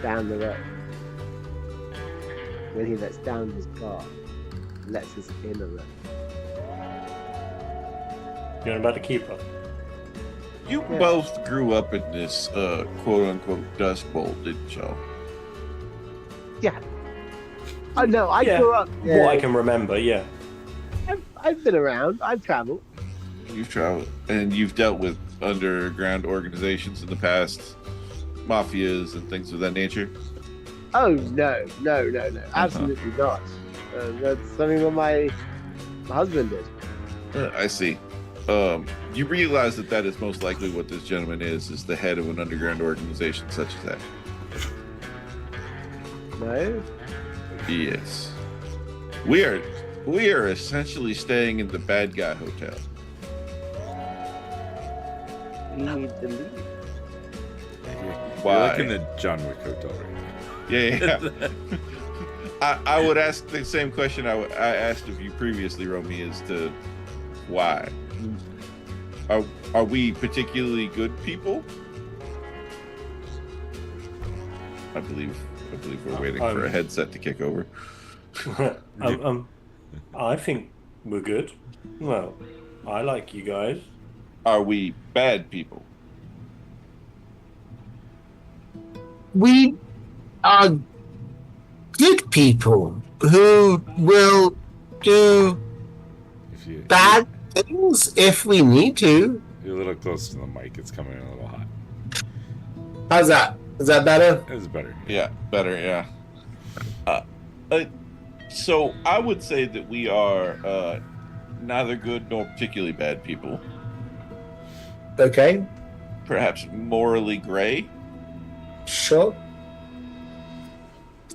Speaker 3: down the road. When he lets down his guard, lets us in a little.
Speaker 2: You know about the keeper?
Speaker 4: You
Speaker 3: Yeah.
Speaker 4: both grew up in this quote-unquote dust bowl, didn't y'all?
Speaker 3: Yeah. Oh no, I
Speaker 2: Yeah.
Speaker 3: grew up.
Speaker 2: What I can remember, yeah.
Speaker 3: I've been around. I've traveled.
Speaker 4: You've traveled, and you've dealt with underground organizations in the past, mafias and things of that nature.
Speaker 3: Oh no, absolutely not. That's something that my husband did.
Speaker 4: I see. You realize that is most likely what this gentleman is the head of an underground organization such as that.
Speaker 3: No.
Speaker 4: Yes. We are essentially staying in the bad guy hotel.
Speaker 3: You need to leave.
Speaker 1: You're
Speaker 4: Why?
Speaker 1: like in the John Wick hotel right
Speaker 4: Yeah. I would ask the same question I asked of you previously, Romy, as to why. Are we particularly good people? I believe we're waiting for a headset to kick over.
Speaker 2: I think We're good. Well, I like you guys.
Speaker 4: Are we bad people?
Speaker 6: We are good people who will do
Speaker 1: If you
Speaker 6: bad things if we need to.
Speaker 1: you're a little close to the mic, it's coming in a little hot.
Speaker 6: How's that? Is that better?
Speaker 1: It's better.
Speaker 4: Yeah, better, yeah. So I would say that we are neither good nor particularly bad people.
Speaker 6: Okay,
Speaker 4: Perhaps morally gray.
Speaker 6: sure.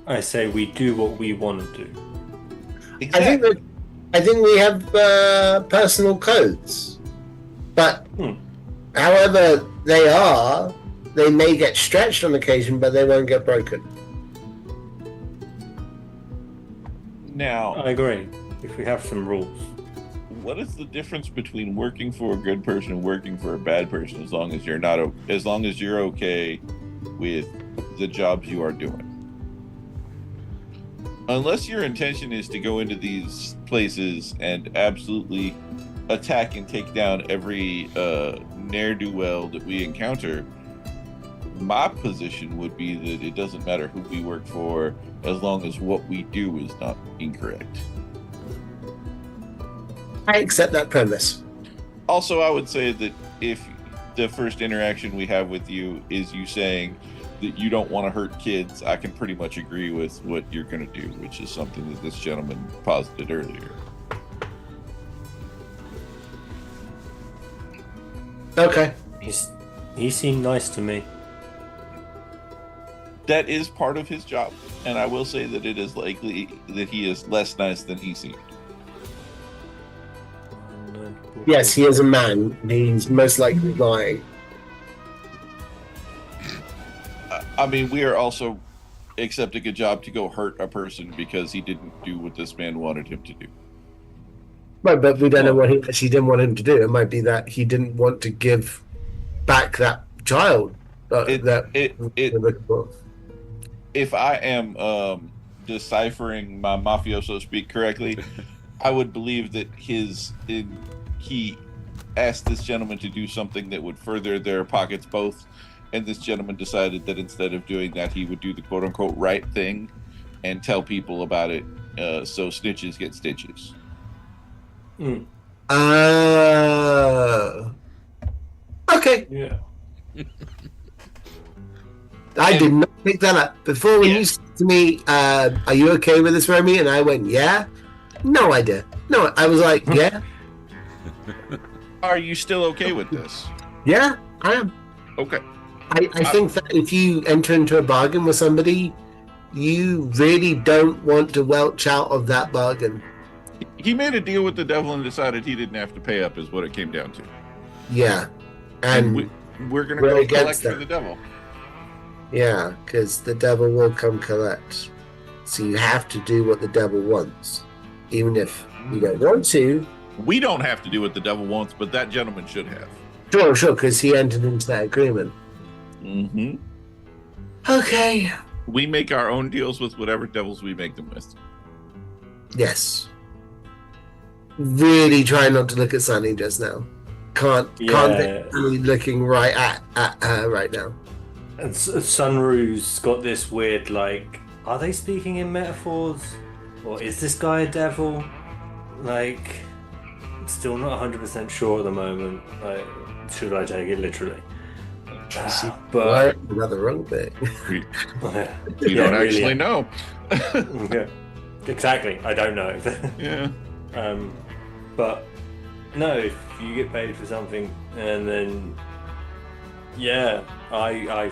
Speaker 2: I say we do what we want to do.
Speaker 6: I think we have personal codes, but however they may get stretched on occasion, but they won't get broken.
Speaker 4: Now,
Speaker 2: I agree. If we have some rules.
Speaker 4: what is the difference between working for a good person and working for a bad person? As long as you're okay with the jobs you are doing. Unless your intention is to go into these places and absolutely attack and take down every ne'er-do-well that we encounter, my position would be that it doesn't matter who we work for as long as what we do is not incorrect.
Speaker 6: I accept that premise.
Speaker 4: Also, I would say that if the first interaction we have with you is you saying that you don't want to hurt kids, I can pretty much agree with what you're going to do, which is something that this gentleman posited earlier.
Speaker 6: Okay.
Speaker 2: He seemed nice to me.
Speaker 4: That is part of his job, and I will say that it is likely that he is less nice than he seemed.
Speaker 6: Yes, he is a man. He's most likely lying.
Speaker 4: I mean, we are also accepting a job to go hurt a person because he didn't do what this man wanted him to do.
Speaker 6: Right, but we don't know what he actually didn't want him to do. It might be that he didn't want to give back that child.
Speaker 4: If I am deciphering my mafioso speak correctly, I would believe that he asked this gentleman to do something that would further their pockets both, and this gentleman decided that instead of doing that, he would do the quote-unquote right thing and tell people about it, so snitches get stitches.
Speaker 6: Okay.
Speaker 2: Yeah.
Speaker 6: I did not pick that up. Before, when you said to me, are you okay with this, Remy? And I went, yeah. No idea. No, I was like, yeah.
Speaker 4: Are you still okay with this?
Speaker 6: Yeah, I am.
Speaker 4: Okay.
Speaker 6: I think that if you enter into a bargain with somebody, you really don't want to welch out of that bargain.
Speaker 4: He made a deal with the devil and decided he didn't have to pay up, is what it came down to.
Speaker 6: Yeah. And
Speaker 4: we're going to go collect for the devil.
Speaker 6: Yeah, because the devil will come collect. So you have to do what the devil wants. Even if you don't want to.
Speaker 4: We don't have to do what the devil wants, but that gentleman should have.
Speaker 6: Sure, because he entered into that agreement.
Speaker 4: Mm-hmm.
Speaker 6: Okay.
Speaker 4: We make our own deals with whatever devils we make them with.
Speaker 6: Yes. Really try not to look at Sunny just now. Can't be looking right at her right now.
Speaker 2: And Sunru's got this weird, like, are they speaking in metaphors? Or is this guy a devil? Like, still not 100% sure at the moment. Like, should I take it literally?
Speaker 6: But another wrong bit.
Speaker 4: You don't actually know.
Speaker 2: Yeah, exactly. I don't know.
Speaker 4: Yeah.
Speaker 2: But no, if you get paid for something and then I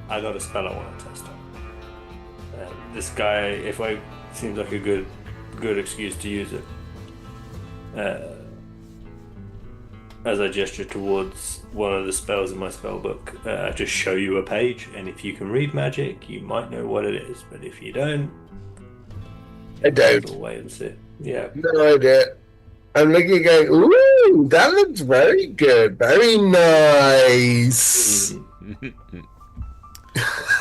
Speaker 2: got a spell I want to test on. This guy, if I seems like a good excuse to use it. As I gesture towards one of the spells in my spell book, I just show you a page, and if you can read magic, you might know what it is. But if you don't,
Speaker 6: I don't.
Speaker 2: We'll wait and see. Yeah.
Speaker 6: No idea. I'm looking going, ooh, that looks very good. Very nice.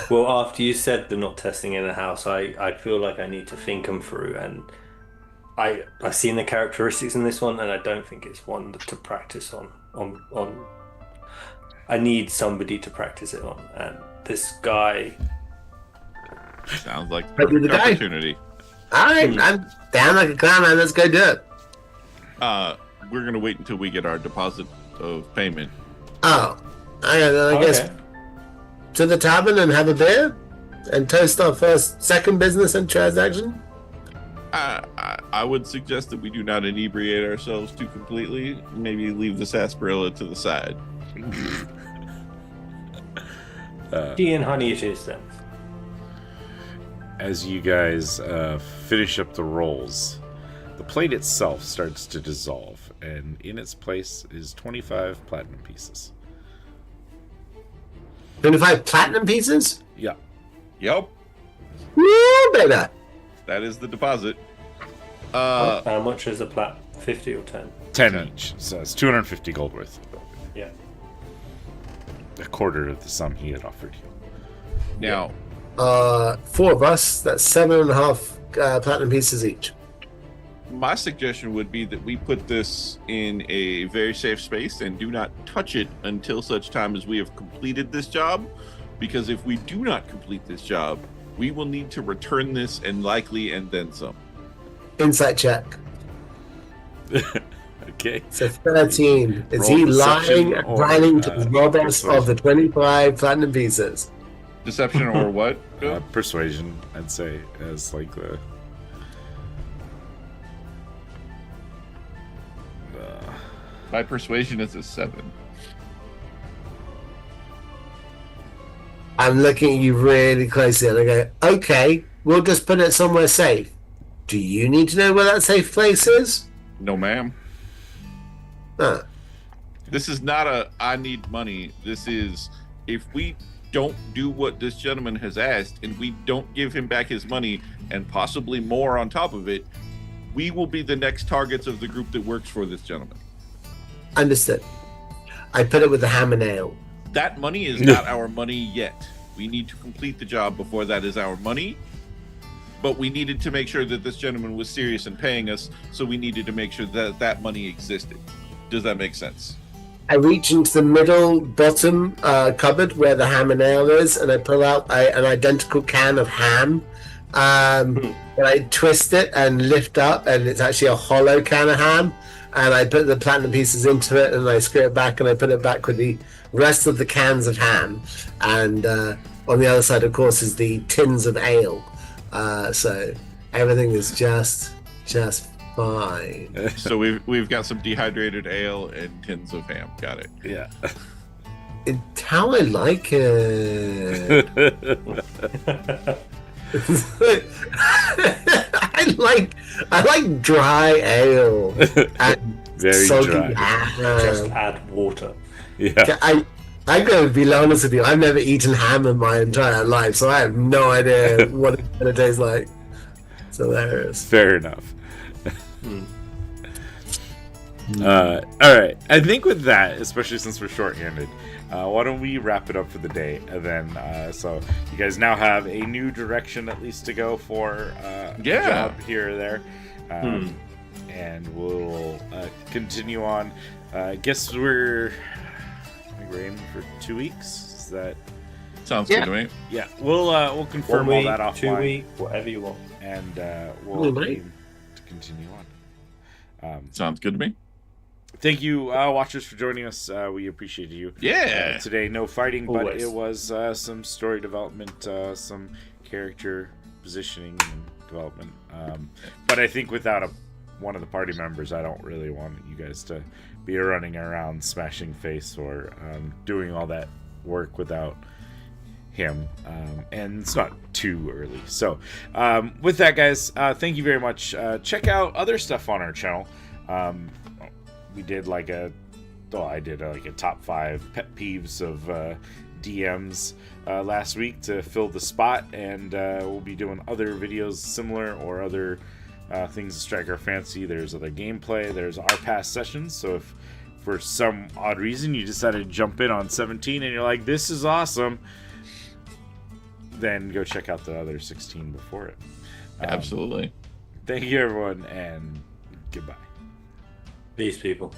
Speaker 2: Well, after you said the not testing in the house, I feel like I need to think them through, and I've seen the characteristics in this one, and I don't think it's one to practice on. I need somebody to practice it on, and this guy.
Speaker 4: Sounds like
Speaker 6: Might be the guy.
Speaker 4: opportunity.
Speaker 6: All right, I'm down like a clown, man. Let's go do it.
Speaker 4: We're gonna wait until we get our deposit of payment.
Speaker 6: Oh, I guess to the tavern and have a beer and toast our second business and transaction.
Speaker 4: I would suggest that we do not inebriate ourselves too completely. Maybe leave the sarsaparilla to the side.
Speaker 2: Tea and honey it is then.
Speaker 1: As you guys finish up the rolls, the plate itself starts to dissolve, and in its place is 25 platinum pieces.
Speaker 6: 25 platinum pieces?
Speaker 1: Yeah.
Speaker 4: Yep,
Speaker 6: Woo, baby.
Speaker 4: that is the deposit.
Speaker 2: How much is a plat? 50 or 10?
Speaker 1: 10 each, so it's 250 gold worth.
Speaker 2: Yeah.
Speaker 1: A quarter of the sum he had offered you.
Speaker 4: Now,
Speaker 6: 4 of us. That's 7.5 platinum pieces each.
Speaker 4: my suggestion would be that we put this in a very safe space and do not touch it until such time as we have completed this job. Because if we do not complete this job, we will need to return this and then some.
Speaker 6: Insight check.
Speaker 1: Okay.
Speaker 6: So 13. Is
Speaker 1: Roll
Speaker 6: he
Speaker 1: deception
Speaker 6: lying and
Speaker 1: or,
Speaker 6: planning to rob us
Speaker 1: persuasion.
Speaker 6: of the 25 platinum pieces?
Speaker 4: Deception or what?
Speaker 1: Persuasion, I'd say, as like the.
Speaker 4: My persuasion is a 7.
Speaker 6: I'm looking at you really closely and I go, okay, we'll just put it somewhere safe. Do you need to know where that safe place is?
Speaker 4: No, ma'am.
Speaker 6: Huh.
Speaker 4: This is not a I need money. This is if we don't do what this gentleman has asked and we don't give him back his money and possibly more on top of it, we will be the next targets of the group that works for this gentleman.
Speaker 6: Understood. I put it with the ham and ale.
Speaker 4: That money is not our money yet. We need to complete the job before that is our money. But we needed to make sure that this gentleman was serious in paying us, so we needed to make sure that that money existed. Does that make sense?
Speaker 6: I reach into the bottom cupboard where the ham and ale is, and I pull out an identical can of ham. And I twist it and lift up, and it's actually a hollow can of ham. And I put the platinum pieces into it, and I screw it back, and I put it back with the rest of the cans of ham. And on the other side, of course, is the tins of ale. So everything is just fine.
Speaker 4: So we've got some dehydrated ale and tins of ham. Got it.
Speaker 1: Yeah.
Speaker 6: It's how I like it. I like dry ale and
Speaker 1: Very
Speaker 6: soggy
Speaker 1: dry.
Speaker 6: ham.
Speaker 2: Just add water.
Speaker 1: Yeah.
Speaker 6: I'm going to be honest with you. I've never eaten ham in my entire life, so I have no idea what it's going to taste like. It's hilarious.
Speaker 1: Fair enough. All right. I think with that, especially since we're shorthanded, why don't we wrap it up for the day? And then, so you guys now have a new direction at least to go for a job here or there. And we'll continue on. I guess we're aiming for 2 weeks. Is that
Speaker 4: Sounds good to me.
Speaker 1: Yeah, we'll confirm
Speaker 2: 1
Speaker 1: all
Speaker 2: week,
Speaker 1: that offline.
Speaker 2: 2 weeks, whatever you want.
Speaker 1: And we'll aim to continue on.
Speaker 4: Sounds good to me.
Speaker 1: Thank you, watchers, for joining us. We appreciate you.
Speaker 4: Yeah.
Speaker 1: Today, no fighting, but
Speaker 2: Always.
Speaker 1: it was some story development, some character positioning and development. But I think without one of the party members, I don't really want you guys to be running around smashing face or doing all that work without him. And it's not too early. So with that, guys, thank you very much. Check out other stuff on our channel. We did I did a top 5 pet peeves of DMs last week to fill the spot, and we'll be doing other videos similar or other things that strike our fancy. There's other gameplay, there's our past sessions, so if for some odd reason you decided to jump in on 17 and you're like, this is awesome, then go check out the other 16 before it.
Speaker 4: Absolutely.
Speaker 1: Thank you, everyone, and goodbye.
Speaker 2: Peace, people.